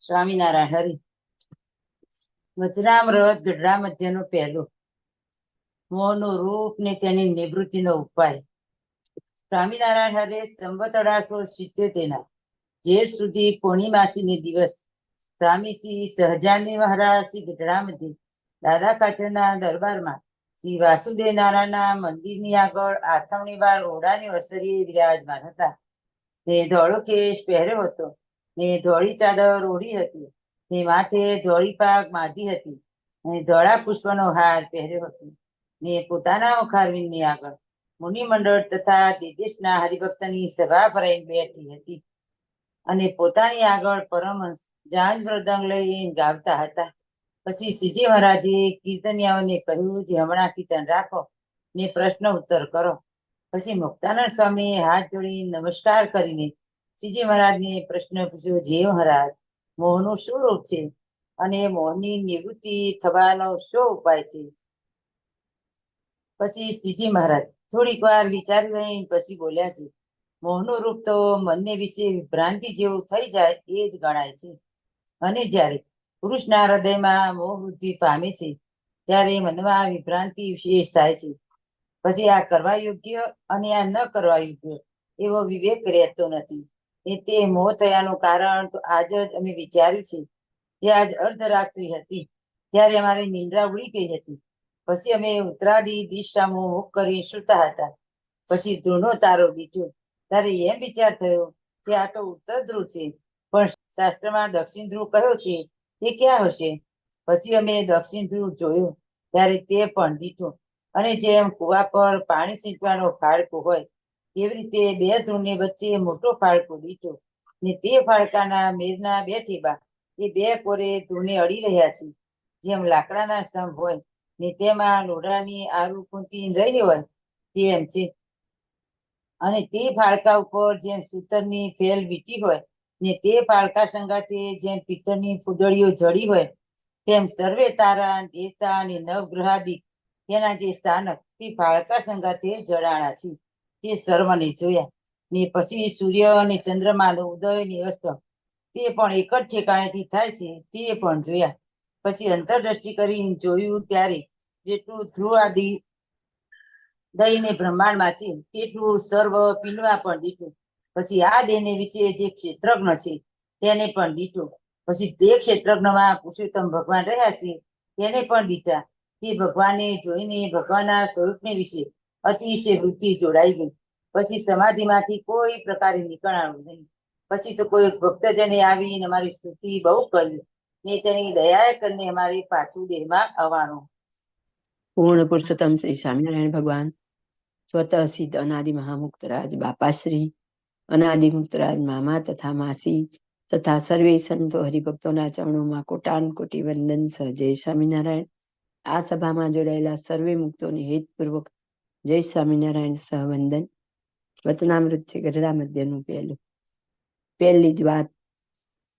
સ્વામિનારાયણ હરિ. વજરામૃત ગઢડા મધ્યનું પહેલું. મોહનું રૂપ ને તેની નિવૃત્તિનો ઉપાય. સ્વામિનારાયણ હરે સંવત 1877 જેઠ સુધી પૂર્ણિમાસીને દિવસ સ્વામી શ્રી સહજાનંદ મહારાજ શ્રી ગઢડા મધ્ય દાદા કાચરના દરબારમાં શ્રી વાસુદેવ નારાયણના મંદિરની આગળ આથમણી બાર ઓરડાની અસરીએ વિરાજમાન હતા. ને ધોળો કેશ પહેર્યો હતો, ને ધોળી ચાદર ઓઢી હતી, ને માથે ધોળી પાગ બાંધી હતી, અને ધોળા પુષ્પનો હાર પહેર્યો હતો, ને પોતાના મુખારવિંદની આગળ મુનિમંડળ તથા દેશના હરિભક્તની સભા ભરાઈ બેઠી હતી, અને પોતાની આગળ પરમહંસ જાંજ મૃદંગ લઈ ગાવતા હતા. પછી શ્રીજી મહારાજે કીર્તનિયાઓને કહ્યું, જે હમણાં કીર્તન રાખો ને પ્રશ્ન ઉત્તર કરો. પછી મુક્તાનંદ સ્વામીએ હાથ જોડી નમસ્કાર કરીને શ્રીજી મહારાજને પ્રશ્ન પૂછ્યો, જે મહારાજ, મોહનું શું રૂપ છે અને મોહની નિવૃત્તિ થવાનો શું ઉપાય છે? પછી શ્રીજી મહારાજ થોડીક વાર વિચારી રહી પછી બોલ્યા છે, મોહનું રૂપ તો મનને વિશે વિભ્રાંતિ જેવું થઈ જાય એ જ ગણાય છે. અને જ્યારે પુરુષના હૃદયમાં મોહ વૃદ્ધિ પામે છે ત્યારે મનમાં વિભ્રાંતિ વિશેષ થાય છે. પછી આ કરવા યોગ્ય અને આ ન કરવા યોગ્ય એવો વિવેક રહેતો નથી. એ તે મોહ થયાનું કારણ તો આજ જ અમે વિચાર્યું છે. જે આજ અર્ધરાત્રિ હતી ત્યારે અમારી નિંદ્રા ઉડી ગઈ હતી. પછી અમે ઉત્તરાદી દિશામાં મુખ કરી સૂતા હતા. પછી ધ્રુવનો તારો દીઠો ત્યારે એમ વિચાર થયો કે આ તો ઉત્તર ધ્રુવ છે, પણ શાસ્ત્રમાં દક્ષિણ ધ્રુવ કયો છે તે ક્યાં હશે? પછી અમે દક્ષિણ ધ્રુવ જોયો ત્યારે તે પણ દીઠો, અને જેમ કુવા પર પાણી સીંચવાનો ફાળકો હોય એવી રીતે બે ધ્રુવની વચ્ચે મોટો ફાળકો દીઠો, ને તે ફાળકાના મેરના બે ઠેબા એ બે કોરે ધ્રુવને અડી રહ્યા છે, જેમ લાકડાના સ્તંભ હોય ને તેમાં લોઢાની આરુ કૂંતી રહી હોય તેમ છે. અને તે ફાળકા ઉપર જેમ સૂતરની ફેલ વીંટી હોય ને તે ફાળકા સંગાથે જેમ પિત્તળની ફૂદડીઓ જડી હોય તેમ સર્વે તારા દેવતા અને નવગ્રહાદિક તેના જે સ્થાનક તે ફાળકા સંગાથે જડાણા છે તે સર્વને જોયા. ને પછી સૂર્ય અને ચંદ્રમાનો ઉદય ને અસ્ત તે પણ એક જ ઠેકાણેથી થાય છે તે પણ જોયા. પછી અંતરદ્રષ્ટિ કરી જોયું ત્યારે જેટલું ધ્રુવ આદિ દઈને બ્રહ્માંડમાં છે તેટલું સર્વ પિંડમાં પણ દીઠું. પછી આ દેહને વિશે જે ક્ષેત્રજ્ઞ છે તેને પણ દીઠો. પછી તે ક્ષેત્રજ્ઞમાં પુરુષોત્તમ ભગવાન રહ્યા છે તેને પણ દીઠા. તે ભગવાનને જોઈને ભગવાનના સ્વરૂપને વિશે અતિશય વૃત્તિ જોડાઈ ગઈ. પછી સમાધિમાંથી કોઈ પ્રકારે નીકળાણું નહીં. પછી તો કોઈ ભક્તજને આવીને અમારી સ્તુતિ બહુ કરી ને તેની દયા કરીને અમારે પાછું દેહમાં આવવાનું. પૂર્ણ પુરુષોત્તમ શ્રી સ્વામિનારાયણ ભગવાન સ્વતઃ સિદ્ધ અનાદિ મહામુક્તરાજ બાપાશ્રી, અનાદિ મુક્તરાજ મામા તથા માસી તથા સર્વે સંતો હરિભક્તોના ચરણોમાં કોટાન કોટી વંદન સહ જય સ્વામિનારાયણ. આ સભામાં જોડાયેલા સર્વે મુક્તોને હેતપૂર્વક જય સ્વામિનારાયણ સહ વંદન. વચનામૃત છે ગઢડા મધ્યનું પહેલી જ વાત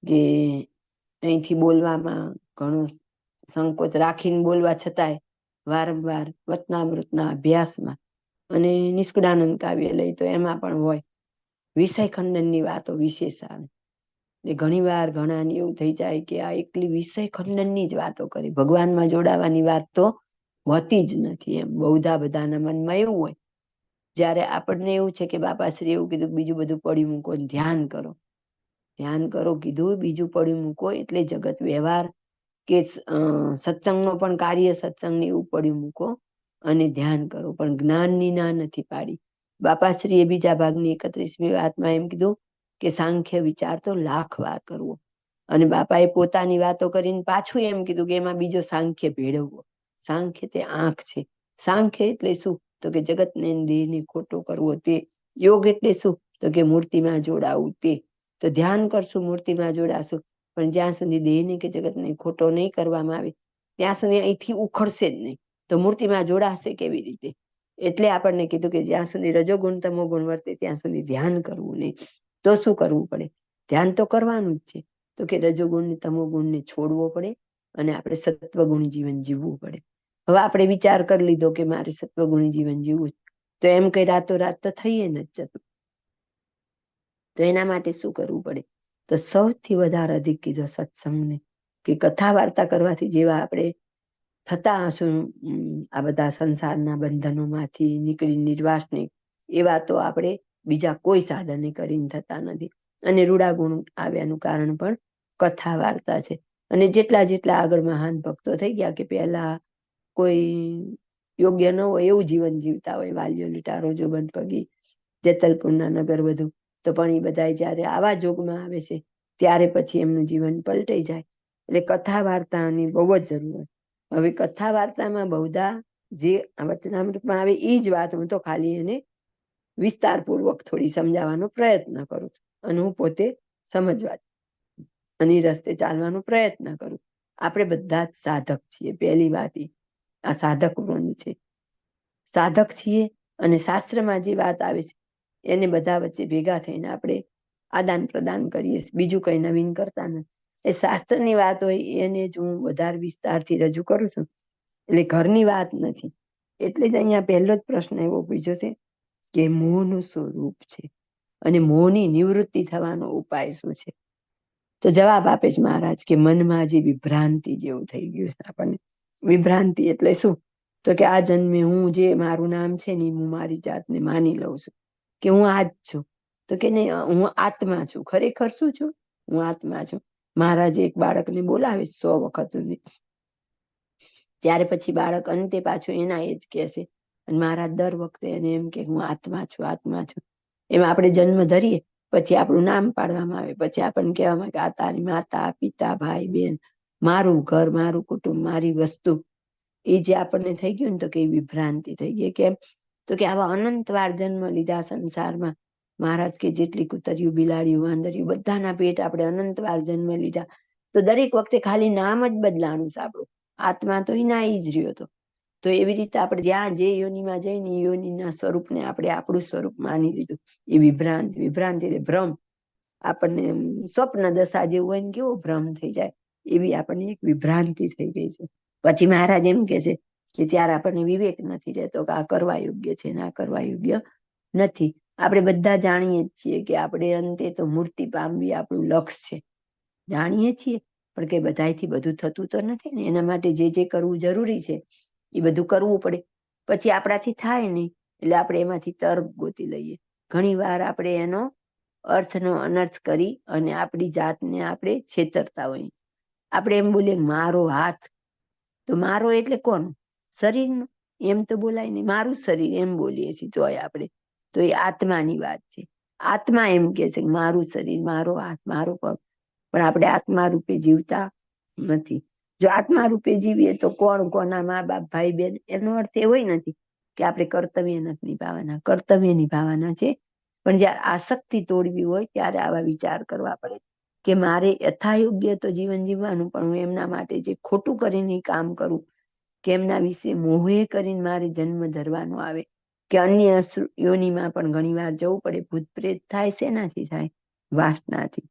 કે અહીંથી બોલવામાં ઘણો સંકોચ રાખીને બોલવા છતાંય વારંવાર વચનામૃતના અભ્યાસમાં અને નિષ્કુળાનંદ કાવ્ય લઈ તો એમાં પણ હોય વિષય ખંડનની વાતો વિશેષ આવે. ઘણી વાર ઘણાને એવું થઈ જાય કે આ એકલી વિષય ખંડનની જ વાતો કરી, ભગવાનમાં જોડાવાની વાત તો હોતી જ નથી. એમ બહુધા બધાના મનમાં એવું હોય. જ્યારે આપણને એવું છે કે બાપાશ્રી એવું કીધું બીજું બધું પડ્યું મૂકો, ધ્યાન કરો. ધ્યાન કરો કીધું, બીજું પડ્યું મૂકો એટલે જગત વ્યવહાર કે સત્સંગનો પણ કાર્ય સત્સંગને એવું પડ્યું મૂકો અને ધ્યાન કરો. પણ જ્ઞાનની ના નથી પાડી. બાપાશ્રીએ બીજા ભાગની 31મી વાતમાં એમ કીધું કે સાંખ્ય વિચાર તો લાખ વાર કરવો. અને બાપાએ પોતાની વાતો કરીને પાછું એમ કીધું કે એમાં બીજો સાંખ્ય ભેળવવો. સાંખ્ય તે આંખ છે. સાંખ્ય એટલે શું? તો કે જગતને દેહને ખોટો કરવો તે. યોગ એટલે શું? તો કે મૂર્તિમાં જોડાવું તે. તો ધ્યાન કરશું, મૂર્તિમાં જોડાશું, પણ જ્યાં સુધી દેહને કે જગતને ખોટો નહીં કરવામાં આવે ત્યાં સુધી અહીંથી ઉખડશે જ નહીં. તો મૂર્તિમાં જોડાશે કેવી રીતે? એટલે આપણને કીધું કે જ્યાં સુધી રજોગુણ તમો ગુણ વર્તે ત્યાં સુધી ધ્યાન કરવું નહીં. તો શું કરવું પડે? ધ્યાન તો કરવાનું જ છે. તો કે રજોગુણ ને તમો ગુણને છોડવો પડે અને આપણે સત્વગુણી જીવન જીવવું પડે. હવે આપણે વિચાર કરી લીધો કે મારે સત્વગુણી જીવન જીવવું, તો એમ કઈ રાતોરાત તો થઈએ ન જ જતું. તો એના માટે શું કરવું પડે? તો સૌથી વધારે અધિક કીધો સત્સંગને, કે કથા વાર્તા કરવાથી જેવા આપણે થતા હશું આ બધા સંસારના બંધનોમાંથી નીકળી નિર્વાસનિક, એવા તો આપણે બીજા કોઈ સાધને કરીને થતા નથી. અને રૂડા ગુણ આવ્યાનું કારણ પણ કથા વાર્તા છે. અને જેટલા જેટલા આગળ મહાન ભક્તો થઈ ગયા, કે પહેલા કોઈ યોગ્ય ન હોય એવું જીવન જીવતા હોય, વાલીઓ લીટારો જોબન પગી જેતલપુરના નગર બધું, તો પણ એ બધા જયારે આવા જોગમાં આવે છે ત્યારે પછી એમનું જીવન પલટાઈ જાય. એટલે કથા વાર્તાની બહુ જ જરૂર હોય. હવે કથા વાર્તામાં બહુધા જે વચનામૃતમાં આવે એ જ વાત હું તો ખાલી એને વિસ્તારપૂર્વક થોડી સમજાવવાનો પ્રયત્ન કરું છું, અને હું પોતે સમજવા અને રસ્તે ચાલવાનો પ્રયત્ન કરું. આપણે બધા જ સાધક છીએ. પહેલી વાત આ સાધક વૃંદ છે, સાધક છીએ. અને શાસ્ત્રમાં જે વાત આવે છે એને બધા વચ્ચે ભેગા થઈને આપણે આદાન પ્રદાન કરીએ. બીજું કઈ નવીન કરતા નથી. એ શાસ્ત્રની વાત હોય એને જ હું વધારે વિસ્તારથી રજૂ કરું છું. એટલે ઘરની વાત નથી. એટલે જ અહીંયા પહેલો જ પ્રશ્ન એવો પૂછ્યો છે કે મોહનું સ્વરૂપ છે અને મોહની નિવૃત્તિ થવાનો ઉપાય શું છે. તો જવાબ આપે છે મહારાજ કે મનમાં જે વિભ્રાંતિ જેવું થઈ ગયું છે આપણને. વિભ્રાંતિ એટલે શું? તો કે આ જન્મે હું જે મારું નામ છે ને હું મારી જાતને માની લઉં છું કે હું આ જ છું. તો કે નહીં, હું આત્મા છું. ખરેખર શું છું? હું આત્મા છું. મહારાજ એક બાળકને બોલાવે 100 વખત સુધી, ત્યારે પછી બાળક અંતે પાછું એના એ જ કહેશે. અને મહારાજ દર વખતે એને એમ કે હું આત્મા છું, આત્મા છું. એમાં આપણે જન્મ ધરીએ, પછી આપણું નામ પાડવામાં આવે, પછી આપણને કહેવામાં કે આ તારી માતા પિતા ભાઈ બહેન, મારું ઘર, મારું કુટુંબ, મારી વસ્તુ. એ જે આપણને થઈ ગયું ને, તો કે વિભ્રાંતિ થઈ ગઈ. કેમ? તો કે આવા અનંત વાર જન્મ લીધા સંસારમાં. મહારાજ કે જેટલી કૂતર્યું, બિલાડ્યું, વાંદર્યું, બધાના પેટ આપણે અનંત વાર જન્મ લીધા. તો દરેક વખતે ખાલી નામ જ બદલાણું છે આપણું. આત્મા તો એના જ રહ્યો હતો. તો એવી રીતે આપણે જ્યાં જે યોનિમાં જઈને એ યોનિના સ્વરૂપને આપણે આપણું સ્વરૂપ માની લીધું. એ વિભ્રાંતિ એટલે ભ્રમ. આપણને સ્વપ્ન દશા જેવું હોય ને કેવો ભ્રમ થઈ જાય, એવી આપણને એક વિભ્રાંતિ થઈ ગઈ છે. પછી મહારાજ એમ કે છે કે ત્યારે આપણને વિવેક નથી રહેતો કે આ કરવા યોગ્ય છે ને આ કરવા યોગ્ય નથી. આપણે બધા જાણીએ જ છીએ કે આપણે અંતે તો મૂર્તિ પામવી આપણું લક્ષ્ય છે. જાણીએ છીએ, પણ કે બધાયથી બધું થતું તો નથી ને. એના માટે જે કરવું જરૂરી છે એ બધું કરવું પડે. પછી આપણાથી થાય નહીં એટલે આપણે એમાંથી તર્ક ગોતી લઈએ. ઘણી વાર આપણે એનો અર્થનો અનર્થ કરી અને આપણી જાતને આપણે છેતરતા હોઈએ. આપણે એમ બોલીએ મારો હાથ, તો મારો એટલે કોણ? શરીરનો. એમ તો બોલાય નહીં. મારું શરીર એમ બોલીએ છીએ તોય આપણે. તો એ આત્માની વાત છે. આત્મા એમ કે છે મારું શરીર, મારો હાથ, મારો પગ. પણ આપણે આત્મા રૂપે જીવતા નથી. જો આત્મા રૂપે જીવીએ તો કોણ કોના મા બાપ ભાઈ બહેન, એનો અર્થ એવો નથી કે આપણે કર્તવ્ય નથી નિભાવવાના. કર્તવ્ય નિભાવવાના છે, પણ જયારે આસક્તિ તોડવી હોય ત્યારે આવા વિચાર કરવા પડે કે મારે યથાયોગ્ય તો જીવન જીવવાનું, પણ હું એમના માટે જે ખોટું કરીને કામ કરું, કે એમના વિશે મોહે કરીને મારે જન્મ ધરવાનો આવે, કે અન્ય યોનિમાં પણ ઘણી વાર જવું પડે. ભૂત પ્રેત થાય શેનાથી થાય? વાસનાથી.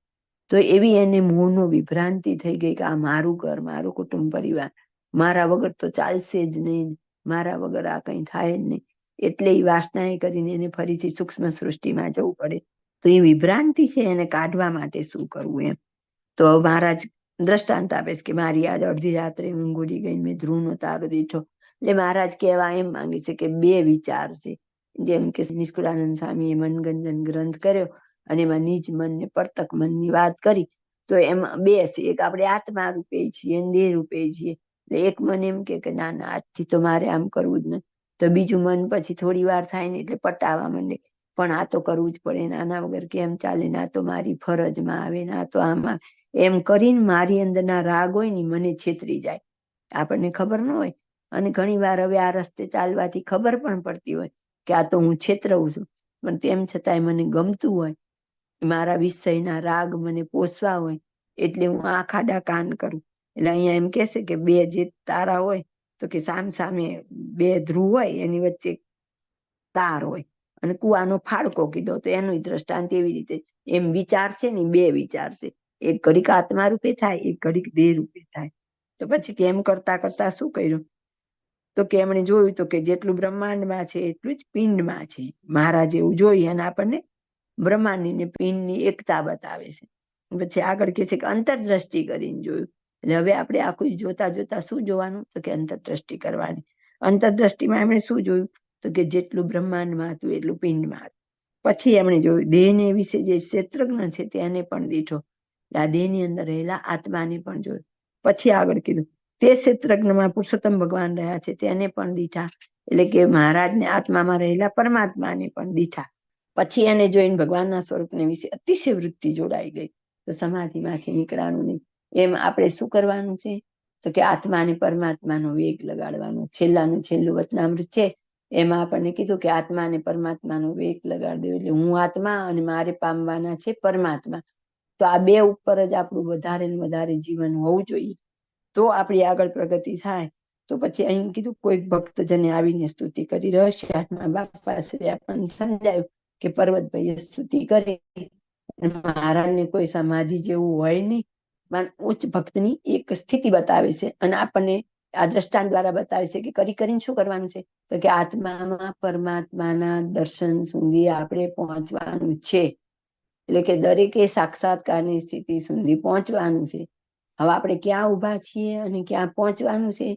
તો એવી એને મોહનો વિભ્રાંતિ થઈ ગઈ કે આ મારું ઘર, મારું કુટુંબ પરિવાર, મારા વગર તો ચાલશે જ નહીં, મારા વગર આ કઈ થાય જ નહીં. એટલે એ વાસનાએ કરીને એને ફરીથી સૂક્ષ્મ સૃષ્ટિમાં જવું પડે. તો એ વિભ્રાંતિ છે, એને કાઢવા માટે શું કરવું એમ. તો મહારાજ દ્રષ્ટાંત આપે છે કે મારી આજ અડધી રાત્રે ઊંઘ ઉડી ગઈ, મેં ધ્રુવનો તારો દીઠો. એટલે મહારાજ કહેવા એમ માંગે છે કે બે વિચાર છે. જેમ કે નિષ્કુળાનંદ સ્વામીએ મનગંજન ગ્રંથ કર્યો અને એમાં નિજ મન ને પડતક મનની વાત કરી. તો એમાં બે છે. એક આપણે આત્મા રૂપે છીએ અને દેહ રૂપે છીએ. એટલે એક મન એમ કે ના ના આજથી તો મારે આમ કરવું જ નથી. તો બીજું મન પછી થોડી વાર થાય ને એટલે પટાવા માંડે, પણ આ તો કરવું જ પડે ને, આના વગર કેમ ચાલે, ના તો મારી ફરજમાં આવે, ના તો આમાં. એમ કરીને મારી અંદરના રાગ હોય ને મને છેતરી જાય, આપણને ખબર ન હોય. અને ઘણી વાર હવે આ રસ્તે ચાલવાથી ખબર પણ પડતી હોય કે આ તો હું છેતરવું છું, પણ તેમ છતાંય મને ગમતું હોય, મારા વિષયના રાગ મને પોષવા હોય, એટલે હું આંખ આડા કાન કરું. એટલે અહીંયા એમ કેશે કે બે જે તારા હોય, તો કે સામ સામે બે ધ્રુવ હોય, એની વચ્ચે તાર હોય, અને કુવાનો ફાળકો કીધો તો એનું દ્રષ્ટાંત એવી રીતે. એમ વિચાર છે ને, બે વિચાર છે. એક ઘડીક આત્મા રૂપે થાય, એક ઘડીક દેહ રૂપે થાય. તો પછી કેમ કરતા કરતા શું કર્યું? તો કે એમણે જોયું તો કે જેટલું બ્રહ્માંડમાં છે એટલું જ પિંડમાં છે. મહારાજ એવું જોઈ અને આપણને બ્રહ્માંડની ને પિંડની એકતા બતાવે છે. પછી આગળ કે છે કે અંતરદ્રષ્ટિ કરીને જોયું. એટલે હવે આપણે આખું જોતા જોતા શું જોવાનું? તો કે અંતરદ્રષ્ટિ કરવાની. અંતરદ્રષ્ટિમાં એમણે શું જોયું? તો કે જેટલું બ્રહ્માંડમાં હતું એટલું પિંડમાં હતું. પછી એમણે જોયું દેહને વિશે જે ક્ષેત્રજ્ઞ છે તેને પણ દીઠો, આ દેહની અંદર રહેલા આત્માને પણ જોયું. પછી આગળ કીધું તે ક્ષેત્રજ્ઞમાં પુરુષોત્તમ ભગવાન રહ્યા છે તેને પણ દીઠા, એટલે કે મહારાજને આત્મામાં રહેલા પરમાત્માને પણ દીઠા. પછી એને જોઈને ભગવાનના સ્વરૂપને વિશે અતિશય વૃત્તિ જોડાઈ ગઈ. તો સમાધિમાંથી નીકળવાનું નહીં. એમ આપણે શું કરવાનું છે? તો કે આત્મા અને પરમાત્માનો વેગ લગાડવાનો. છેલ્લાનું છેલ્લું વચનામૃત છે એમાં આપણને કીધું કે આત્મા અને પરમાત્માનો વેગ લગાડી દેવો. એટલે હું આત્મા અને મારે પામવાના છે પરમાત્મા. તો આ બે ઉપર જ આપણું વધારે ને વધારે જીવન હોવું જોઈએ, તો આપણી આગળ પ્રગતિ થાય. તો પછી અહીં કીધું કોઈક ભક્તજને આવીને સ્તુતિ કરી. રહસ્યાત્મા બાપાશ્રી આપણને સમજાયું કે પર્વતભાઈએ સ્તુતિ કરી. મહારાજને કોઈ સમાધિ જેવું હોય નહીં, પણ ઉચ્ચ ભક્તની એક સ્થિતિ બતાવે છે અને આપણને આ દ્રષ્ટાંત દ્વારા બતાવે છે કે કરી કરીને શું કરવાનું છે? તો કે આત્મામાં પરમાત્માના દર્શન સુધી આપણે પહોંચવાનું છે. એટલે કે દરેકે સાક્ષાત્કારની સ્થિતિ સુધી પહોંચવાનું છે. હવે આપણે ક્યાં ઊભા છીએ અને ક્યાં પહોંચવાનું છે?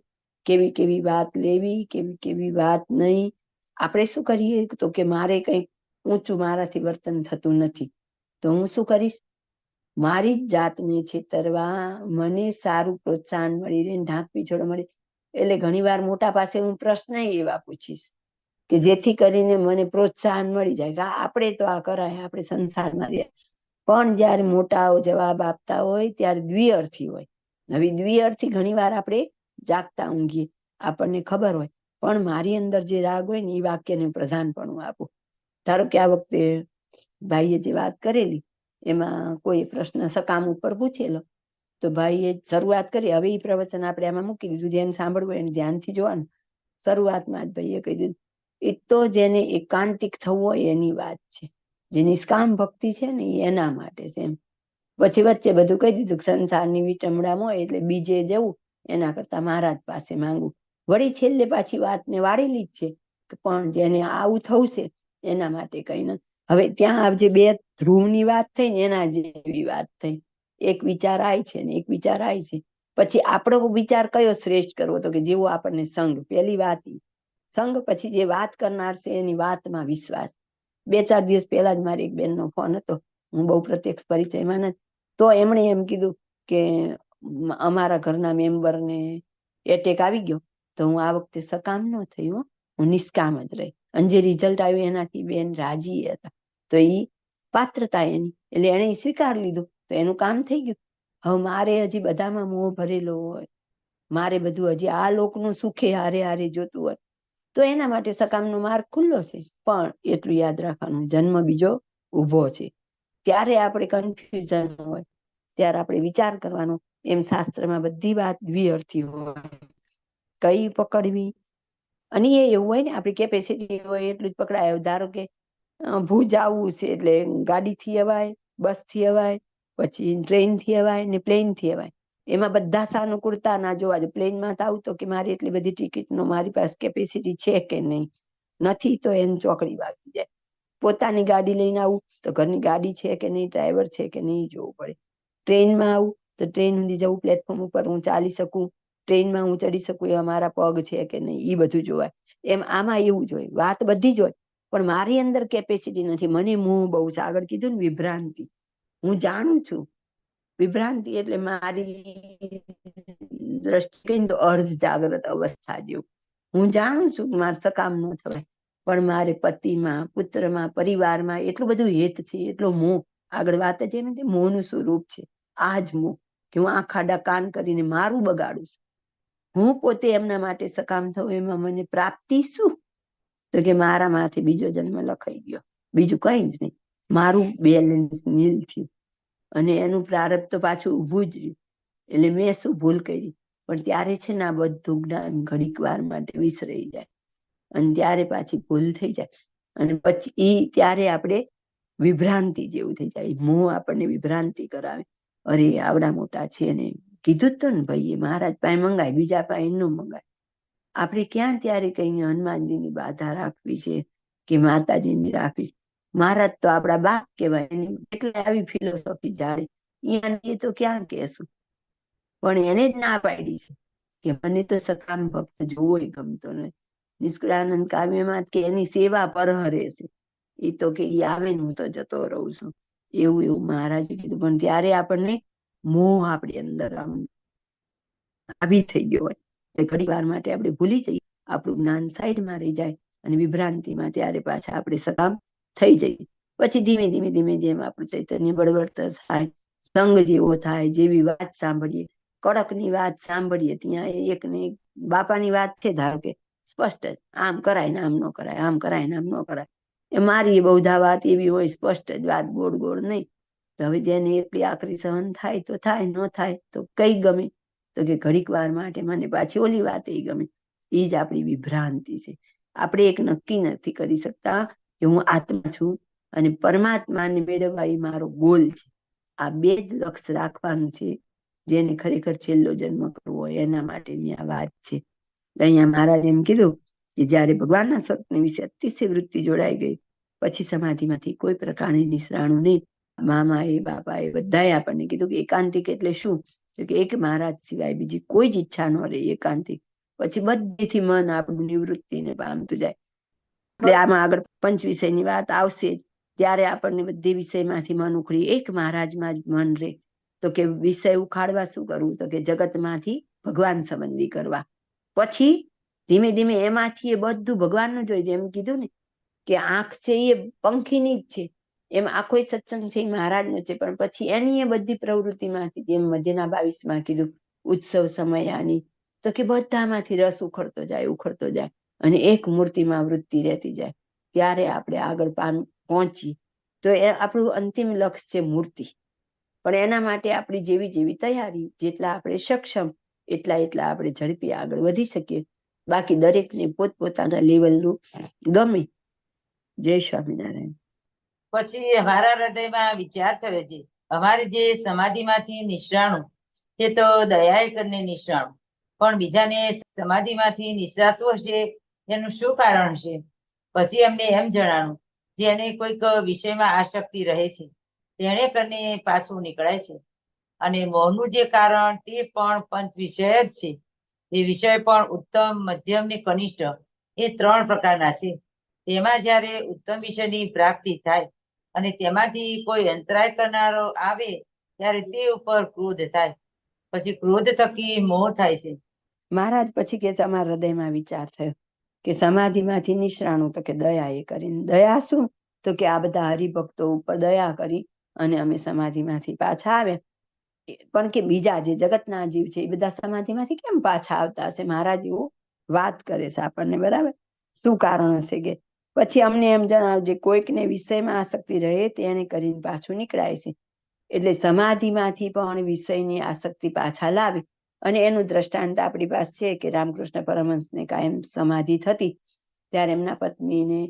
કેવી કેવી વાત લેવી, કેવી કેવી વાત નહીં. આપણે શું કરીએ? તો કે મારે કંઈક ઊંચું મારાથી વર્તન થતું નથી, તો હું શું કરીશ? મારી જ જાતને છેતરવા મને સારું પ્રોત્સાહન મળી રહે, ઢાંક પીછોડો મળી. એટલે ઘણી વાર મોટા પાસે હું પ્રશ્ન એવા પૂછીશ કે જેથી કરીને મને પ્રોત્સાહન મળી જાય કે આપણે તો આ કરાય, આપણે સંસારમાં રહ્યા. પણ જયારે મોટાઓ જવાબ આપતા હોય ત્યારે દ્વિઅર્થી હોય. હવે દ્વિઅર્થી ઘણી વાર આપણે જાગતા ઊંઘીએ, આપણને ખબર હોય, પણ મારી અંદર જે રાગ હોય ને એ વાક્યને પ્રધાનપણું આપું. ધારો કે આ વખતે ભાઈએ જે વાત કરેલી એમાં કોઈ પ્રશ્ન સકામ ઉપર પૂછેલો, તો ભાઈએ શરૂઆત કરી. હવે એ પ્રવચન આપણે આમાં મૂકી દીધું, જેને સાંભળવું હોય એને ધ્યાનથી જોવાનું. શરૂઆતમાં જ ભાઈએ કહી દીધું એ તો જેને એકાંતિક થવું હોય એની વાત છે, જે નિષ્કામ ભક્તિ છે ને એના માટે છે એમ. પછી વચ્ચે બધું કહી દીધું કે સંસારની વિટમણામાં હોય એટલે બીજે જવું એના કરતા મહારાજ પાસે માંગવું. વળી છેલ્લે પાછી વાતને વાળેલી જ છે પણ જેને આવું થવું છે એના માટે કઈ નથી. હવે ત્યાં જે બે ધ્રુવની વાત થઈ ને એના જેવી વાત થઈ. એક વિચાર આય છે ને એક વિચાર આય છે. પછી આપણો વિચાર કયો શ્રેષ્ઠ કરવો? તો કે જેવો આપણને સંગ, પહેલી વાત સંગ. પછી જે વાત કરનાર છે એની વાતમાં વિશ્વાસ. 2-4 દિવસ પહેલા જ મારી એક બેનનો ફોન હતો, હું બહુ પ્રત્યક્ષ પરિચયમાં નથી, તો એમણે એમ કીધું કે અમારા ઘરના મેમ્બરને એટેક આવી ગયો, તો હું આ વખતે સકામ ન થઈ, હું નિષ્કામ જ રહી. અને જે રિઝલ્ટ આવ્યું એનાથી બેન રાજી હતા. તો એ પાત્રતા એની, એટલે એને સ્વીકાર લીધું, તો એનું કામ થઈ ગયું. હવે મારે હજી બધામાં મોહ ભરેલો હોય, મારે બધું હજી આ લોકનું સુખે હારે હારે જોતું હોય, તો એના માટે સકામનો માર્ગ ખુલ્લો છે. પણ એટલું યાદ રાખવાનું, જન્મ બીજો ઊભો છે. ત્યારે આપણે કન્ફ્યુઝન હોય, ત્યારે આપણે વિચાર કરવાનો. એમ શાસ્ત્રમાં બધી વાત દ્વિઅર્થી હોય, કઈ પકડવી. અને એ એવું હોય ને, આપણી કેપેસિટી હોય એટલું જ પકડાય. ધારો કે ભુજ આવવું છે એટલે ગાડીથી અવાય, બસથી અવાય, પછી ટ્રેનથી અવાય ને પ્લેનથી અવાય. એમાં બધા સાનુકૂળતા ના જોવા જોઈએ. પ્લેનમાં તો આવું તો કે મારી એટલી બધી ટિકિટનો મારી પાસે કેપેસિટી છે કે નહીં, નથી તો એને ચોકડી વાગી જાય. પોતાની ગાડી લઈને આવું તો ઘરની ગાડી છે કે નહીં, ડ્રાઈવર છે કે નહીં જોવું પડે. ટ્રેનમાં આવું તો ટ્રેન સુધી જવું, પ્લેટફોર્મ ઉપર હું ચાલી શકું, ટ્રેનમાં હું ચડી શકું એવા મારા પગ છે કે નહીં, એ બધું જોવાય. એમ આમાં એવું જોઈએ, વાત બધી જ હોય, પણ મારી અંદર કેપેસિટી નથી, મને મોહ બહુ છે. આગળ કીધું ને વિભ્રાંતિ, હું જાણું છું. વિભ્રાંતિ એટલે મારી દ્રષ્ટિ તો અર્ધ જાગ્રત અવસ્થા જેવું. હું જાણું છું કે મારે સકામ ન થવાય, પણ મારે પતિમાં, પુત્રમાં, પરિવારમાં એટલું બધું હેત છે, એટલો મોહ. આગળ વાત જ એમ મોહનું સ્વરૂપ છે. આ જ મોહ કે હું આંખ આડા કાન કરીને મારું બગાડું છું. હું પોતે એમના માટે સકામ થવું, એમાં મને પ્રાપ્તિ શું? તો કે મારા માથે બીજો જન્મ લખાઈ ગયો, બીજું કઈ જ નહીં. મારું બેલેન્સ નીલ થયું અને એનું પ્રારબ્ધ તો પાછું ઊભું જ રહ્યું. એટલે મેં શું ભૂલ કરી? પણ ત્યારે છે ને આ બધું જ્ઞાન ઘડીક વાર માટે વિસરાઈ જાય અને ત્યારે પાછી ભૂલ થઈ જાય. અને પછી ત્યારે આપણે વિભ્રાંતિ જેવું થઈ જાય. મોહ આપણને વિભ્રાંતિ કરાવે. અરે આવડા મોટા છે ને કીધું જ તો ને ભાઈ, મહારાજ પાસે મંગાય, બીજા પાસે ન મંગાય. આપણે ક્યાં ત્યારે કઈ હનુમાનજીની બાધા રાખવી છે કે માતાજીની રાખવી છે? મહારાજ તો આપણા બાપ કહેવાય, એટલે આવી ફિલોસોફી જાણે. અહીંયા તો ક્યાં કહેશું, પણ એને જ ના પાડી છે કે મને તો સકામ ભક્ત જોવો ગમતો નથી. નિષ્કળાનંદ કાવ્યમાં કે એની સેવા પરહરે છે, એ તો કે ઈ આવે ને હું તો જતો રહું છું, એવું મહારાજે કીધું. પણ ત્યારે આપણને મોહ આપણી અંદર આવી થઈ ગયો હોય, ઘણી વાર માટે આપણે ભૂલી જઈએ, આપણું જ્ઞાન સાઈડમાં રહી જાય અને વિભ્રાંતિમાં ત્યારે પાછા આપણે સકામ થઈ જઈએ. પછી ધીમે ધીમે ધીમે જેમ આપણું ચૈતન્ય બળવત્તર થાય, સંગ જેવો થાય, જેવી વાત સાંભળીએ, કડકની વાત સાંભળીએ, ત્યાં એક ને એક બાપાની વાત છે, ધારો કે સ્પષ્ટ જ આમ કરાય ને આમ ન કરાય, આમ કરાય ને આમ ન કરાય, એ મારી બહુધા વાત એવી હોય, સ્પષ્ટ જ વાત, ગોળ ગોળ નહીં. તો હવે જેને એટલી આકરી સહન થાય તો થાય, ન થાય તો કઈ ગમે, તો કે ઘડીક વાર માટે મને પાછી ઓલી વાત એ ગમે. એ જ આપણી વિભ્રાંતિ છે. આપણે એક નક્કી નથી કરી શકતા કે હું આત્મા છું અને પરમાત્માને મેળવવા એ મારો ગોલ છે. આ બે જ લક્ષ્ય રાખવાનું છે. જેને ખરેખર છેલ્લો જન્મ કરવો હોય એના માટેની આ વાત છે. અહીંયા મહારાજ એમ કીધું કે જયારે ભગવાનના સ્વપ્ન વિશે અતિશય વૃત્તિ જોડાઈ ગઈ, પછી સમાધિમાંથી કોઈ પ્રકારની નિસરાણું નહીં. મામાએ બાપાએ બધાએ આપણને કીધું કે એકાંતિક એટલે શું, કે એક મહારાજ સિવાય બીજી કોઈ જ ઈચ્છા ન રહે એકાંતિક. પછી બધેથી મન આપણું નિવૃત્તિને પામતું જાય. એટલે આમાં આગળ પંચ વિષયની વાત આવશે જ, ત્યારે આપણને બધી વિષયમાંથી મન ઉખડી એક મહારાજમાં જ મન રહે. તો કે વિષય ઉખાડવા શું કરવું, તો કે જગતમાંથી ભગવાન સંબંધી કરવા. પછી ધીમે ધીમે એમાંથી એ બધું ભગવાનનું જોઈ, જેમ કીધું ને કે આંખ છે એ પંખીની જ છે, એમ આખો સત્સંગ છે એ મહારાજનો છે. પણ પછી એની એ બધી પ્રવૃત્તિમાંથી, જેમ મધ્યના 22માં કીધું ઉત્સવ સમયાની, તો કે બધામાંથી રસ ઉખડતો જાય અને એક મૂર્તિમાં વૃત્તિ રહેતી જાય. ત્યારે આપણે આગળ પહોંચી. તો એ આપણું અંતિમ લક્ષ્ય છે મૂર્તિ. પણ એના માટે આપણી જેવી જેવી તૈયારી, જેટલા આપણે સક્ષમ એટલા આપણે ઝડપી આગળ વધી શકીએ. બાકી દરેકને પોતપોતાના લેવલનું ગમે. જય સ્વામિનારાયણ. પછી અમારા હૃદયમાં વિચાર થયો છે, અમારે જે સમાધિમાંથી નિષ્ણાણું તે તો દયાએ કરીને નિષ્ણાણું, પણ બીજાને સમાધિમાંથી નિષ્ણાતું હશે એનું શું કારણ છે? પછી અમને એમ જણાણું, જેને કોઈક વિષયમાં આસક્તિ રહે છે તેને કરીને પાછું નીકળાય છે. અને મોહનું જે કારણ તે પણ પંચ વિષય જ છે. એ વિષય પણ ઉત્તમ, મધ્યમ ને કનિષ્ઠ એ 3 પ્રકારના છે. તેમાં જ્યારે ઉત્તમ વિષયની પ્રાપ્તિ થાય અને તેમાંથી કોઈ અંતરાય કરનારો આવે ત્યારે તે ઉપર ક્રોધ થાય. પછી ક્રોધ થકી મોહ થાય છે. મહારાજ પછી કે અમારા હૃદયમાં વિચાર થયો કે સમાધિમાંથી નિષ્ણાણું, તો કે દયા એ કરીને. દયા શું, તો કે આ બધા હરિભક્તો ઉપર દયા કરી અને અમે સમાધિમાંથી પાછા આવ્યા. પણ કે બીજા જે જગતના જીવ છે એ બધા સમાધિમાંથી કેમ પાછા આવતા હશે? મહારાજ એવું વાત કરે છે આપણને, બરાબર. શું કારણ હશે કે? પછી અમને એમ જણાવજે, કોઈકને વિષયમાં આસક્તિ રહે તેને કરીને પાછું નીકળાય છે. એટલે સમાધિમાંથી પણ વિષયની આસક્તિ પાછા લાવે. અને એનું દ્રષ્ટાંત આપણી પાસે છે કે રામકૃષ્ણ પરમહંસને કાયમ સમાધિ થતી, ત્યારે એમના પત્નીને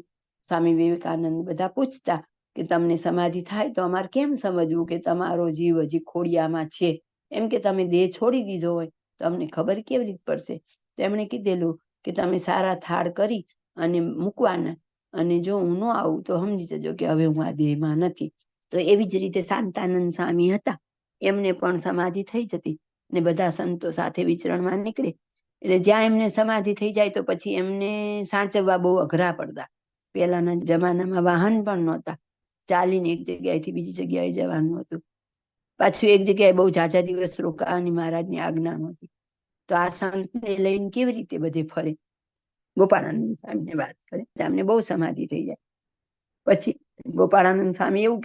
સ્વામી વિવેકાનંદ બધા પૂછતા કે તમને સમાધિ થાય તો અમારે કેમ સમજવું કે તમારો જીવ હજી ખોડિયામાં છે? એમ કે તમે દેહ છોડી દીધો હોય તો અમને ખબર કેવી રીતે પડશે? તો એમણે કીધેલું કે તમે સારા થાળ કરી અને મૂકવાના, અને જો હું ન આવું તો સમજી જજો કે હવે હું આ દેહમાં નથી. તો એવી જ રીતે શાંતાનંદ સ્વામી હતા, એમને પણ સમાધિ થઈ જતી ને બધા સંતો સાથે વિચરણમાં નીકળે. એટલે જ્યાં એમને સમાધિ થઈ જાય તો પછી એમને સાચવવા બહુ અઘરા પડતા. પહેલાના જમાનામાં વાહન પણ નહોતા, ચાલીને એક જગ્યાએથી બીજી જગ્યાએ જવાનું હતું. પાછું એક જગ્યાએ બહુ ઝાઝા દિવસ રોકાવાની મહારાજની આજ્ઞા નહોતી. તો આ સંતને લઈને કેવી રીતે બધે ફરે? ગોપાળાનંદ સ્વામીને વાત કરે, અમને બહુ સમાધિ થઈ જાય. પછી ગોપાળાનંદ સ્વામી એવું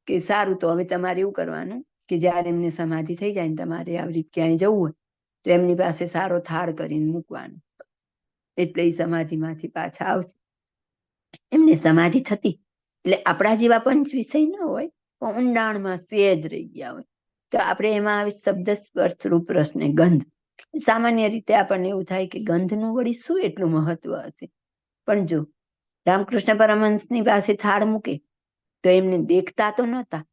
કે સારું, તો હવે તમારે એવું કરવાનું કે જયારે એમને સમાધિ થઈ જાય ને તમારે આવી રીતે ક્યાંય જવું હોય તો એમની પાસે સારો થાળ કરીને મૂકવાનો, એટલે એ સમાધિમાંથી પાછા આવશે. એમને સમાધિ થતી એટલે આપણા જેવા પંચ વિષય ન હોય, પણ ઊંડાણમાં સેજ રહી ગયા હોય. તો આપણે એમાં આવી શબ્દ સ્પર્શ રૂપ રસ ને ગંધ. સામાન્ય રીતે આપણને એવું થાય કે ગંધનું વળી શું એટલું મહત્વ હશે? પણ જો રામકૃષ્ણ પરમહંસની પાસે થાળ મૂકે તો એમને દેખતા તો નહોતા.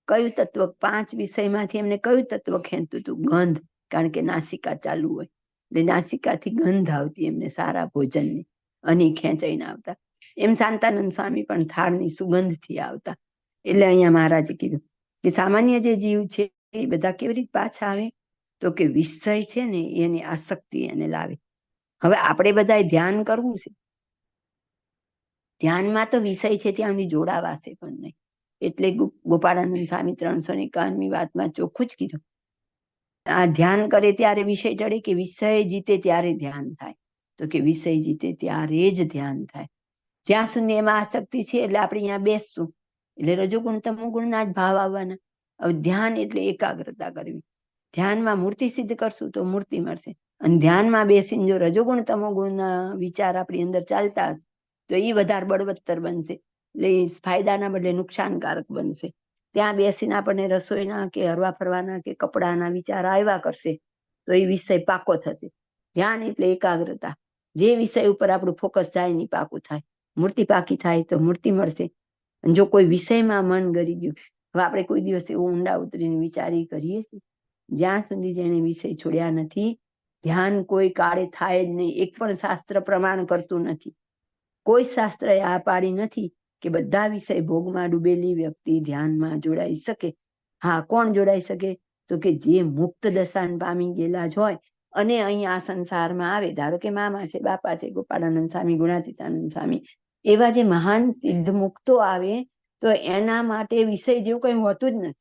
કયું તત્વ, 5 વિષયમાંથી એમને કયું તત્વ ખેંચતું હતું? ગંધ. કારણ કે નાસિકા ચાલુ હોય એટલે નાસિકાથી ગંધ આવતી એમને સારા ભોજનની, અને ખેંચાઈને આવતા. એમ શાંતાનંદ સ્વામી પણ થાળની સુગંધથી આવતા. એટલે અહીંયા મહારાજે કીધું કે સામાન્ય જે જીવ છે એ બધા કેવી રીતે પાછા આવે? તો કે વિષય છે ને એની આસક્તિ એને લાવે. હવે આપણે બધા ધ્યાન કરવું છે, ધ્યાનમાં તો વિષય છે ત્યાં સુધી જોડાવાશે પણ નહીં. એટલે ગોપાળાનંદ સ્વામી 351મી વાતમાં ચોખ્ખું જ કીધું, આ ધ્યાન કરે ત્યારે વિષય ટળે કે વિષય જીતે ત્યારે ધ્યાન થાય? તો કે વિષય જીતે ત્યારે જ ધ્યાન થાય. જ્યાં સુધી એમાં આસક્તિ છે એટલે આપણે અહીંયા બેસશું એટલે રજોગુણ તમોગુણના જ ભાવ આવવાના. હવે ધ્યાન એટલે એકાગ્રતા કરવી. ધ્યાનમાં મૂર્તિ સિદ્ધ કરશું તો મૂર્તિ મળશે. અને ધ્યાનમાં બેસીને જો રજોગુણ તમોગુણના વિચાર આપણી અંદર ચાલતા હશે તો એ વધારે બળવત્તર બનશે, એટલે ફાયદાના બદલે નુકસાનકારક બનશે. ત્યાં બેસીને આપણને રસોઈના કે હરવા ફરવાના કે કપડાના વિચાર આવ્યા કરશે તો એ વિષય પાકો થશે. ધ્યાન એટલે એકાગ્રતા. જે વિષય ઉપર આપણું ફોકસ જાય ને પાકું થાય. મૂર્તિ પાકી થાય તો મૂર્તિ મળશે. અને જો કોઈ વિષયમાં મન ગરી ગયું, હવે આપણે કોઈ દિવસ એવું ઊંડા ઉતરીને વિચારી કરીએ છીએ? જ્યાં સુધી જેને વિષય છોડ્યા નથી ધ્યાન કોઈ કાળે થાય જ નહીં. એક પણ શાસ્ત્ર પ્રમાણ કરતું નથી. કોઈ શાસ્ત્ર આ પાડી નથી કે બધા વિષય ભોગમાં ડૂબેલી વ્યક્તિ ધ્યાનમાં જોડાઈ શકે. હા, કોણ જોડાઈ શકે? તો કે જે મુક્ત દશાને પામી ગયેલા જ હોય અને અહીં આ સંસારમાં આવે, ધારો કે મામા છે, બાપા છે, ગોપાળાનંદ સ્વામી, ગુણાતીતાનંદ સ્વામી, એવા જે મહાન સિદ્ધ મુક્તો આવે તો એના માટે વિષય જેવું કઈ હોતું જ નથી.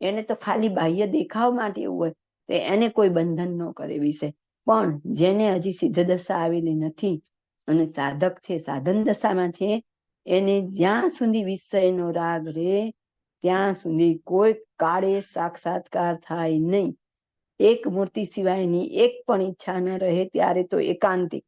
એને તો ખાલી બાહ્ય દેખાવ માટે એવું હોય તો એને કોઈ બંધન ન કરે વિષય. પણ જેને હજી સિદ્ધ દશા આવેલી નથી અને સાધક છે, સાધન દશામાં છે, એને જ્યાં સુધી વિષયનો રાગ રહે ત્યાં સુધી કોઈ કાળે સાક્ષાત્કાર થાય નહીં. એક મૂર્તિ સિવાયની એક પણ ઈચ્છા ન રહે ત્યારે તો એકાંતિક,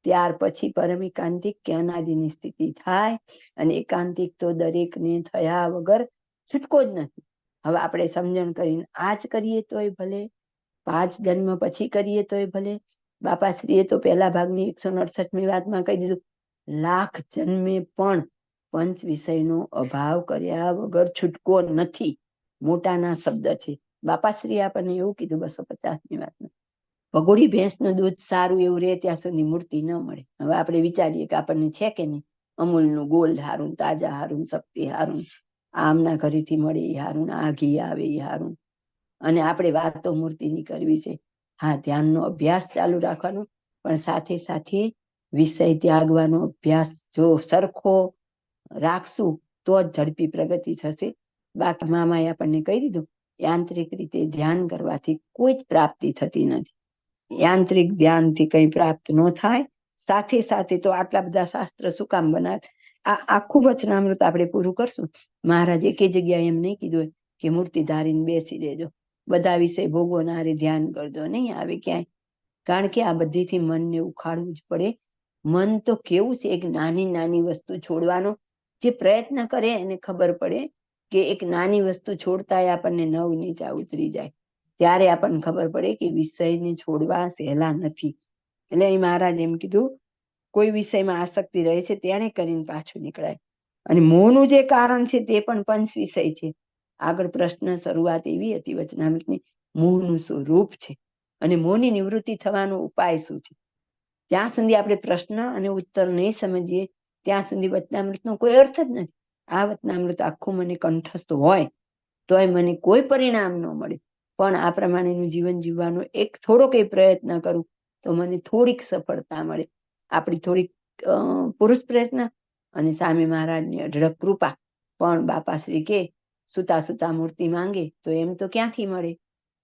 ત્યાર પછી પરમ એકાંતિક કે અનાદિની સ્થિતિ થાય. અને એકાંતિક તો દરેકને થયા વગર છૂટકો જ નથી. હવે આપણે સમજણ કરીને આજ કરીએ તોય ભલે, 5 જન્મ પછી કરીએ તોય ભલે. બાપાશ્રીએ તો પહેલા ભાગની 168મી વાતમાં કહી દીધું, લાખ જન્મે પણ પંચ વિષયનો અભાવ કર્યા વગર છૂટકો નથી. મોટાના શબ્દ છે. બાપાશ્રીએ આપણને એવું કીધું 250મી વાતમાં, ભગોડી ભેંસનું દૂધ સારું એવું રહે ત્યાં સુધી મૂર્તિ ન મળે. હવે આપણે વિચારીએ કે આપણને છે કે નહીં, અમૂલનું ગોલ્ડ હારું, તાજા હારું, શક્તિ હારું, આમના ઘરેથી મળે એ હારું, આ ઘી આવે એ હારું, અને આપણે વાતો મૂર્તિની કરવી છે. હા, ધ્યાનનો અભ્યાસ ચાલુ રાખવાનો, પણ સાથે સાથે વિષય ત્યાગવાનો અભ્યાસ જો સરખો રાખશું તો જ ઝડપી પ્રગતિ થશે. બાકી મામાએ આપણને કહી દીધું, યાંત્રિક રીતે ધ્યાન કરવાથી કોઈ જ પ્રાપ્તિ થતી નથી. યાંત્રિક ધ્યાનથી કઈ પ્રાપ્ત ન થાય. સાથે સાથે તો આટલા બધા શાસ્ત્ર શું કામ બનાવે? આ આખું વચનામૃત આપણે પૂરું કરશું. મહારાજ એક જગ્યાએ એમ નહીં કીધું કે મૂર્તિ ધારીને બેસી રહેજો, બધા વિષય ભોગવનારે ધ્યાન કરજો, નહીં આવે ક્યાંય. કારણ કે આ બધીથી મનને ઉખાડવું જ પડે. મન તો કેવું છે, એક નાની નાની વસ્તુ છોડવાનો જે પ્રયત્ન કરે એને ખબર પડે કે એક નાની વસ્તુ છોડતા આપણને 9 નીચા ઉતરી જાય. ત્યારે આપણને ખબર પડે કે વિષયને છોડવા સહેલા નથી. એટલે અહીં મહારાજ એમ કીધું, કોઈ વિષયમાં આસક્તિ રહે છે તેને કરીને પાછું નીકળાય. અને મોહનું જે કારણ છે તે પણ પંચ વિષય છે. આગળ પ્રશ્ન શરૂઆત એવી હતી વચનામૃતની, મોહનું શું રૂપ છે અને મોહની નિવૃત્તિ થવાનો ઉપાય શું છે? ત્યાં સુધી આપણે પ્રશ્ન અને ઉત્તર નહીં સમજીએ ત્યાં સુધી વચનામૃતનો કોઈ અર્થ જ નથી. આ વચનામૃત આખું મને કંઠસ્થ હોય તોય મને કોઈ પરિણામ ન મળે, પણ આ પ્રમાણેનું જીવન જીવવાનો એક થોડો કઈ પ્રયત્ન કરું તો મને થોડીક સફળતા મળે. આપણી થોડીક પુરુષ પ્રયત્ન અને સામે મહારાજની અઢળક કૃપા. પણ બાપાશ્રી કે સુતા સુતા મૂર્તિ માંગે તો એમ તો ક્યાંથી મળે?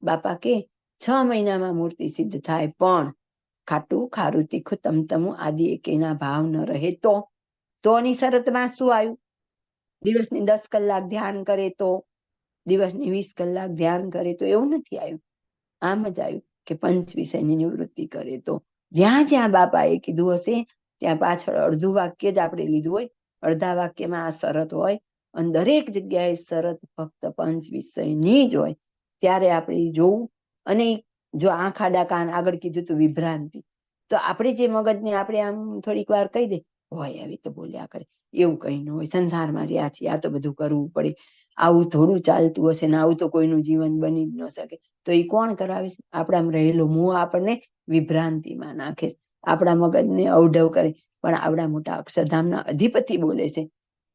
બાપા કે 6 મહિનામાં મૂર્તિ સિદ્ધ થાય, પણ ખાટું ખારું તીખું તમતમું આદિ એકેના ભાવ ન રહે તોની શરતમાં શું આવ્યું? દિવસની 10 કલાક ધ્યાન કરે તો, દિવસની 20 કલાક ધ્યાન કરે તો, એવું નથી આવ્યું. આમ જ આવ્યું કે પંચ વિષયની નિવૃત્તિ કરે તો. જ્યાં જ્યાં બાપાએ કીધું હશે ત્યાં પાછળ અડધું વાક્ય જ આપણે લીધું હોય, અડધા વાક્યમાં આ શરત હોય, અને દરેક જગ્યાએ શરત ફક્ત પંચ વિષયની જ હોય. ત્યારે આપણે જોવું. અને જો આંખ આડા કાન આગળ કીધું તો વિભ્રાંતિ, તો આપણે જે મગજને આપણે આમ થોડીક વાર કહી દે, હોય આવી તો બોલ્યા કરે, એવું કઈ ન હોય, સંસારમાં રહ્યા છીએ, આ તો બધું કરવું પડે, આવું થોડું ચાલતું હશે ને, આવું તો કોઈનું જીવન બની જ ન શકે. તો એ કોણ કરાવે છે? આપણામાં રહેલો મોહ આપણને વિભ્રાંતિમાં નાખે, આપણા મગજને અવઢવ કરે. પણ આવડા મોટા અક્ષરધામના અધિપતિ બોલે છે,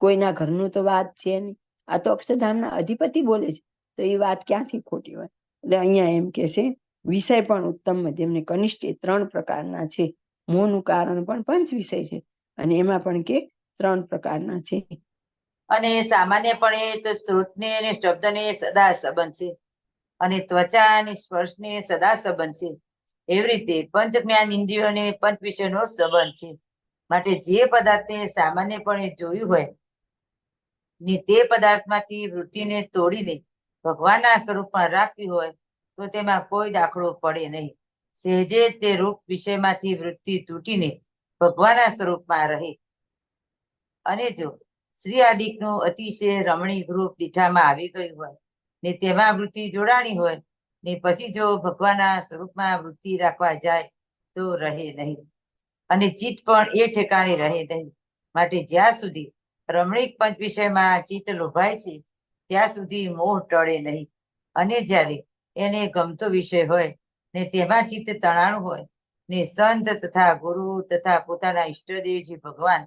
કોઈના ઘરનું તો વાત છે નહીં. આ તો અક્ષરધામના અધિપતિ બોલે છે, તો એ વાત ક્યાંથી ખોટી હોય? એટલે અહીંયા એમ કે છે વિષય પણ ઉત્તમ, મધ્યમ ને કનિષ્ઠ એ 3 પ્રકારના છે. મોહનું કારણ પણ 5 વિષય છે, અને એમાં પણ કે 3 પ્રકારના છે. અને સામાન્યપણે તો સ્ત્રોતને અને શબ્દને સદા સંબંધ છે, અને ત્વચા અને સ્પર્શને સદા સંબંધ છે. એવી રીતે પંચ જ્ઞાન ઇન્દ્રિયોને પંચ વિષયનો સંબંધ છે. માટે જે પદાર્થને સામાન્યપણે જોયું હોય ને તે પદાર્થમાંથી વૃત્તિને તોડીને ભગવાનના સ્વરૂપમાં રાખવી હોય તો તેમાં કોઈ દાખલો પડે નહીં. સહેજે તે રૂપ વિષયમાંથી વૃત્તિ તૂટીને ભગવાનના સ્વરૂપમાં રહે. અને જો શ્રી આદિકનું અતિશય રમણીક રૂપ દીઠામાં આવી ગયું હોય ને તેમાં વૃત્તિ જોડાણી હોય ને પછી જો ભગવાનના સ્વરૂપમાં વૃત્તિ રાખવા જાય તો રહે નહીં, અને ચિત્ત પણ એ ઠેકાણે રહે નહીં. માટે જ્યાં સુધી રમણીક પંચ વિષયમાં ચિત્ત લોભાય છે ત્યાં સુધી મોહ ટળે નહીં. અને જ્યારે એને ગમતો વિષય હોય ને તેમાં ચિત્ત તણાણું હોય ને સંત તથા ગુરુ તથા પોતાના ઈષ્ટદેવ જે ભગવાન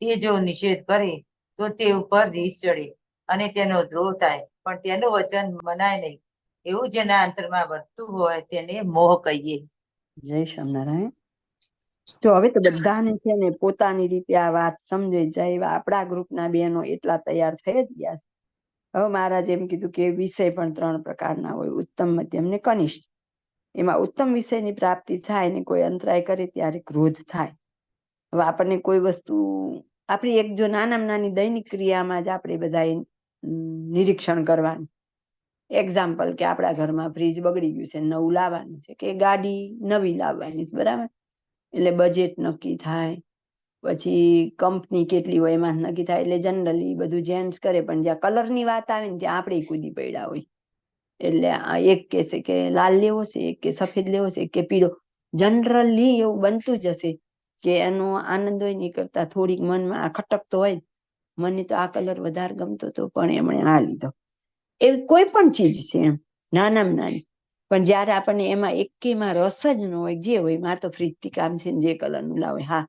તે જો નિષેધ કરે તો તે ઉપર રીસ ચડે અને તેનો દ્રોહ થાય, પણ તેનું વચન મનાય નહીં. એવું જેના અંતરમાં વર્તતું હોય તેને મોહ કહીએ. જય સ્વામિનારાયણ. તો હવે તો બધાને છે ને પોતાની રીતે આ વાત સમજે જાય એવા આપણા ગ્રુપના બહેનો એટલા તૈયાર થઈ જ ગયા છે. હવે મહારાજ એમ કીધું કે વિષય પણ 3 પ્રકારના હોય, ઉત્તમ, મધ્યમ ને કનિષ્ઠ. એમાં ઉત્તમ વિષયની પ્રાપ્તિ થાય ને કોઈ અંતરાય કરે ત્યારે ક્રોધ થાય. હવે આપણને કોઈ વસ્તુ આપણી એક જો નાનામાં નાની દૈનિક ક્રિયામાં જ આપણે બધા નિરીક્ષણ કરવાનું. એક્ઝામ્પલ કે આપણા ઘરમાં ફ્રીજ બગડી ગયું છે, નવું લાવવાનું છે, કે ગાડી નવી લાવવાની છે, બરાબર? એટલે બજેટ નક્કી થાય, પછી કંપની કેટલી હોય એમાં નક્કી થાય. એટલે જનરલી બધું જેન્ટ્સ કરે, પણ જ્યાં કલરની વાત આવે ને ત્યાં આપણે કૂદી પડ્યા હોય. એટલે એક કહેશે કે લાલ લેવો છે, એક કે સફેદ લેવો છે, એક કે પીળો. જનરલી એવું બનતું જ હશે કે એનો આનંદ હોય નહીં કરતા થોડીક મનમાં આ ખટકતો હોય, મને તો આ કલર વધારે ગમતો હતો પણ એમણે આ લીધો. એવી કોઈ પણ ચીજ છે એમ નાનામાં નાની, પણ જયારે આપણને એમાં એકેયમાં રસ જ ન હોય, જે હોય મારે તો ફ્રીજથી કામ છે ને જે કલરનું લાવે, હા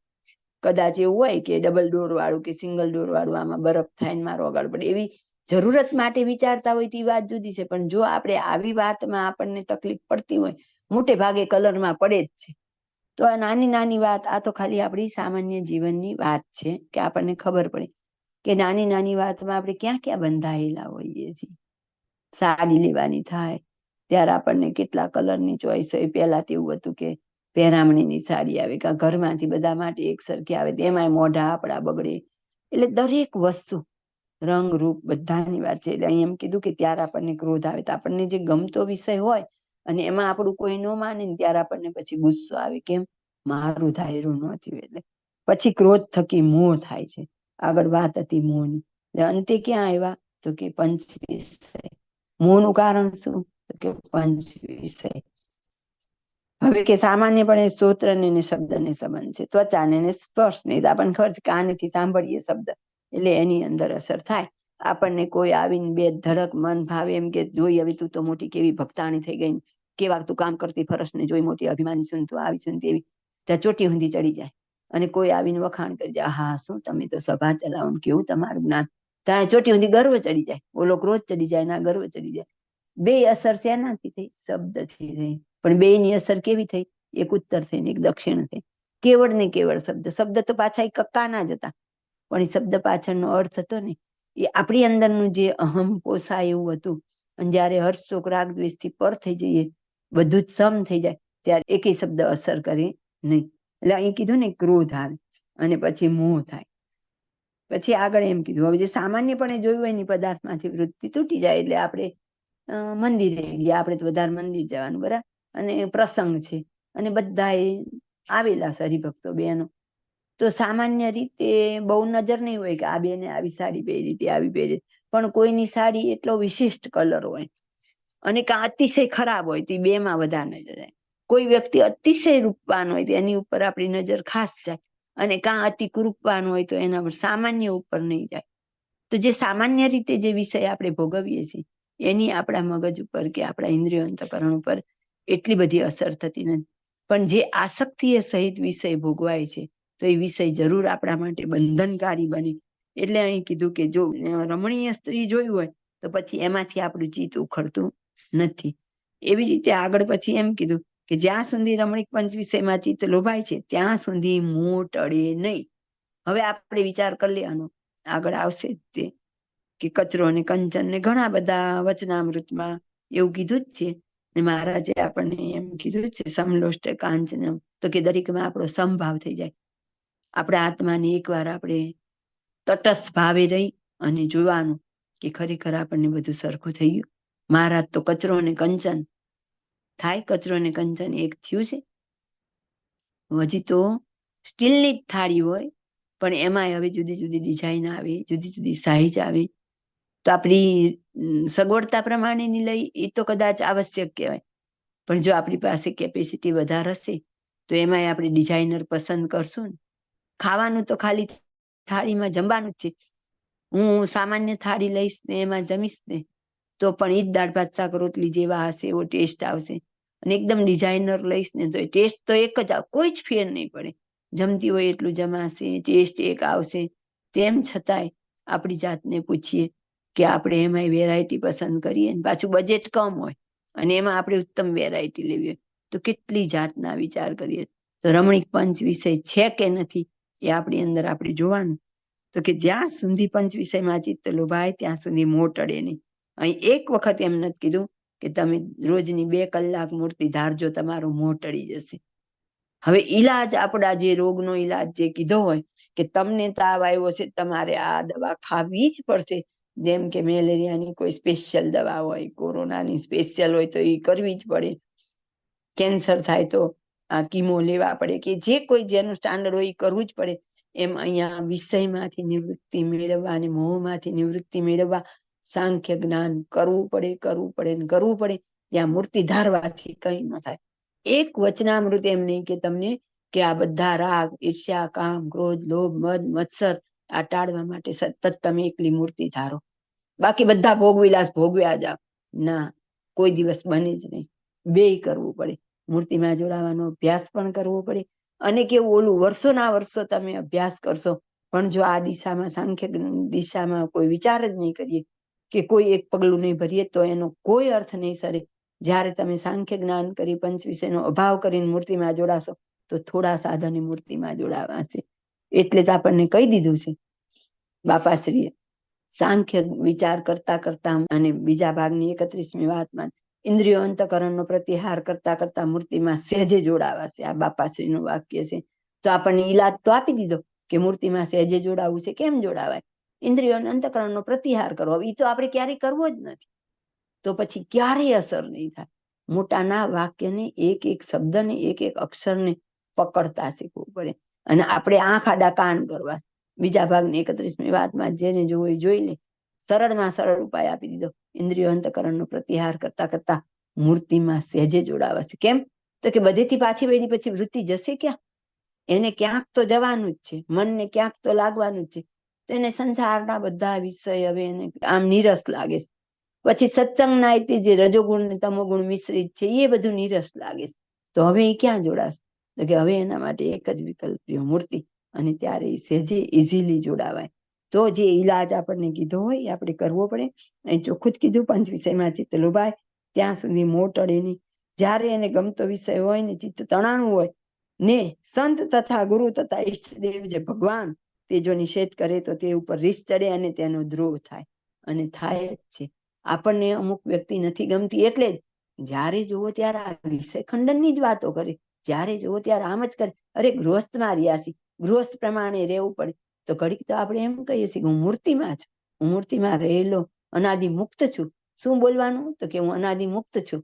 કદાચ એવું હોય કે ડબલ ડોર વાળું કે સિંગલ ડોર વાળું આમાં બરફ થાય ને મારો આગળ પડે, એવી જરૂરત માટે વિચારતા હોય તે વાત જુદી છે. પણ જો આપણે આવી વાતમાં આપણને તકલીફ પડતી હોય, મોટે ભાગે કલરમાં પડે જ છે. તો આ નાની નાની વાત, આ તો ખાલી આપણી સામાન્ય જીવનની વાત છે કે આપણને ખબર પડે કે નાની નાની વાતમાં આપણે ક્યાં ક્યાં બંધાયેલા હોઈએ છીએ. સાડી લેવાની થાય ત્યારે આપણને કેટલા કલરની ચોઈસ હોય. પહેલા તો એવું હતું કે પહેરામણીની સાડી આવે કે ઘરમાંથી બધા માટે એક સરખી આવે, તેમાંય મોઢા આપણા બગડે. એટલે દરેક વસ્તુ રંગ રૂપ બધાની વાત છે. એટલે અહીં એમ કીધું કે ત્યારે આપણને ક્રોધ આવે, તો આપણને જે ગમતો વિષય હોય અને એમાં આપણું કોઈ ન માને ને ત્યારે આપણને પછી ગુસ્સો આવે, કેમ મારું ધાર્યું ન થયું. એટલે પછી ક્રોધ થકી મોહ થાય છે. આગળ વાત હતી મોહની, અંતે ક્યાં આવ્યા તો કે પંચ વિષય. મોહનું કારણ શું તો કે પંચ વિષય. હવે કે સામાન્યપણે સ્તોત્રને ને શબ્દને સંબંધ છે, ત્વચાને ને સ્પર્શને આપણને ખબર છે કાનેથી સાંભળીએ શબ્દ એટલે એની અંદર અસર થાય. આપણને કોઈ આવીને બે ધડક મન ભાવે એમ કે જોઈ હવે તું તો મોટી કેવી ભક્તાણી થઈ ગઈ, કેવા તું કામ કરતી ફરસને જોઈ મોટી અભિમાની છું, તું આવી છું તેવી, ત્યાં ચોટી ઊંધી ચડી જાય. અને કોઈ આવીને વખાણ કરી જાય, હા શું તમે તો સભા ચલાવો, કેવું તમારું જ્ઞાન, ત્યાં ચોટી ઊંધી ગર્વ ચડી જાય. ઓલો ક્રોધ ચડી જાય, ના ગર્વ ચડી જાય. બે અસર શેનાથી થઈ? શબ્દથી થઈ. પણ બે ની અસર કેવી થઈ? એક ઉત્તર થઈ ને એક દક્ષિણ થઈ. કેવળ ને કેવળ શબ્દ. શબ્દ તો પાછા કક્કાના જ હતા, પણ એ શબ્દ પાછળનો અર્થ હતો ને એ આપણી અંદરનું જે અહમ પોસાય એવું હતું. અને જયારે હર્ષ શોક રાગ દ્વેષ થી પર થઈ જઈએ, બધું જ સમ થઈ જાય, ત્યારે એકેય શબ્દ અસર કરે નહીં. એટલે અહીં કીધું ને ક્રોધ આવે અને પછી મોહ થાય. પછી આગળ એમ કીધું હવે જે સામાન્યપણે જોયું હોય ને પદાર્થમાંથી વૃત્તિ તૂટી જાય એટલે આપણે મંદિરે ગયા, આપણે તો વધારે મંદિર જવાનું, બરાબર? અને પ્રસંગ છે અને બધા આવેલા છે હરિભક્તો બેનો, તો સામાન્ય રીતે બહુ નજર નહીં હોય કે આ બેને આવી સાડી પહેરી હતી, આવી પહેરી, પણ કોઈની સાડી એટલો વિશિષ્ટ કલર હોય અને કાં અતિશય ખરાબ હોય તો બે માં વધારે નજર જાય. કોઈ વ્યક્તિ અતિશય રૂપવાન હોય તો એની ઉપર આપણી નજર ખાસ જાય, અને કાં અતિ કૃપવાન હોય તો એના પર સામાન્ય ઉપર નહીં જાય. તો જે સામાન્ય રીતે જે વિષય આપણે ભોગવીએ છીએ એની આપણા મગજ ઉપર કે આપણા ઇન્દ્રિયો અંતકરણ ઉપર એટલી બધી અસર થતી નથી. પણ જે આસક્તિએ સહિત વિષય ભોગવાય છે તો એ વિષય જરૂર આપણા માટે બંધનકારી બને. એટલે અહીં કીધું કે જો રમણીય સ્ત્રી જોયું હોય તો પછી એમાંથી આપણું ચિત્ત ઉખડતું નથી. એવી રીતે આગળ પછી એમ કીધું કે જ્યાં સુધી રમણીક પંચ વિષયમાં ચિત્ત લોભાય છે ત્યાં સુધી મોહ ટળે નહીં. હવે આપણે વિચાર કરી લેવાનો, આગળ આવશે તે કે કચરો અને કંચન ને ઘણા બધા વચનામૃતમાં એવું કીધું જ છે. ને મહારાજે આપણને એમ કીધું છે સમલોષ્ટ કાંચનમ, તો કે દરેકમાં આપણો સમભાવ થઈ જાય. આપણા આત્માને એકવાર આપણે તટસ્થ ભાવે રહી અને જોવાનું કે ખરેખર આપણને બધું સરખું થઈ ગયું. મહારાજ તો કચરો અને કંચન થાય, કચરો અને કંચન એક થયું છે. હજી તો સ્ટીલની જ થાળી હોય પણ એમાં હવે જુદી જુદી ડિઝાઇન આવે, જુદી જુદી સાઈઝ આવે, તો આપણી સગવડતા પ્રમાણેની લઈ એ તો કદાચ આવશ્યક કહેવાય. પણ જો આપણી પાસે કેપેસિટી વધારે હશે તો એમાં આપણે ડિઝાઇનર પસંદ કરશું ને. ખાવાનું તો ખાલી થાળીમાં જમવાનું જ છે. હું સામાન્ય થાળી લઈશ ને એમાં જમીશ ને તો પણ એ જ દાળ ભાત શાક રોટલી જેવા હશે એવો ટેસ્ટ આવશે. અને એકદમ ડિઝાઇનર લઈશ ને તો એ ટેસ્ટ તો એક જ આવે, કોઈ જ ફેર નહીં પડે. જમતી હોય એટલું જમાશે, ટેસ્ટ એક આવશે. તેમ છતાંય આપણી જાતને પૂછીએ કે આપણે એમાં વેરાયટી પસંદ કરીએ, પાછું બજેટ કમ હોય અને એમાં આપણે ઉત્તમ વેરાયટી લેવી હોય તો કેટલી જાતના વિચાર કરીએ. તો રમણીક પંચ વિષય છે કે નથી એ આપણી અંદર આપણે જોવાનું. તો કે જ્યાં સુધી પંચ વિષયમાં ચિત્ત લોભાય ત્યાં સુધી મોહ ટળે નહીં. અહીં એક વખત એમ નથી કીધું કે તમે રોજની 2 કલાક મૂર્તિ ધારજો તમારો મોહ ટળી જશે. હવે ઈલાજ, આપણા જે રોગનો ઈલાજ જે કીધો હોય કે તમને તાવ આવ્યો છે તમારે આ દવા ખાવી જ પડશે, જેમ કે મેલેરિયાની કોઈ સ્પેશિયલ દવા હોય, કોરોનાની સ્પેશિયલ હોય તો એ કરવી જ પડે, કેન્સર થાય તો આ કીમો લેવા પડે, કે જે કોઈ જેનું સ્ટાન્ડર્ડ હોય એ કરવું જ પડે. એમ અહીંયા વિષયમાંથી નિવૃત્તિ મેળવવા અને મોહમાંથી નિવૃત્તિ મેળવવા સાંખ્ય જ્ઞાન કરવું પડે, કરવું પડે ને કરવું પડે. ત્યાં મૂર્તિ ધારવાથી કંઈ ન થાય. એક વચનામૃત એમ નહીં કે તમને કે આ બધા રાગ, ઈર્ષ્યા, કામ, ક્રોધ, લોભ, મદ, મત્સર આ ટાળવા માટે સતત તમે એકલી મૂર્તિ ધારો, બાકી બધા ભોગવિલાસ ભોગવ્યા જાવ. ના, કોઈ દિવસ બને જ નહીં. બેય કરવું પડે. મૂર્તિમાં જોડાવાનો અભ્યાસ પણ કરવો પડે અને કેવું ઓલું વર્ષોના વર્ષો તમે અભ્યાસ કરશો પણ જો આ દિશામાં સાંખ્ય દિશામાં કોઈ વિચાર જ નહીં કરીએ કે કોઈ એક પગલું નહીં ભરીએ તો એનો કોઈ અર્થ નહીં સરે. જ્યારે તમે સાંખ્ય જ્ઞાન કરી પંચ વિષયનો અભાવ કરીને મૂર્તિમાં જોડાશો તો થોડા સાધને મૂર્તિમાં જોડાવા છે. એટલે જ આપણને કહી દીધું છે બાપાશ્રીએ, સાંખ્ય વિચાર કરતા કરતા અને બીજા ભાગની 31મી વાતમાં ઇન્દ્રિયો અંતકરણનો પ્રતિહાર કરતા કરતા મૂર્તિમાં સહેજે જોડાવા છે. આ બાપાશ્રીનું વાક્ય છે. તો આપણને ઈલાજ તો આપી દીધો કે મૂર્તિમાં સહેજે જોડાવું છે. કેમ જોડાવાય? ઇન્દ્રિયો અને અંતકરણનો પ્રતિહાર કરવો. એ તો આપણે ક્યારેય કરવો જ નથી, તો પછી ક્યારેય અસર નહીં થાય. મોટાના વાક્યને એક એક શબ્દને એક એક અક્ષરને પકડતા શીખવું પડે અને આપણે આંખ આડા કાન કરવા. બીજા ભાગની 31મી વાતમાં જેને જોવું જોઈ લે. સરળમાં સરળ ઉપાય આપી દીધો. ઇન્દ્રિયો અંતકરણનો પ્રતિહાર કરતા કરતા મૂર્તિમાં સહેજે જોડાવાશે. કેમ? તો કે બધેથી પાછી વળી પછી વૃત્તિ જશે ક્યાં? એને ક્યાંક તો જવાનું જ છે, મનને ક્યાંક તો લાગવાનું જ છે. તો એને સંસારના બધા વિષય હવે એને આમ નીરસ લાગે છે. પછી સત્સંગના જે રજોગુણ ને તમોગુણ મિશ્રિત છે એ બધું નીરસ લાગે છે. તો હવે એ ક્યાં જોડાશે? તો કે હવે એના માટે એક જ વિકલ્પ રહ્યો, મૂર્તિ. અને ત્યારે સહેજે ઇઝીલી જોડાવાય. તો જે ઈલાજ આપણને કીધો હોય એ આપણે કરવો પડે. અહીં ચોખ્ખું જ કીધું, પંચ વિષયમાં ચિત્ત લોભાય ત્યાં સુધી મોહ ટળે નહીં. જ્યારે એને ગમતો વિષય હોય ને ચિત્ત તણાણું હોય ને સંત તથા ગુરુ તથા ઈષ્ટદેવ જે ભગવાન તે જો નિષેધ કરે તો તે ઉપર રીસ ચડે અને તેનો દ્રોહ થાય. અને થાય જ છે. આપણને અમુક વ્યક્તિ નથી ગમતી એટલે જ જ્યારે જુઓ ત્યારે આ વિષય ખંડનની જ વાતો કરે, જ્યારે જુઓ ત્યારે આમ જ કરે. અરે ગૃહસ્થમાં રહ્યા છીએ, ગૃહસ્થ પ્રમાણે રહેવું પડે. તો ઘડીક તો આપણે એમ કહીએ છીએ કે હું મૂર્તિમાં છું, હું મૂર્તિમાં રહેલો અનાદિ મુક્ત છું. શું બોલવાનું? તો કે હું અનાદિ મુક્ત છું.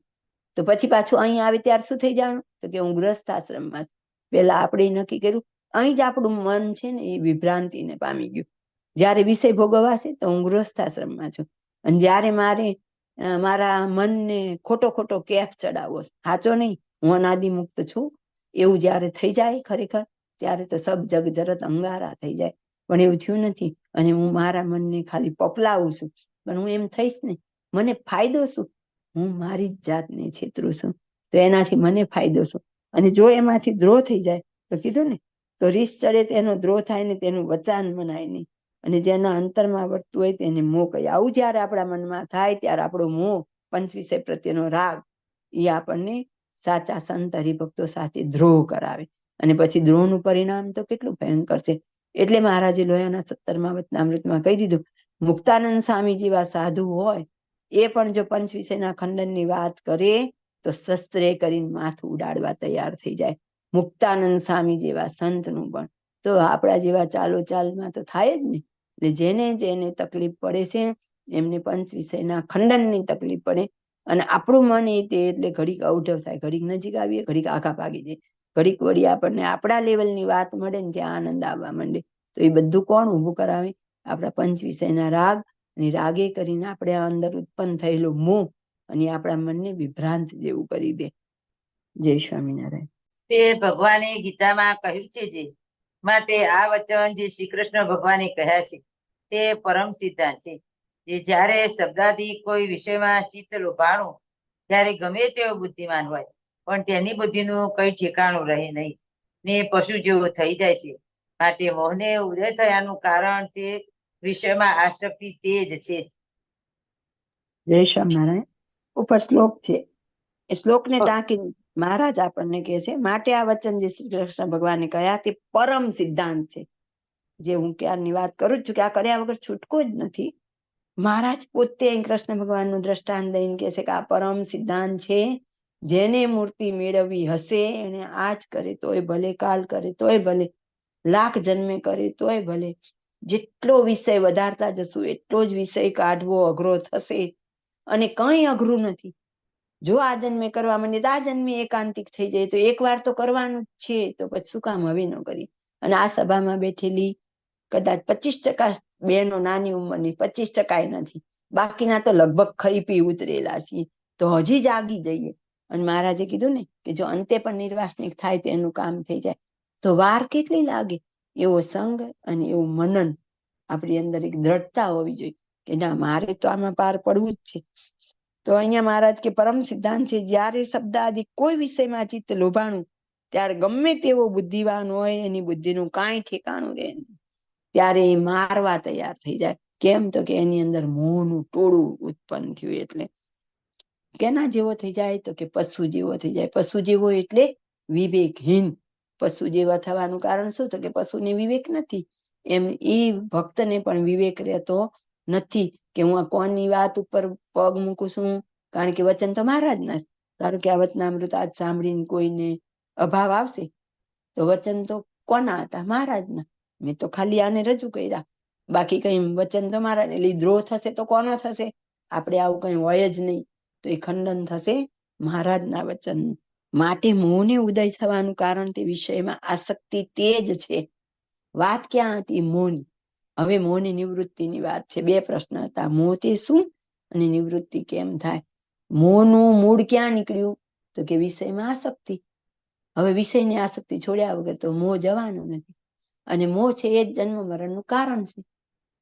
તો પછી પાછું અહીં આવે ત્યારે શું થઈ જવાનું? તો કે હું ગૃહસ્થ આશ્રમમાં છું. પેલા આપણે નક્કી કર્યું, અહીં જ આપણું મન છે ને એ વિભ્રાંતિને પામી ગયું. જ્યારે વિષય ભોગવાશે તો હું ગૃહસ્થ આશ્રમમાં છું. અને જ્યારે મારે મારા મનને ખોટો ખોટો કેફ ચડાવવો, સાચો નહીં, હું અનાદિ મુક્ત છું, એવું જ્યારે થઈ જાય ખરેખર, ત્યારે તો સબ જગ જરત અંગારા થઈ જાય. પણ એવું થયું નથી અને હું મારા મનને ખાલી પપલાવું છું. પણ હું એમ થઈશ ને, મને ફાયદો શું? હું મારી જ જાતને છેતરું છું. તો એનાથી મને ફાયદો શું? અને જો એમાંથી દ્રોહ થઈ જાય તો કીધું ને, તો રીસ ચડે તેનો દ્રોહ થાય ને તેનું વચાન મનાય નહીં. અને જેના અંતરમાં વર્તતું હોય તેને મોહ કહે. આવું જયારે આપણા મનમાં થાય ત્યારે આપણો મોહ, પંચ વિષય પ્રત્યેનો રાગ, એ આપણને સાચા સંત હરિભક્તો સાથે દ્રોહ કરાવે. અને પછી દ્રોહનું પરિણામ તો કેટલું ભયંકર છે. એટલે મહારાજે લોયાના 17મા વચનામૃતમાં કહી દીધું, મુક્તાનંદ સ્વામી જેવા સાધુ હોય એ પણ જો પંચ વિષયના ખંડનની વાત કરે તો શસ્ત્રે કરીને માથું ઉડાડવા તૈયાર થઈ જાય. મુક્તાનંદ સ્વામી જેવા સંતનું પણ તો આપણા જેવા ચાલો ચાલમાં તો થાય જ ને. એટલે જેને જેને તકલીફ પડે છે એમને પંચ વિષયના ખંડનની તકલીફ પડે. અને આપણું મન એટલે ઘડીક અવઢવ થાય, ઘડીક નજીક આવીએ, ઘડીક આઘા ભાગી જાય, ઘડીક વળી આપણને આપણા લેવલની વાત મળે ને ત્યાં આનંદ આવવા માંડે. તો એ બધું કોણ ઊભું કરાવે? આપણા પંચ વિષયના રાગ. અને રાગે કરીને આપણે અંદર ઉત્પન્ન થયેલો મોહ અને આપણા મનને વિભ્રાંત જેવું કરી દે. જય સ્વામિનારાયણ. તે ભગવાને ગીતામાં કહ્યું છે જે માટે આ વચન જે શ્રી કૃષ્ણ ભગવાને કહ્યા છે તે પરમ સિદ્ધાંત છે. જે જ્યારે શબ્દાદી કોઈ વિષયમાં ચિત્ત લોભાણું, ત્યારે ગમે તેવો બુદ્ધિમાન હોય પણ તેની બુદ્ધિનું કઈ ઠેકાણું રહે નહીં ને પશુ જેવું થઈ જાય છે. માટે મોહને ઉદય થયાનું કારણ તે વિષયમાં આસક્તિ તે જ છે. જય સ્વામિનારાયણ. ઉપર શ્લોક છે, એ શ્લોકને ટાંકી મહારાજ આપણને કહે છે, માટે આ વચન જે શ્રી કૃષ્ણ ભગવાને કહ્યા તે પરમ સિદ્ધાંત છે. જે હું ક્યારની વાત કરું છું કે આ કર્યા વગર છૂટકો જ નથી. મહારાજ પોતે કૃષ્ણ ભગવાનનું દ્રષ્ટાંત દઈને કહે છે કે આ પરમ સિદ્ધાંત છે. જેને મૂર્તિ મેળવવી હશે એને આજ કરે તોય ભલે, કાલ કરે તોય ભલે, લાખ જન્મે કરે તોય ભલે, જેટલો વિષય વધારતા જશું એટલો જ વિષય કાઢવો અઘરો થશે. અને કંઈ અઘરું નથી. જો આ જન્મે કરવા માંડીએ તો આ જન્મે એકાંતિક થઈ જાય. તો એક વાર તો કરવાનું જ છે, તો પછી શું કામ હવે ન કરી? અને આ સભામાં બેઠેલી કદાચ 25% બહેનો નાની ઉંમરની, 25% નથી, બાકીના તો લગભગ ખાઈ પી ઉતરેલા છીએ. તો હજી જાગી જઈએ. અને મહારાજે કીધું ને કે જો અંતે પણ નિર્વાસનિક થાય તો એનું કામ થઈ જાય. તો વાર કેટલી લાગે? એવો સંગ અને એવું મનન આપણી અંદર એક દ્રઢતા હોવી જોઈએ કે ના, મારે તો આમાં પાર પડવું જ છે. તો અહીંયા મહારાજ કે પરમ સિદ્ધાંત છે, જ્યારે શબ્દ આદિ કોઈ વિષયમાં ચિત્ત લોભાણું, ત્યારે ગમે તેવો બુદ્ધિવાન હોય એની બુદ્ધિનું કાંઈ ઠેકાણું રહે નહીં. ત્યારે એ મારવા તૈયાર થઈ જાય. કેમ? તો કે એની અંદર મોહનું ટોળું ઉત્પન્ન થયું. એટલે કેના જેવો થઈ જાય? તો કે પશુ જેવો થઈ જાય. પશુ જેવો એટલે વિવેકહીન. પશુ જેવા થવાનું કારણ શું? તો કે પશુને વિવેક નથી. એમ એ ભક્તને પણ વિવેક રહેતો નથી કે હું આ કોની વાત ઉપર પગ મૂકું છું. કારણ કે વચન તો મહારાજના. ધારો કે આ વચનામૃત આજ સાંભળીને કોઈને અભાવ આવશે તો વચન તો કોના હતા? મહારાજના. મેં તો ખાલી આને રજૂ કર્યા, બાકી કઈ વચન તો મારા. એટલે દ્રોહ થશે તો કોનો થશે? આપણે આવું કઈ હોય જ નહીં. તો એ ખંડન થશે મહારાજના વચન. માટે મોહને ઉદય થવાનું કારણ તે વિષયમાં આસક્તિ તે જ છે. વાત ક્યાં હતી? મોહની. હવે મોહની નિવૃત્તિની વાત છે. બે પ્રશ્ન હતા, મોહ તે શું અને નિવૃત્તિ કેમ થાય? મોહનું મૂળ ક્યાં નીકળ્યું? તો કે વિષયમાં આસક્તિ. હવે વિષયની આસક્તિ છોડ્યા વગર તો મોહ જવાનો નથી. અને મોહ છે એ જ જન્મ મરણનું કારણ છે.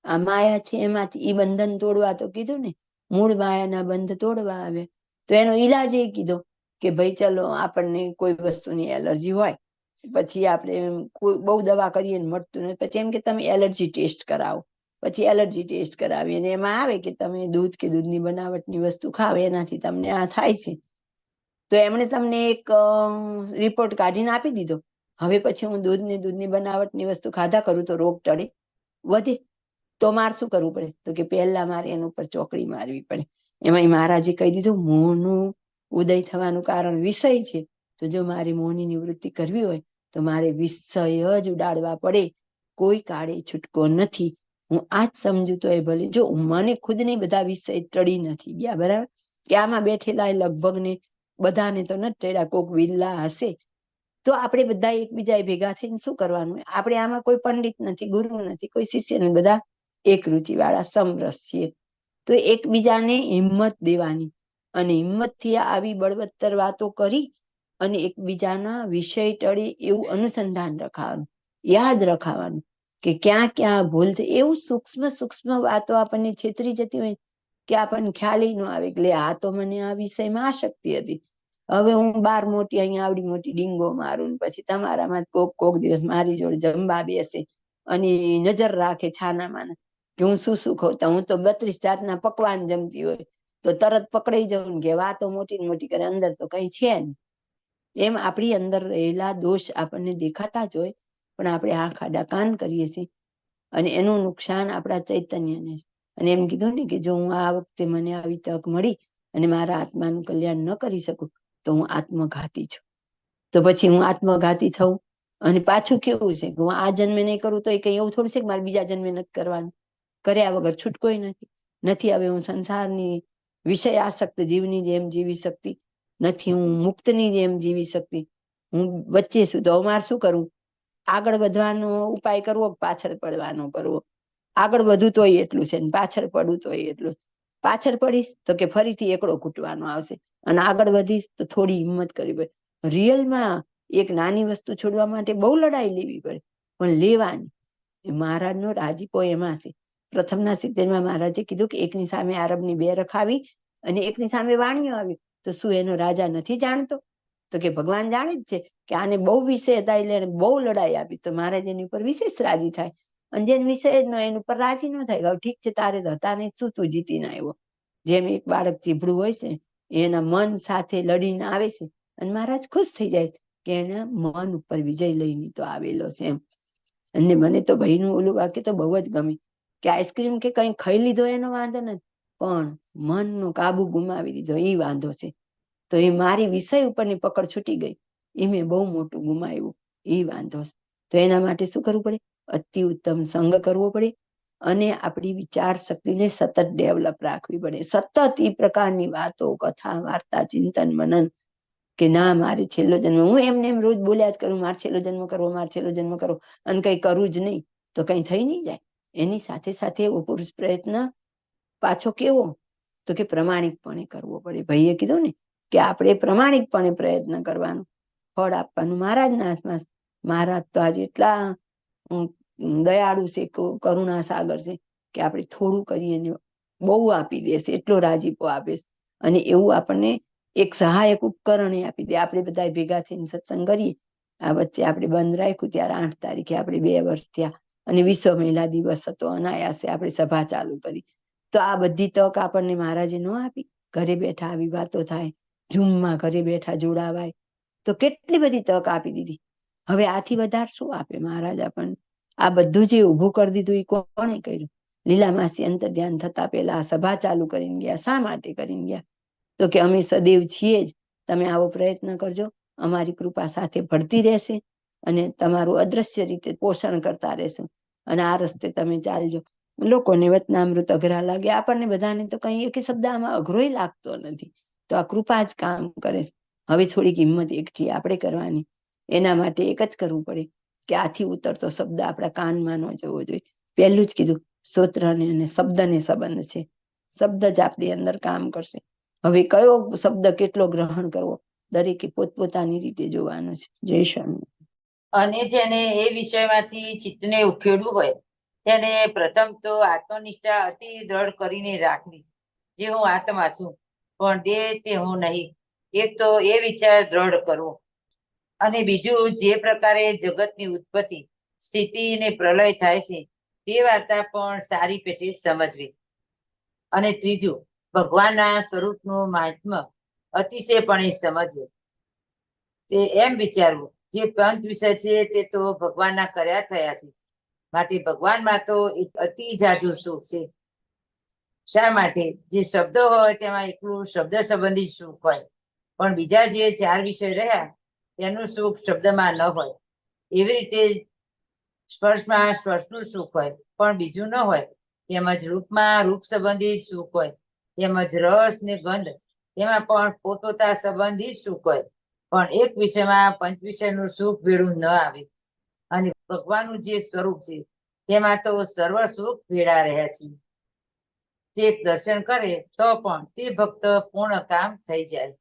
આ માયા છે એમાંથી ઈ બંધન તોડવા તો કીધું ને, મૂળ માયાના બંધ તોડવા આવે. તો એનો ઈલાજ એ કીધો કે ભાઈ ચલો, આપણને કોઈ વસ્તુની એલર્જી હોય, પછી આપણે બહુ દવા કરીએ ને મળતું નથી, પછી એમ કે તમે એલર્જી ટેસ્ટ કરાવો. પછી એલર્જી ટેસ્ટ કરાવીએ અને એમાં આવે કે તમે દૂધ કે દૂધની બનાવટની વસ્તુ ખાવ એનાથી તમને આ થાય છે. તો એમણે તમને એક રિપોર્ટ કાઢીને આપી દીધો. હવે પછી હું દૂધની બનાવટની વસ્તુ ખાધા કરું તો રોગ ટળે, વધે. તો મારે શું કરવું પડે? તો કે પહેલા મારે એના ઉપર ચોકડી મારવી પડે. એમાં મહારાજે કહી દીધું મોહનું ઉદય થવાનું કારણ વિષય છે. તો જો મારે મોહની નિવૃત્તિ કરવી હોય તો મારે વિષય જ ઉડાડવા પડે. કોઈ કાળે છૂટકો નથી. હું આજ સમજુ તો એ ભલે. જો મને ખુદને બધા વિષય ટળી નથી ગયા, બરાબર? કે આમાં બેઠેલા લગભગ ને બધાને તો નથી ટળ્યા, કોક વિરલા હશે. તો આપણે બધા એકબીજા ભેગા થઈને શું કરવાનું? આપણે આમાં કોઈ પંડિત નથી, ગુરુ નથી, કોઈ શિષ્ય નથી, બધા એક રુચિ વાળા સમરસ છીએ. તો એકબીજાને હિંમત દેવાની અને હિંમતથી આવી બળવત્તર વાતો કરી અને એકબીજાના વિષય ટળે એવું અનુસંધાન રખાવાનું, યાદ રખાવાનું કે ક્યાં ક્યાં ભૂલ થઈ. એવું સૂક્ષ્મ વાતો આપણને છેતરી જતી હોય કે આપણને ખ્યાલ ન આવે. એટલે આ તો મને આ વિષયમાં આસક્તિ હતી. હવે હું 12 મોટી, અહીંયા આવડી મોટી ડીંગો મારું, પછી તમારામાં કોક દિવસ મારી જોડે જમવા બેસે અને નજર રાખે છાનામાં કે હું શું શું ખાઉં. તો હું તો 32 જાતના પકવાન જમતી હોય તો તરત પકડાઈ જાઉં કે વાતો મોટી મોટી કરે, અંદર તો કઈ છે નહીં. એમ આપણી અંદર રહેલા દોષ આપણને દેખાતા જ હોય, પણ આપણે આંખ આડા કાન કરીએ છીએ અને એનું નુકસાન આપણા ચૈતન્યને. અને એમ કીધું ને કે જો હું આ વખતે મને આવી તક મળી અને મારા આત્માનું કલ્યાણ ન કરી શકું તો હું આત્મઘાતી છું. તો પછી હું આત્મઘાતી થઉં અને પાછું કેવું છે કે હું આ જન્મે નહીં કરું તો એ કઈ એવું થોડું છે કે મારે બીજા જન્મે નથી કરવાનું. કર્યા વગર છૂટકોય નથી. હવે હું સંસારની વિષય આસક્ત જીવની જેમ જીવી શકતી નથી, હું મુક્તની જેમ જીવી શકતી, હું વચ્ચે છું. તો મારે શું કરવું? આગળ વધવાનો ઉપાય કરવો, પાછળ પડવાનો કરવો. આગળ વધુ તોય એટલું છે, પાછળ પડવું તોય એટલું. પાછળ પડીશ તો કે ફરીથી એકડો ઘૂંટવાનો આવશે, અને આગળ વધીશ તો થોડી હિંમત કરવી પડે. રિયલમાં એક નાની વસ્તુ છોડવા માટે બહુ લડાઈ લેવી પડે, પણ લેવાની. મહારાજનો રાજીપો એમાં છે. પ્રથમના 70માં મહારાજે કીધું કે એકની સામે આરબની 2 રખાવી અને એકની સામે વાણિયો આવ્યો તો શું એનો રાજા નથી જાણતો? તો કે ભગવાન જાણે જ છે કે આને બહુ વિષય હતા એટલે એને બહુ લડાઈ આપી, તો મહારાજ એની ઉપર વિશેષ રાજી થાય. અને જેને વિષય જ ન એની ઉપર રાજી ન થાય, ઠીક છે તારે હતા ને શું તું જીતીને આવ્યો. જેમ એક બાળક ચીભડું હોય છે એના મન સાથે લડીને આવે છે અને મહારાજ ખુશ થઈ જાય કે એના મન ઉપર વિજય લઈને તો આવેલો છે એમ. અને મને તો ભાઈનું ઓલું વાક્ય તો બહુ જ ગમે કે આઈસ્ક્રીમ કે કઈ ખાઈ લીધો એનો વાંધો નથી, પણ મનનો કાબુ ગુમાવી દીધો એ વાંધો છે. તો એ મારી વિષય ઉપરની પકડ છૂટી ગઈ, એ મેં બહુ મોટું ગુમાવ્યું, એ વાંધો છે. તો એના માટે શું કરવું પડે? અતિ ઉત્તમ સંગ કરવો પડે અને આપણી વિચાર શક્તિને સતત ડેવલપ રાખવી પડે. સતત એ પ્રકારની વાતો, કથા, વાર્તા, ચિંતન, મનન કે ના મારે છેલ્લો જન્મ, હું એમને એમ રોજ બોલ્યા જ કરું, મારે છેલ્લો જન્મ કરવો, મારે છેલ્લો જન્મ કરવો, અને કઈ કરવું જ નહીં તો કઈ થઈ નહીં જાય. એની સાથે સાથે એવો પુરુષ પ્રયત્ન પાછો કેવો? તો કે પ્રમાણિકપણે કરવો પડે. ભાઈએ કીધું ને કે આપણે પ્રમાણિકપણે પ્રયત્ન કરવાનો, ફળ આપવાનું મહારાજના હાથમાં. મહારાજ તો આજે એટલા દયાળુ છે, કરુણા સાગર છે કે આપણે થોડું કરીએ ને બહુ આપી દેશે, એટલો રાજીપો આપે છે. અને એવું આપણને એક સહાયક ઉપકરણ આપી દે. આપણે બધા ભેગા થઈને સત્સંગ કરીએ. આ વચ્ચે આપણે બંધ રાખ્યું ત્યારે 8 તારીખે આપણે 2 વર્ષ થયા અને વિશ્વ મહિલા દિવસ હતો, અનાયાસે આપણે સભા ચાલુ કરી. તો આ બધી તક આપણને મહારાજે ન આપી? ઘરે બેઠા આવી વાતો થાય, ઝૂમમાં ઘરે બેઠા જોડાવાય, તો કેટલી બધી તક આપી દીધી. હવે આથી વધારે શું આપે મહારાજ આપણને? આ બધું જે ઊભું કરી દીધું એ કોણે કર્યું? લીલામાસી અંતર ધ્યાન થતા પહેલા સભા ચાલુ કરીને ગયા. શા માટે કરીને ગયા? તો કે અમે સદૈવ છીએ જ, તમે આવો પ્રયત્ન કરજો, અમારી કૃપા સાથે ભળતી રહેશે અને તમારું અદ્રશ્ય રીતે પોષણ કરતા રહેશે અને આ રસ્તે તમે ચાલજો. લોકોને વચનામૃત અઘરા લાગે, આપણને બધાને તો કઈ એક શબ્દ આમાં અઘરોય લાગતો નથી. તો આ કૃપા જ કામ કરે છે. હવે થોડીક હિંમત એકઠી આપણે કરવાની. એના માટે એક જ કરવું પડે કે આથી ઉતરતો શબ્દ આપણા કાનમાં ન જવો જોઈએ. પહેલું જ કીધું, સ્તોત્રને અને શબ્દને સંબંધ છે. શબ્દ જ આપણી અંદર કામ કરશે. હવે કયો શબ્દ કેટલો ગ્રહણ કરવો દરેકે પોતપોતાની રીતે જોવાનું છે. જય સ્વામી. અને જેને એ વિષયમાંથી ચિત્તને ઉખેડવું હોય તેને પ્રથમ તો આત્મનિષ્ઠા અતિ દ્રઢ કરીને રાખવી, જે હું આત્મા છું પણ દેહ તે હું નહીં. એક તો એ વિચાર દ્રઢ કરવો, અને બીજું જે પ્રકારે જગતની ઉત્પત્તિ, સ્થિતિ ને પ્રલય થાય છે તે વાર્તા પણ સારી પેઠે સમજવી. અને ત્રીજું, ભગવાનના સ્વરૂપનું મહાત્મ્ય અતિશયપણે સમજવું. તે એમ વિચારવું, જે પંચ વિષય છે તે તો ભગવાનના કર્યા થયા છે, માટે ભગવાનમાં તો એક અતિ જાજુ સુખ છે. શા માટે? જે શબ્દો હોય તેમાં એકલું શબ્દ સંબંધી સુખ હોય, પણ બીજા જે 4 વિષય રહ્યા તેનું સુખ શબ્દમાં ન હોય. એવી રીતે સ્પર્શમાં સ્પર્શનું સુખ હોય પણ બીજું ન હોય. તેમજ રૂપમાં રૂપ સંબંધી સુખ હોય, તેમજ રસ ને ગંધ તેમાં પણ પોતપોતા સંબંધી સુખ હોય, પણ એક વિષયમાં પંચ વિષયનું સુખ ભેળું ન આવે. અને ભગવાનનું જે સ્વરૂપ છે તેમાં તો સર્વ સુખ ભેળા રહ્યા છે. તે દર્શન કરે તો પણ તે ભક્ત પૂર્ણ કામ થઈ જાય.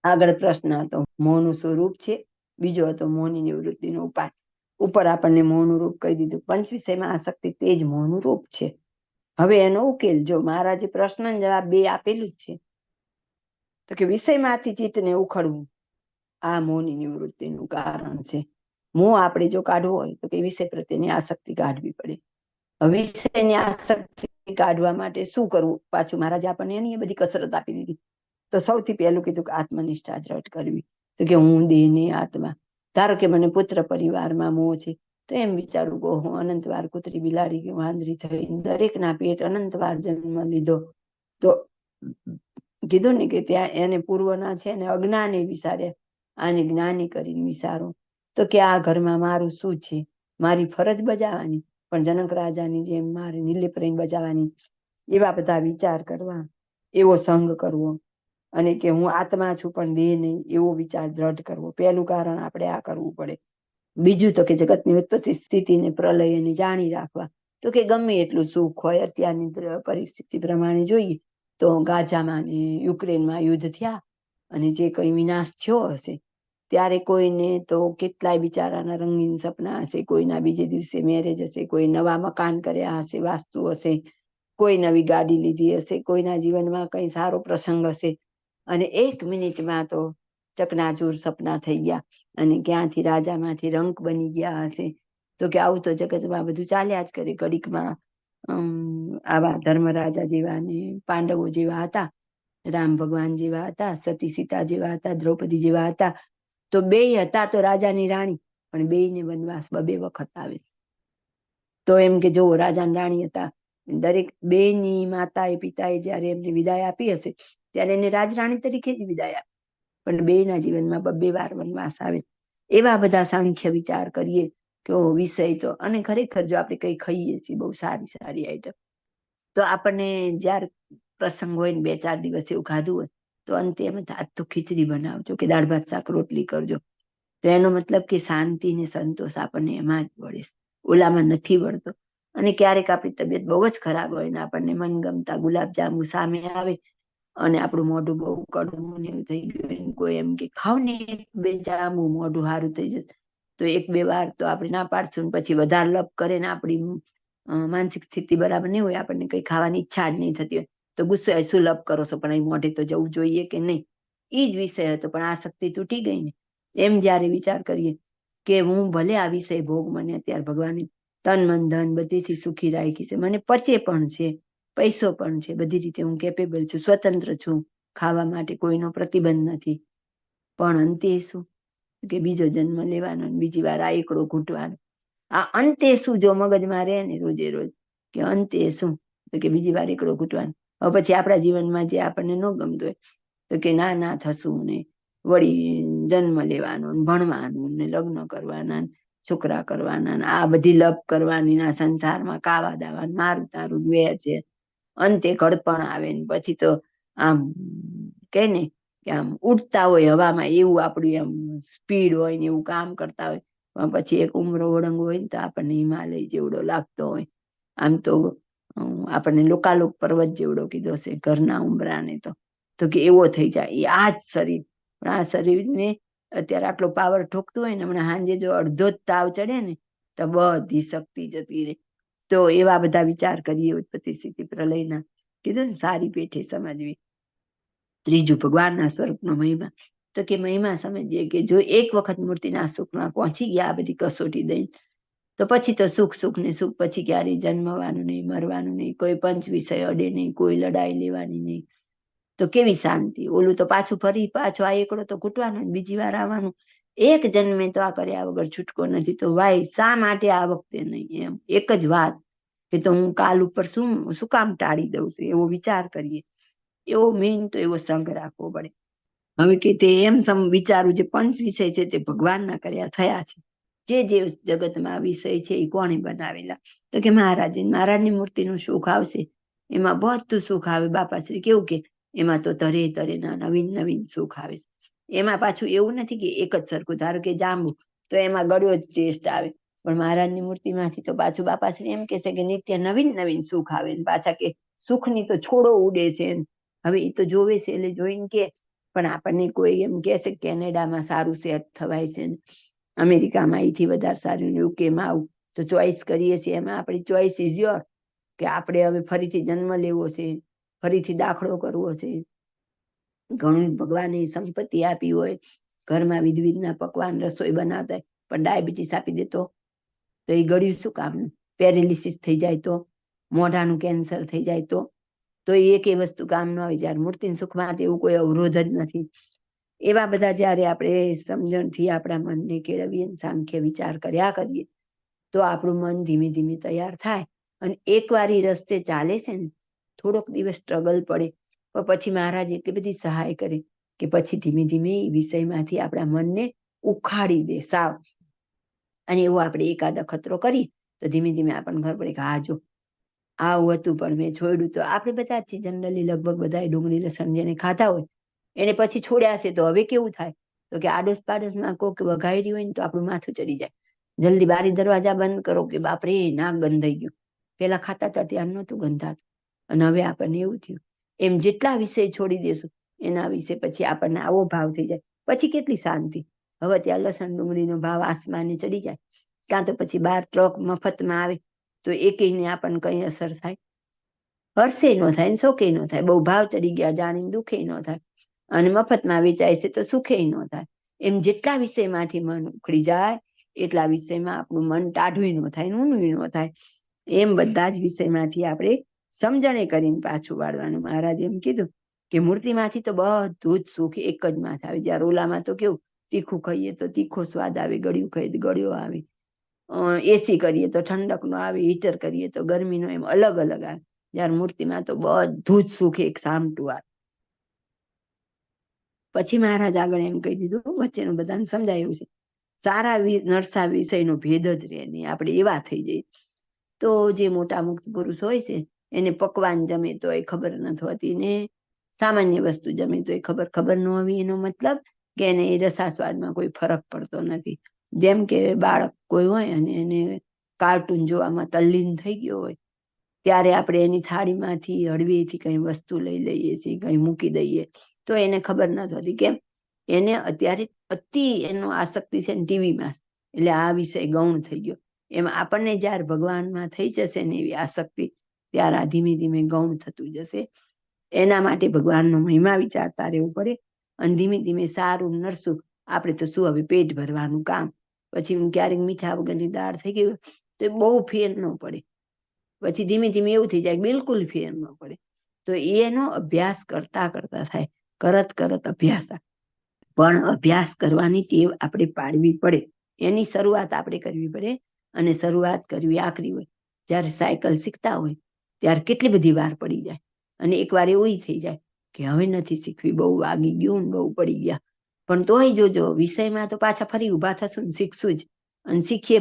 આગળ પ્રશ્ન હતો મોહનું સ્વરૂપ છે, બીજો હતો મોહની નિવૃત્તિનો ઉપાય. ઉપર આપણને મોહનું રૂપ કહી દીધું. પંચ વિષયમાં આસક્તિ તે જ મોહનું રૂપ છે. હવે એનો ઉકેલ જો મહારાજે પ્રશ્ન જવાબ 2 આપેલું જ છે. તો કે વિષયમાંથી ચિત્તને ઉખડવું આ મોહની નિવૃત્તિનું કારણ છે. મોહ આપણે જો કાઢવો હોય તો કે વિષય પ્રત્યેની આસક્તિ કાઢવી પડે. વિષયની આસક્તિ કાઢવા માટે શું કરવું? પાછું મહારાજ આપણને એની બધી કસરત આપી દીધી. તો સૌથી પહેલું કીધું કે આત્મનિષ્ઠા દ્રઢ કરવી. તો કે હું દેહ ને આત્મા. ધારો કે મને પુત્ર પરિવારમાં મોહ છે, તો એમ વિચારું કે હું અનંતવાર કૂતરી બિલાડી કે વાંદરી થઈ દરેકના પેટ અનંતવાર જન્મ લીધો. તો કીધું ને કે ત્યાં એને પૂર્વના છે ને અજ્ઞાને વિચાર્યા, આને જ્ઞાની કરીને વિચારો. તો કે આ ઘરમાં મારું શું છે? મારી ફરજ બજાવવાની, પણ જનક રાજાની જેમ મારે નિર્લિપ રહીને બજાવવાની. એવા બધા વિચાર કરવા, એવો સંગ કરવો. અને કે હું આત્મા છું પણ દેહ નહીં, એવો વિચાર દ્રઢ કરવો. પહેલું કારણ આપણે આ કરવું પડે. બીજું તો કે જગતની ઉત્પત્તિ સ્થિતિને પ્રલયને જાણી રાખવા. તો કે ગમે એટલું સુખ હોય, અત્યારની પરિસ્થિતિ પ્રમાણે જોઈએ તો ગાઝામાં ને યુક્રેનમાં યુદ્ધ થયા અને જે કઈ વિનાશ થયો હશે, ત્યારે કોઈને તો કેટલાય બિચારાના રંગીન સપના હશે, કોઈના બીજે દિવસે મેરેજ હશે, કોઈ નવા મકાન કર્યા હશે, વાસ્તુ હશે, કોઈ નવી ગાડી લીધી હશે, કોઈના જીવનમાં કઈ સારો પ્રસંગ હશે, અને 1 મિનિટમાં તો ચકનાચૂર સપના થઈ ગયા અને ક્યાંથી રાજામાંથી રંક બની ગયા હશે. તો કે આવું તો જગતમાં બધું ચાલ્યા જ કરે. ઘડીકમાં આવા ધર્મરાજા જેવા ને પાંડવો જેવા હતા, રામ ભગવાન જેવા હતા, સતી સીતા જેવા હતા, દ્રૌપદી જેવા હતા. તો 2 હતા તો રાજાની રાણી, પણ 2ને વનવાસ 2 વખત આવે. તો એમ કે જો રાજા રાણી હતા, દરેક 2ની માતાએ પિતાએ જયારે એમને વિદાય આપી હશે ત્યારે એને રાજરાણી તરીકે જ વિદાય આપી, પણ 2ના જીવનમાં 2 વાર વનવાસ આવે. એવા બધા સાંખ્ય વિચાર કરીએ કે વિષય તો, અને ખરેખર જો આપણે કઈ ખાઈએ છીએ બહુ સારી સારી આઈટમ, તો આપણને જયારે પ્રસંગ હોય ને 2-4 દિવસ એવું ખાધું હોય તો અંતે એમ આજ તો ખીચડી બનાવજો કે દાળ ભાત શાક રોટલી કરજો. તો એનો મતલબ કે શાંતિ ને સંતોષ આપણને એમાં જ વળે, ઓલામાં નથી વળતો. અને ક્યારેક આપણી તબિયત બહુ જ ખરાબ હોય ને આપણને મનગમતા ગુલાબજાંબુ સામે આવે અને આપણું મોઢું બહુ કડવું ને એવું થઈ ગયું, કોઈ એમ કે ખાવ ને 2 જાંબુ મોઢું સારું થઈ જશે, તો 1-2 વાર તો આપણે ના પાડશું, પછી વધારે લપ કરે ને આપણી માનસિક સ્થિતિ બરાબર નહીં હોય, આપણને કઈ ખાવાની ઈચ્છા જ નહીં થતી હોય, તો ગુસ્સો શું લપ કરો છો, પણ અહીં મોઢે તો જવું જોઈએ કે નહીં. એ જ વિષય હતો પણ આસક્તિ તૂટી ગઈ ને. એમ જયારે વિચાર કરીએ કે હું ભલે આ વિષય ભોગ મને અત્યારે ભગવાને તન મન ધન બધીથી સુખી રાખી છે, મને પચે પણ છે, પૈસો પણ છે, બધી રીતે હું કેપેબલ છું, સ્વતંત્ર છું, ખાવા માટે કોઈનો પ્રતિબંધ નથી, પણ અંતે શું કે બીજો જન્મ લેવાનો, બીજી વાર આ એકડો ઘૂંટવાનો. આ અંતે શું જો મગજમાં રહે ને રોજે રોજ કે અંતે શું, તો કે બીજી વાર એકડો ઘૂંટવાનો. હવે પછી આપણા જીવનમાં જે આપણને ન ગમતું હોય તો કે ના થશું ને વળી જન્મ લેવાનો, ભણવાનું ને લગ્ન કરવાના, છોકરા કરવાના, આ બધી લપ કરવાની, ના સંસારમાં કાવા દાવા, મારું તારું વેર છે, અંતે ઘડપણ આવે ને પછી તો આમ કે ને કે આમ ઉડતા હોય હવામાં, એવું આપણું એમ સ્પીડ હોય ને એવું કામ કરતા હોય, પણ પછી એક ઉમરો ઓળંગો હોય ને તો આપણને હિમાલય જેવડો લાગતો હોય. આમ તો આપણને લોકાલોક પર્વત જેવડો કીધો છે ઘરના ઉંબરાને, તો કે એવો થઈ જાય. આ જ શરીર, પણ આ શરીરને અત્યારે આટલો પાવર ઠોકતું હોય ને, હમણાં સાંજે જો અડધો જ તાવ ચડે ને તો બધી શક્તિ જતી રહે. તો એવા બધા વિચાર કરીએ ઉત્પત્તિ સ્થિતિ પ્રલયના, કીધું ને સારી પેઠે સમજવી. ત્રીજું ભગવાનના સ્વરૂપનો મહિમા. તો કે મહિમા સમજીએ કે જો એક વખત મૂર્તિના સુખમાં પહોંચી ગયા આ બધી કસોટી દઈ, તો પછી તો સુખ ને સુખ, પછી ક્યારેય જન્મવાનું નહીં, મરવાનું નહીં, કોઈ પંચ વિષય અડે નહીં, કોઈ લડાઈ લેવાની નહીં. તો કેવી શાંતિ. ઓલું તો ફરી પાછો આ એકડો તો ઘૂંટવાનો, બીજી વાર આવવાનું. 1 જન્મે તો આ કર્યા વગર છૂટકો નથી, તો વાય શા માટે આ વખતે નહીં, એમ એક જ વાત કે તો હું કાલ ઉપર શું કામ ટાળી દઉં છું, એવો વિચાર કરીએ. એવો મેઇન તો એવો સંગ રાખવો પડે. હવે કે તે એમ વિચારું જે પંચ વિષય છે તે ભગવાનના કર્યા થયા છે. જે જગતમાં વિષય છે એ કોણે બનાવેલા, તો કે મહારાજની મૂર્તિનું સુખ આવશે, એમાં બધું સુખ આવે. બાપાશ્રી કેવું કે એમાં તો તરેના નવીન સુખ આવે છે. એમાં પાછું એવું નથી કે એક જ સરખું, ધારો કે જાંબુ તો એમાં ગળ્યો જ ટેસ્ટ આવે, પણ મહારાજની મૂર્તિમાંથી તો પાછું બાપાશ્રી એમ કહેશે કે નિત્ય નવીન સુખ આવે, પાછા કે સુખની તો છોડો ઉડે છે. હવે એ તો જોવે છે એટલે જોઈને કે, પણ આપણને કોઈ એમ કે છે કેનેડામાં સારું સેટ થવાય છે, અમેરિકામાં અહીંથી વધારે સારું, યુકેમાં આવું, તો ચોઈસ કરીએ છીએ. એમાં આપણી ચોઈસ ઇઝ યોર, કે આપણે હવે ફરીથી જન્મ લેવો છે, ફરીથી દાખલો કરવો છે. ઘણું ભગવાને સંપત્તિ આપી હોય, ઘરમાં વિધના પકવાન રસોઈ બનાવતા હોય, પણ ડાયાબિટીસ આપી દે તો એ ગળ્યું શું કામનું? પેરેલિસિસ થઈ જાય તો, મોઢાનું કેન્સર થઈ જાય તો એ વસ્તુ કામ ન આવે. જયારે મૂર્તિ સુખમાં એવું કોઈ અવરોધ જ નથી. એવા બધા જયારે આપણે સમજણથી આપણા મનને કેળવીએ, સાંખ્ય વિચાર કર્યા કરીએ, તો આપણું મન ધીમે ધીમે તૈયાર થાય. અને એકવાર એ રસ્તે ચાલે છે ને, થોડોક દિવસ સ્ટ્રગલ પડે, પણ પછી મહારાજ એટલી બધી સહાય કરે કે પછી ધીમે ધીમે એ વિષયમાંથી આપણા મનને ઉખાડી દે સાવ. અને એવું આપણે એકાદ અખતરો કરી તો ધીમે ધીમે આપણને ખબર પડે કે હા જો આવું હતું પણ મેં છોડ્યું. તો આપણે બધા જ છીએ જનરલી, લગભગ બધા ડુંગળી લસણ જેને ખાતા હોય એને પછી છોડ્યા છે. તો હવે કેવું થાય? તો કે આડોશ પાડોશમાં કોઈક વઘાયરી હોય ને તો આપણું માથું ચડી જાય. જલ્દી બારી દરવાજા બંધ કરો કે બાપરે નાક ગંધાઈ ગયું. પેલા ખાતા હતા ત્યાં નહોતું ગંધાતું, અને હવે આપણને એવું થયું. એમ જેટલા વિષય છોડી દેશું એના વિશે પછી આપણને આવો ભાવ થઈ જાય. પછી કેટલી શાંતિ. હવે ત્યાં લસણ ડુંગળીનો ભાવ આસમાને ચડી જાય, કાં તો પછી 12 ટ્રક મફતમાં આવે તો એકેયને આપણને કઈ અસર થાય? હર્ષે ન થાય ને શોકે ન થાય. બહુ ભાવ ચડી ગયા જાણીને દુઃખે ન થાય, અને મફતમાં વેચાય છે તો સુખે ન થાય. એમ જેટલા વિષયમાંથી મન ઉખડી જાય એટલા વિષયમાં આપણું મન ટાઢું ન થાય, ઊનું ન થાય. એમ બધા જ વિષયમાંથી આપણે સમજણે કરીને પાછું વાળવાનું. મહારાજ એમ કીધું કે મૂર્તિમાંથી તો બધું જ સુખ એક જ માં આવે. જ્યારે ઓલામાં તો કેવું, તીખું ખાઈએ તો તીખો સ્વાદ આવે, ગળ્યું ખાઈએ તો ગળ્યો આવે, એસી કરીએ તો ઠંડક નો આવે, હીટર કરીએ તો ગરમીનો, એમ અલગ અલગ આવે. જ્યારે મૂર્તિમાં તો બધું જ સુખ એક સામટું આવે. પછી મહારાજ આગળ એમ કહી દીધું, વચ્ચેનું બધાને સમજાયું છે, સારા નરસા વિષયનો ભેદ જ રહે નહીં. આપણે એવા થઈ જઈએ. તો જે મોટા મુક્ત પુરુષ હોય છે એને પકવાન જમે તો એ ખબર નથી હોતી, ને સામાન્ય વસ્તુ જમે તો એ ખબર ન હોવી. એનો મતલબ કે એને રસાસ્વાદમાં કોઈ ફરક પડતો નથી. જેમ કે બાળક કોઈ હોય અને એને કાર્ટૂન જોવામાં તલ્લીન થઈ ગયો હોય, ત્યારે આપણે એની થાળીમાંથી હળવેથી કઈ વસ્તુ લઈ લઈએ છીએ, કઈ મૂકી દઈએ તો એને ખબર નથી હોતી. કેમ? એને અત્યારે અતિ એનો આસક્તિ છે ને ટીવીમાં, એટલે આ વિષય ગૌણ થઈ ગયો. એમ આપણને જયારે ભગવાનમાં થઈ જશે ને એવી આસક્તિ, ત્યારે આ ધીમે ધીમે ગૌણ થતું જશે. એના માટે ભગવાનનો મહિમા વિચારતા રહેવું પડે. અને ધીમે ધીમે સારું નરસું, આપણે તો શું હવે પેટ ભરવાનું કામ. પછી ક્યારેક મીઠા વગરની દાળ થઈ ગઈ તો બહુ ફેર ન પડે. પછી ધીમે ધીમે એવું થઈ જાય બિલકુલ ફેર ન પડે. તો એનો અભ્યાસ કરતા કરતા થાય. કરત અભ્યાસ. પણ અભ્યાસ કરવાની ટેવ આપણે પાડવી પડે. એની શરૂઆત આપણે કરવી પડે. અને શરૂઆત કરવી આકરી હોય. જ્યારે સાયકલ શીખતા હોય ત્યારે કેટલી બધી વાર પડી જાય, અને એકવાર એવું થઈ જાય કે હવે નથી શીખવી, બહુ વાગી ગયું, બહુ પડી ગયા. પણ તોય જોજો વિષયમાં તો પાછા ફરી ઉભા થશું ને શીખશું જ. અને શીખીએ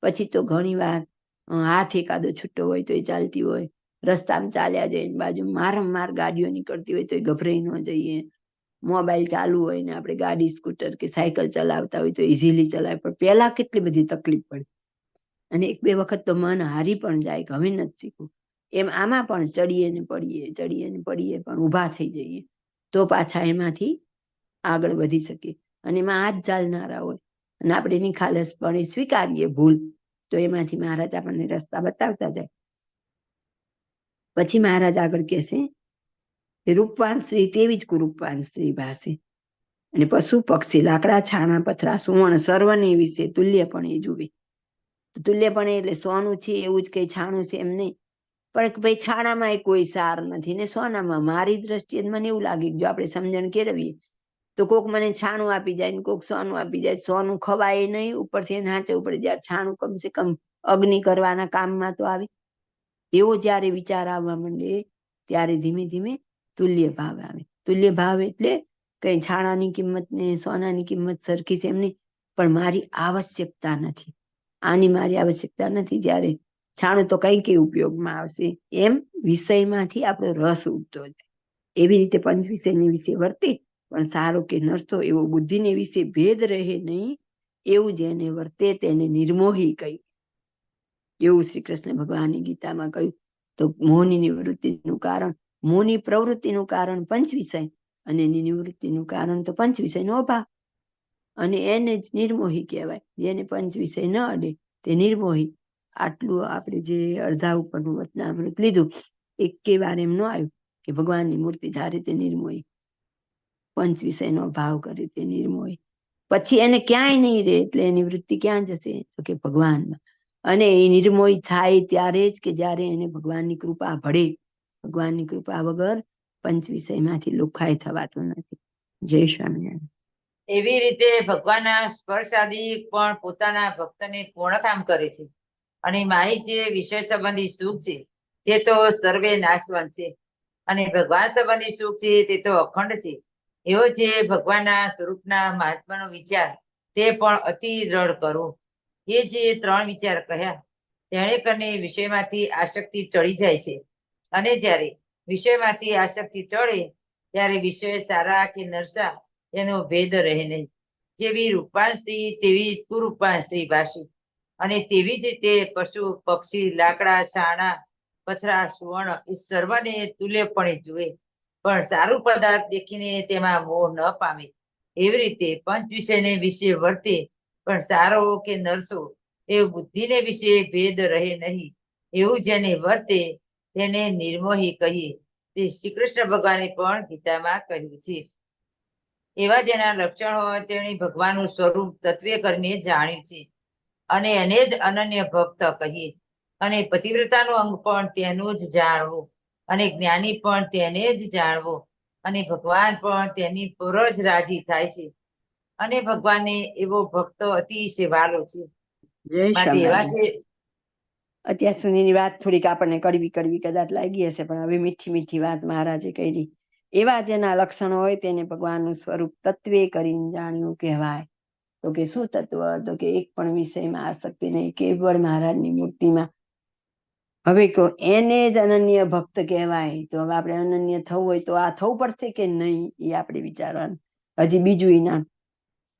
પછી તો ઘણી વાર હાથ એકાદો છૂટો હોય તો એ ચાલતી હોય, રસ્તામાં ચાલ્યા જઈએ, બાજુ મારંમાર ગાડીઓ નીકળતી હોય તો એ ગભરાઈ ન જઈએ. મોબાઈલ ચાલુ હોય ને આપણે ગાડી સ્કૂટર કે સાયકલ ચલાવતા હોય તો ઇઝીલી ચલાવે. પણ પેલા કેટલી બધી તકલીફ પડે, અને એક બે વખત તો મન હારી પણ જાય કે હવે નથી શીખવું. એમ આમાં પણ ચડીએ ને પડીએ પણ ઊભા થઈ જઈએ તો પાછા એમાંથી આગળ વધી શકીએ. અને એમાં હાથ ચાલનારા હોય અને આપણે નિખાલસ પણ સ્વીકારીએ ભૂલ, તો એમાંથી મહારાજ આપણને રસ્તા બતાવતા જાય. પછી મહારાજ આગળ કહેશે, રૂપવાન સ્ત્રી તેવી જ કુરૂપવાન સ્ત્રી ભાસે, અને પશુ પક્ષી લાકડા છાણા પથરા સુવર્ણ સર્વને વિશે તુલ્યપણે જુએ. તુલ્યપણે એટલે સોનું છે એવું જ કઈ છાણું છે એમ નહીં, પણ ભાઈ છાણામાં કોઈ સાર નથી ને સોનામાં. મારી દ્રષ્ટિએ મને એવું લાગે કે જો આપણે સમજણ કેળવીએ તો કોક મને છાણું આપી જાય ને કોક સોનું આપી જાય. સોનું ખવાય નહીં, ઉપરથી નાચવું પડે. જ્યારે છાણું કમસે કમ અગ્નિ કરવાના કામમાં તો આવે. એવો જયારે વિચાર આવવા માંડે ત્યારે ધીમે ધીમે તુલ્ય ભાવ આવે. તુલ્ય ભાવ એટલે કઈ છાણાની કિંમત ને સોનાની કિંમત સરખી છે એમ નહીં, પણ મારી આવશ્યકતા નથી, આની મારી આવશ્યકતા નથી. ત્યારે છાણું તો કઈ કઈ ઉપયોગમાં આવશે, એમ વિષયમાંથી આપણો રસ ઉગતો જાય. એવી રીતે પંચ વિષયની વિશે વર્તે, પણ સારો કે નરસો એવો બુદ્ધિને વિશે ભેદ રહે નહીં, એવું જેને વર્તે તેને નિર્મોહી કહ્યું. એવું શ્રી કૃષ્ણ ભગવાનની ગીતામાં કહ્યું. તો મોહની નિવૃત્તિનું કારણ, મોહની પ્રવૃત્તિનું કારણ પંચ વિષય, અને એની નિવૃત્તિનું કારણ તો પંચ વિષયનો અભાવ. અને એને જ નિર્મોહી કહેવાય. જેને પંચ વિષય ન અડે તે નિર્મોહી. આટલું આપણે જે અડધા ઉપરનું વચનામૃત લીધું, એકે વાર એમ ન આવ્યું કે ભગવાનની મૂર્તિ ધારે તે નિર્મોહી, પંચ વિષયનો ભાવ કરે તે નિર્મોહી. પછી એને ક્યાંય નહીં રહે. એટલે એની વૃત્તિ ક્યાં જશે? તો કે ભગવાનમાં. અને એ નિર્મોહી થાય ત્યારે જ કે જ્યારે એને ભગવાનની કૃપા ભળે. ભગવાનની કૃપા વગર પંચ વિષયમાંથી લુખાય થવાતું નથી. જય સ્વામિનારાયણ. એવી રીતે ભગવાનના સ્પર્શ આદિ પણ પોતાના ભક્તને પૂર્ણ કામ કરે છે. અને માહિક જે વિષય સંબંધી સુખ છે તે તો સર્વે નાશવંત છે, અને ભગવાન સંબંધી સુખ છે તે તો અખંડ છે. એવો જે ભગવાનના સ્વરૂપના મહાત્માનો વિચાર તે પણ અતિ દ્રઢ કરવો. એ જે ત્રણ વિચાર કહ્યા તેણે કરીને વિષયમાંથી આસક્તિ ટળી જાય છે. અને જ્યારે વિષયમાંથી આસક્તિ ટળે ત્યારે વિષય સારા કે નરસા એનો ભેદ રહે નહીં. જેવી રૂપાન સ્ત્રી તેવી કુરૂપાન સ્ત્રી ભાષી, અને તેવી જ રીતે પશુ પક્ષી લાકડા છાણા પથરા સુવર્ણ એ સર્વને તુલ્યપણે જુએ, પણ સારું પદાર્થ દેખીને તેમાં મોહ ન પામે. એવી રીતે પંચ વિષયને વિશે વર્તે, પણ સારો કે નરસો એવું બુદ્ધિને વિશે ભેદ રહે નહીં. એવું જેને વર્તે તેને નિર્મોહી કહીએ. તે શ્રી કૃષ્ણ ભગવાને પણ ગીતામાં કહ્યું છે. એવા જેના લક્ષણ હોય તેણે ભગવાનનું સ્વરૂપ તત્વે કરીને જાણ્યું છે, અને એને જ અનન્ય ભક્ત કહીએ. અને પતિવ્રતાનું અંગ પણ તેનું જ જાણવું, અને જ્ઞાની પણ તેને જ જાણવો, અને ભગવાન પણ તેની પર જ રાજી થાય છે. અને ભગવાનને એવો ભક્ત અતિશય વાલો છે. જય માટે એવા સ્વામિનારાયણ. છે. અત્યાર સુધીની વાત થોડીક આપણને કડવી કડવી કદાચ લાગી હશે, પણ હવે મીઠી મીઠી વાત મહારાજે કરી. એવા જેના લક્ષણો હોય તેને ભગવાનનું સ્વરૂપ તત્વે કરીને જાણ્યું કહેવાય. તો કે શું તત્વ? તો કે એક પણ વિષયમાં આસક્તિ નહીં, કેવળ મહારાજની મૂર્તિમાં. હવે કહો એને જ અનન્ય ભક્ત કહેવાય. તો હવે આપણે અનન્ય થવું હોય તો આ થવું પડશે કે નહીં, એ આપણે વિચારવાનું. હજી બીજું નામ.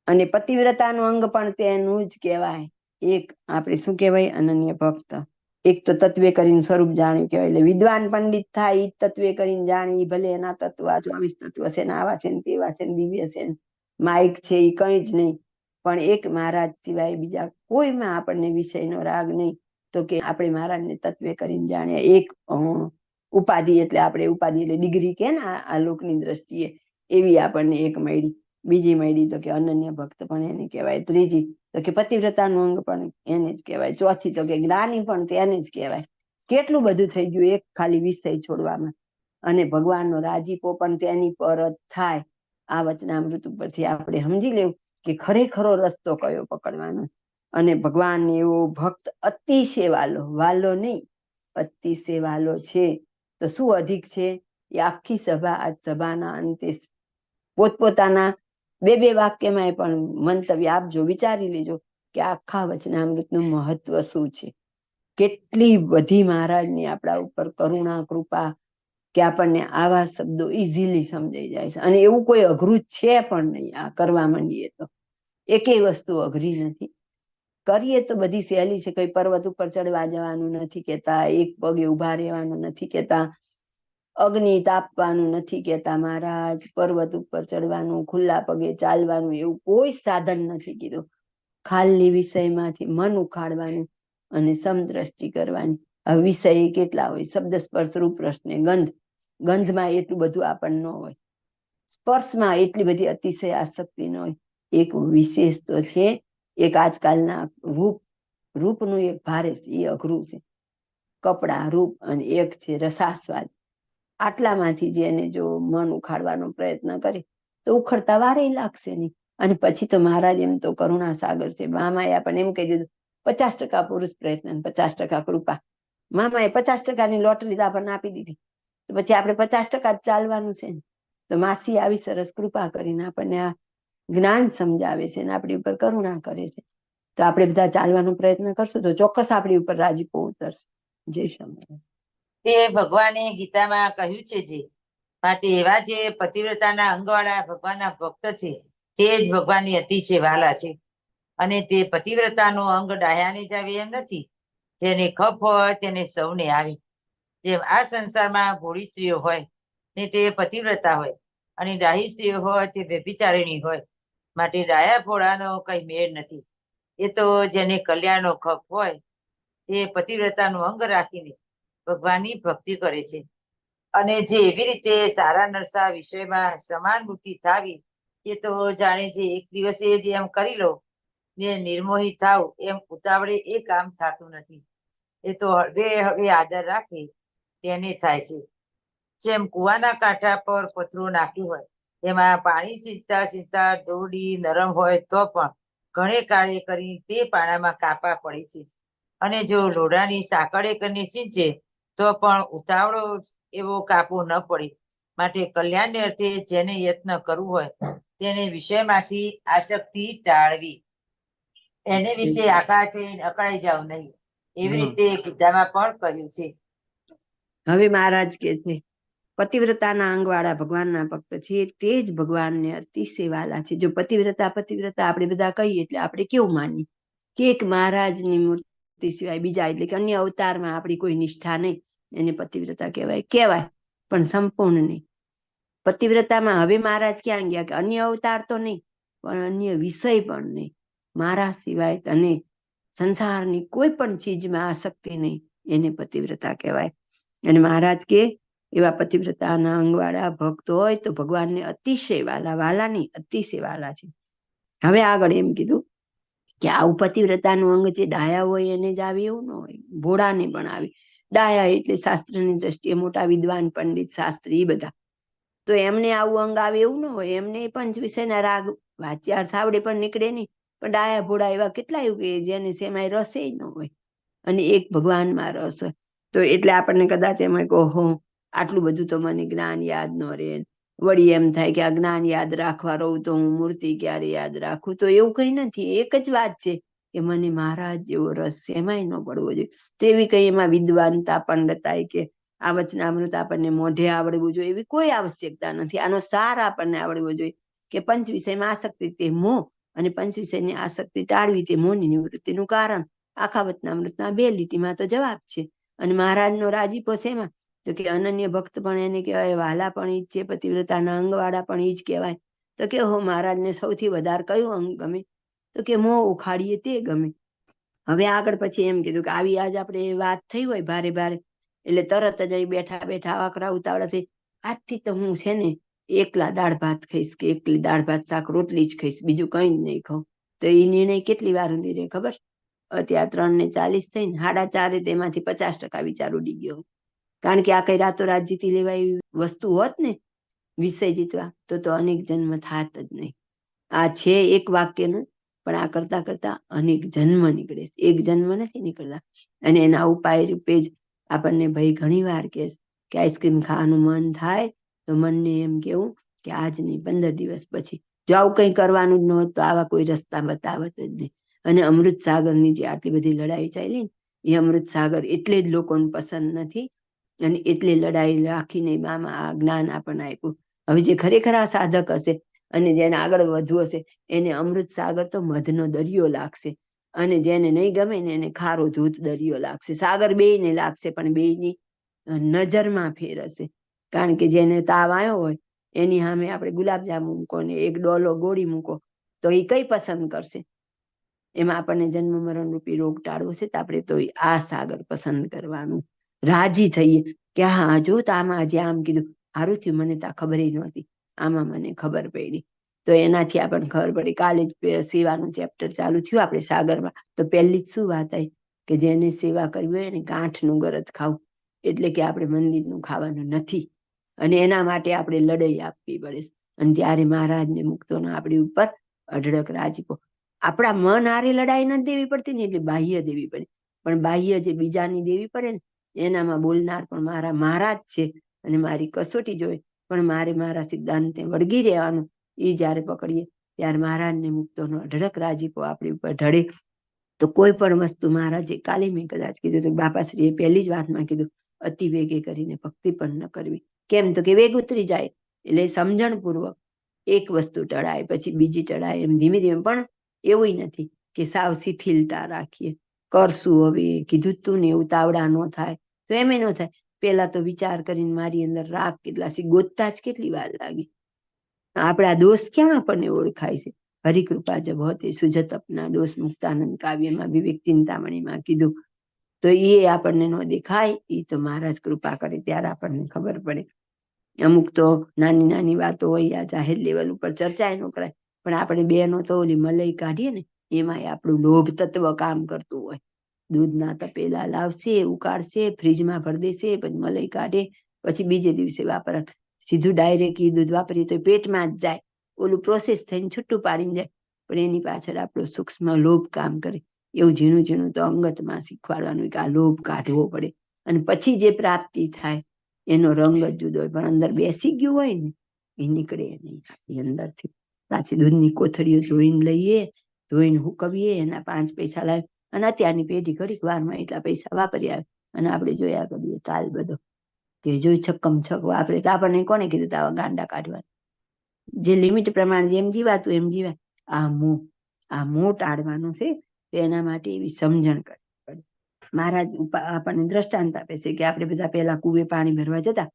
અને પતિવ્રતાનું અંગ પણ તેનું જ કહેવાય. એક આપણે શું કહેવાય? અનન્ય ભક્ત. એક તો તત્વે કરીને સ્વરૂપ જાણ્યું કહેવાય. એટલે વિદ્વાન પંડિત થાય એ તત્વે કરીને જાણી, ભલે એના તત્વ 24 તત્વ છે ને, આવા છે ને તેવા છે ને, દિવ્ય છે ને માઇક છે, એ કંઈ જ નહીં. પણ એક મહારાજ સિવાય બીજા કોઈમાં આપણને વિષયનો રાગ નહીં. તો કે આપણે મહારાજને તત્વે કરીને જાણ્યા. એક ઉપાધિ, એટલે આપણે ઉપાધિ એટલે ડિગ્રી કે ને આ લોકની દ્રષ્ટિએ, એવી આપણને એક મળી. બીજી મળી તો કે અનન્ય ભક્ત પણ એને કહેવાય. ત્રીજી તો કે પતિવ્રતાનું અંગ પણ એને જ કહેવાય. ચોથી તો કે જ્ઞાની પણ તેને જ કહેવાય. કેટલું બધું થઈ ગયું એક ખાલી વિષય છોડવામાં. અને ભગવાનનો રાજીપો પણ તેની પર જ થાય. આ વચનામૃત ઉપરથી આપણે સમજી લેવું કે ખરેખરો રસ્તો કયો પકડવાનો. અને ભગવાન એવો ભક્ત અતિશય વાલો, વાલો નહીં અતિશય વાલો છે. તો શું અધિક છે? એ આખી સભા, આ સભાના અંતે પોતપોતાના બે બે વાક્યમાં પણ મંતવ્ય આપજો, વિચારી લેજો કે આખા વચનામૃતનું મહત્વ શું છે. કેટલી બધી મહારાજની આપણા ઉપર કરુણા કૃપા, કે આપણને આવા શબ્દો ઇઝીલી સમજાઈ જાય છે. અને એવું કોઈ અઘરું છે પણ નહીં. આ કરવા માંડીએ તો એકેય વસ્તુ અઘરી નથી. કરીએ તો બધી સહેલી છે. કોઈ પર્વત ઉપર ચડવા જવાનું નથી કહેતા, એક પગે ઉભા રહેવાનું નથી કહેતા, અગ્નિ તાપવાનું નથી કહેતા મહારાજ, પર્વત ઉપર ચડવાનું, ખુલ્લા પગે ચાલવાનું, એવું કોઈ સાધન નથી કીધું. ખાલી વિષયમાંથી મન ઉખાડવાનું અને સમદ્રષ્ટિ કરવાની. હવે વિષય કેટલા હોય? શબ્દ, સ્પર્શ, રૂપ, રસ ને ગંધ. ગંધમાં એટલું બધું આપણને ન હોય, સ્પર્શમાં એટલી બધી અતિશય આસક્તિ ન હોય. એક વિશેષ તો છે. એક આજકાલના રૂપનું એક ભારે છે, એ અઘરું છે. કપડા, રૂપ, અને એક છે રસાસ્વાદ. આટલામાંથી જેને જો મન ઉખાડવાનો પ્રયત્ન કરે તો ઉખડતા વારે લાગશે નહીં. અને પછી તો મહારાજ એમ તો કરુણા સાગર છે. મામાએ આપણને એમ કહી દીધું 50% પુરુષ પ્રયત્ન, 50% કૃપા. મામાએ 50%ની લોટરી આપણને આપી દીધી. તો પછી આપણે 50% જ ચાલવાનું છે ને. તો માસી આવી સરસ કૃપા કરીને આપણને આ જ્ઞાન સમજાવે છે ને આપણી ઉપર કરુણા કરે છે. તો આપણે બધા ચાલવાનો પ્રયત્ન કરશું તો ચોક્કસ આપણી ઉપર રાજીપો ઉતરશે. જય સ્વામિનારાયણ. તે ભગવાને ગીતામાં કહ્યું છે જે માટે એવા જે પતિવ્રતાના અંગવાળા ભગવાનના ભક્ત છે તે જ ભગવાનની અતિશય વાલા છે. અને તે પતિવ્રતાનું અંગ ડાહ્યાને જ આવે એમ નથી. જેને ખપ હોય તેને સૌને આવી. જેમ આ સંસારમાં ભોળી સ્ત્રીઓ હોય ને તે પતિવ્રતા હોય, અને ડાહી સ્ત્રીઓ હોય તે વ્યભિચારિણી હોય. માટે ડાયા ભોળાનો કઈ મેળ નથી. એ તો જેને કલ્યાણનો ખપ હોય તે પતિવ્રતાનું અંગ રાખીને ભગવાનની ભક્તિ કરે છે. અને જે એવી રીતે સારા નરસા વિષયમાં સમાન બુદ્ધિ થાવી એ તો જાણે છે એક દિવસે જ એમ કરી લો ને નિર્મોહી થાવ એમ ઉતાવળે એ કામ થતું નથી. એ તો હળવે હળવે આદર રાખે તેને થાય છે. જેમ કુવાના કાંઠા પર પથરું નાખ્યું હોય એમાં પાણી સીંચતા સીંચતા દોરડી નરમ હોય તો પણ ઘણે કાળે કરી તે પાણામાં કાપા પડે છે. અને જો લોઢાની સાંકળે કરીને સીંચે તો પણ ઉતાવળો એવો કાપો ન પડે. માટે કલ્યાણને અર્થે જેને યત્ન કરવું હોય તેને વિષયમાંથી આસક્તિ ટાળવી. એને વિશે આકળાથી અકળાઈ જાવ નહીં, એવી રીતે ગીતામાં પણ કહ્યું છે. હવે મહારાજ કે છે પતિવ્રતાના અંગવાળા ભગવાનના ભક્ત છે તે જ ભગવાનને અતિશય વાલા છે. જો પતિવ્રતા આપણે બધા કહીએ એટલે આપણે કેવું માનીએ કે એક મહારાજની મૂર્તિ સિવાય બીજા એટલે કે અન્ય અવતારમાં આપણી કોઈ નિષ્ઠા નહીં, એને પતિવ્રતા કહેવાય પણ સંપૂર્ણ નહીં. પતિવ્રતામાં હવે મહારાજ ક્યાં ગયા કે અન્ય અવતાર તો નહીં પણ અન્ય વિષય પણ નહીં. મારા સિવાય તને સંસારની કોઈ પણ ચીજમાં આસક્તિ નહીં, એને પતિવ્રતા કહેવાય. અને મહારાજ કે એવા પતિવ્રતાના અંગવાળા ભક્ત હોય તો ભગવાનને અતિશય વાલા નહીં અતિશય વાલા છે. હવે આગળ એમ કીધું કે આવું પતિવ્રતાનું અંગ જે ડાયા હોય એને જ આવે એવું ન હોય, ભોળાને પણ આવે. ડાયા એટલે શાસ્ત્રની દ્રષ્ટિએ મોટા વિદ્વાન પંડિત શાસ્ત્રી બધા, તો એમને આવું અંગ આવે એવું ન હોય. એમને પંચ વિષયના રાગ વાચ્યાર્થ આવડે પણ નીકળે નહીં. પણ ડાયા ભોળા એવા કેટલા એવું કે જેને શેમાંય રસે ન હોય અને એક ભગવાનમાં રસ હોય. તો એટલે આપણને કદાચ એમાં કહો આટલું બધું તો મને જ્ઞાન યાદ ન રહે. વળી એમ થાય કે આ જ્ઞાન યાદ રાખવા રહું તો હું મૂર્તિ ક્યારે યાદ રાખું. તો એવું કઈ નથી. એક જ વાત છે કે મને મહારાજ જેવો રસ એમાંય ન પડવો જોઈએ. તો એવી કઈ એમાં વિદ્વાનતા પંડિતાઈ કે આ વચનામૃત આપણને મોઢે આવડવું જોઈએ એવી કોઈ આવશ્યકતા નથી. આનો સાર આપણને આવડવો જોઈએ કે પંચ વિષયમાં આસક્તિ તે મોહ અને પંચ વિષયની આસક્તિ ટાળવી તે મોહની નિવૃત્તિનું કારણ. આખા વચનામૃતના 2 લીટીમાં તો જવાબ છે. અને મહારાજનો રાજીપો શેમાં? તો કે અનન્ય ભક્ત પણ એને કહેવાય, વાલા પણ ઈ જ છે, પતિવ્રતાના અંગવાળા પણ ઈ જ કહેવાય. તો કે મહારાજને સૌથી વધારે કયું અંગ ગમે? તો કે મોહ ઉખાડીએ તે ગમે. હવે આગળ પછી એમ કીધું કે આવી આજ આપણે વાત થઈ હોય ભારે ભારે એટલે તરત જ અહીં બેઠા બેઠા આકરા ઉતાવળા થઈ આજથી તો હું છે ને એકલા દાળ ભાત ખાઈશ કે એકલી દાળ ભાત શાક રોટલી જ ખાઈશ, બીજું કઈ જ નહીં ખાઉં. તો એ નિર્ણય કેટલી વાર ઊંધી રહે ખબર? અત્યારે 3:40 થઈને 4:30 તેમાંથી 50% વિચાર ઉડી ગયો. કારણ કે આ કઈ રાતોરાત જીતી લેવાય એવી વસ્તુ હોત ને વિષય જીતવા તો અનેક જન્મ થાત જ નહીં. આ છે એક વાક્યનું, પણ આ કરતા કરતા અનેક જન્મ નીકળે છે, એક જન્મ નથી નીકળતા. અને એના ઉપાય રૂપે જ આપણને ભાઈ ઘણી વાર કે આઈસ્ક્રીમ ખાવાનું મન થાય તો મનને એમ કેવું કે આજ નહીં 15 દિવસ પછી. જો આવું કઈ કરવાનું જ ન હોત તો આવા કોઈ રસ્તા બતાવત જ નહીં. અને અમૃત સાગરની જે આટલી બધી લડાઈ ચાલી ને એ અમૃત સાગર એટલે જ લોકોને પસંદ નથી અને એટલે લડાઈ રાખીને મામા આ જ્ઞાન આપણને આપ્યું. હવે જે ખરેખર આ સાધક હશે અને જેને આગળ વધવું હશે એને અમૃત સાગર તો મધનો દરિયો લાગશે. અને જેને નહીં ગમે ને એને ખારો ધૂત દરિયો લાગશે. સાગર બેયને લાગશે પણ બેયની નજરમાં ફેર હશે. કારણ કે જેને તાવ આવ્યો હોય એની સામે આપણે ગુલાબજાંબુ મૂકો ને એક ડોલો ગોળી મૂકો તો એ કઈ પસંદ કરશે? એમાં આપણને જન્મ મરણ રૂપી રોગ ટાળવો છે તો આપણે તો આ સાગર પસંદ કરવાનું. રાજી થઈએ કે હા જો તો આમાં હજી આમ કીધું સારું થયું, મને તો ખબર નહોતી, આમાં મને ખબર પડી. તો એનાથી આપણને ખબર પડી. કાલે જ સેવાનું ચેપ્ટર ચાલુ થયું આપણે સાગરમાં, તો પહેલી જ શું વાત આવી કે જેને સેવા કરવી હોય એને ગાંઠનું ગરદ ખાવું, એટલે કે આપણે મંદિરનું ખાવાનું નથી અને એના માટે આપણે લડાઈ આપવી પડે. અને ત્યારે મહારાજને મુક્તોનો આપણી ઉપર અઢળક રાજીપો. આપણા મન હારે લડાઈ નથી દેવી પડતી ને એટલે બાહ્ય દેવી પડે. પણ બાહ્ય જે બીજાની દેવી પડે ને એનામાં બોલનાર પણ મારા મહારાજ છે અને મારી કસોટી જોઈ પણ મારે મારા સિદ્ધાંતે વળગી રહેવાનું. એ જયારે પકડીએ ત્યારે મહારાજને મુક્તોનો અઢળક રાજીપો આપણી ઉપર ઢળે. તો કોઈ પણ વસ્તુ મહારાજે કાલે મેં કદાચ કીધું તો બાપાશ્રીએ પહેલી જ વાતમાં કીધું અતિ વેગે કરીને ભક્તિ પણ ન કરવી. કેમ તો કે વેગ ઉતરી જાય એટલે સમજણપૂર્વક એક વસ્તુ ટળાય પછી બીજી ટળાય એમ ધીમે ધીમે. પણ એવું નથી કે સાવ શિથિલતા રાખીએ કરશું હવે કીધું તું ને ઉતાવળા ન થાય તો એમ ન થાય. પેલા તો વિચાર કરીને મારી અંદર રાગ કેટલા ગોતતા જ કેટલી વાર લાગી. આપણા દોષ ક્યાં આપણને ઓળખાય છે? હરિકૃપા જબ હોતે સુજત અપના દોષ મુક્તાનંદ કાવ્યમાં વિવેક ચિંતામણીમાં કીધું. તો એ આપણને ન દેખાય, એ તો મહારાજ કૃપા કરે ત્યારે આપણને ખબર પડે. અમુક તો નાની નાની વાતો હોય, આ જાહેર લેવલ ઉપર ચર્ચા ન કરાય, પણ આપણે બેનો તો ઓલી મલાઈ કાઢીએ ને એમાં આપણું લોભ તત્વ કામ કરતું હોય. દૂધના તપેલા લાવશે, ઉકાળશે, ફ્રીજમાં ભરી દેશે, પછી મલાઈ કાઢે, પછી બીજે દિવસે વાપરે. સીધું ડાયરેક્ટ એ દૂધ વાપરીએ તો પેટમાં જ જાય, ઓલું પ્રોસેસ થઈને છૂટું પાડીને જાય, પણ એની પાછળ આપણો સૂક્ષ્મ લોભ કામ કરે. એવું ઝીણું ઝીણું તો અંગતમાં શીખવાડવાનું કે આ લોભ કાઢવો પડે, અને પછી જે પ્રાપ્તિ થાય એનો રંગ જ જુદો હોય, પણ અંદર બેસી ગયું હોય ને એ નીકળે નહીં આપણી અંદરથી. પાછી દૂધની કોથળીઓ ધોઈને લઈએ, ધોઈને હુકવીએ, એના 5 પૈસા લાવે, અને અત્યારની પેઢી ઘડીક વારમાં એટલા પૈસા વાપરી આવે, અને આપણે જોયા કરીએ તાલ બધો કે જોઈ છક્કમ છક વાપરે. તો આપણને કોને કીધું આવા ગાંડા કાઢવાના? જે લિમિટ પ્રમાણે જેમ જીવાતું એમ જીવાય. આ મોહ ટાળવાનો છે, તો એના માટે એવી સમજણ કરવી પડે. મહારાજ આપણને દ્રષ્ટાંત આપે છે કે આપણે બધા પેલા કુવે પાણી ભરવા જતા,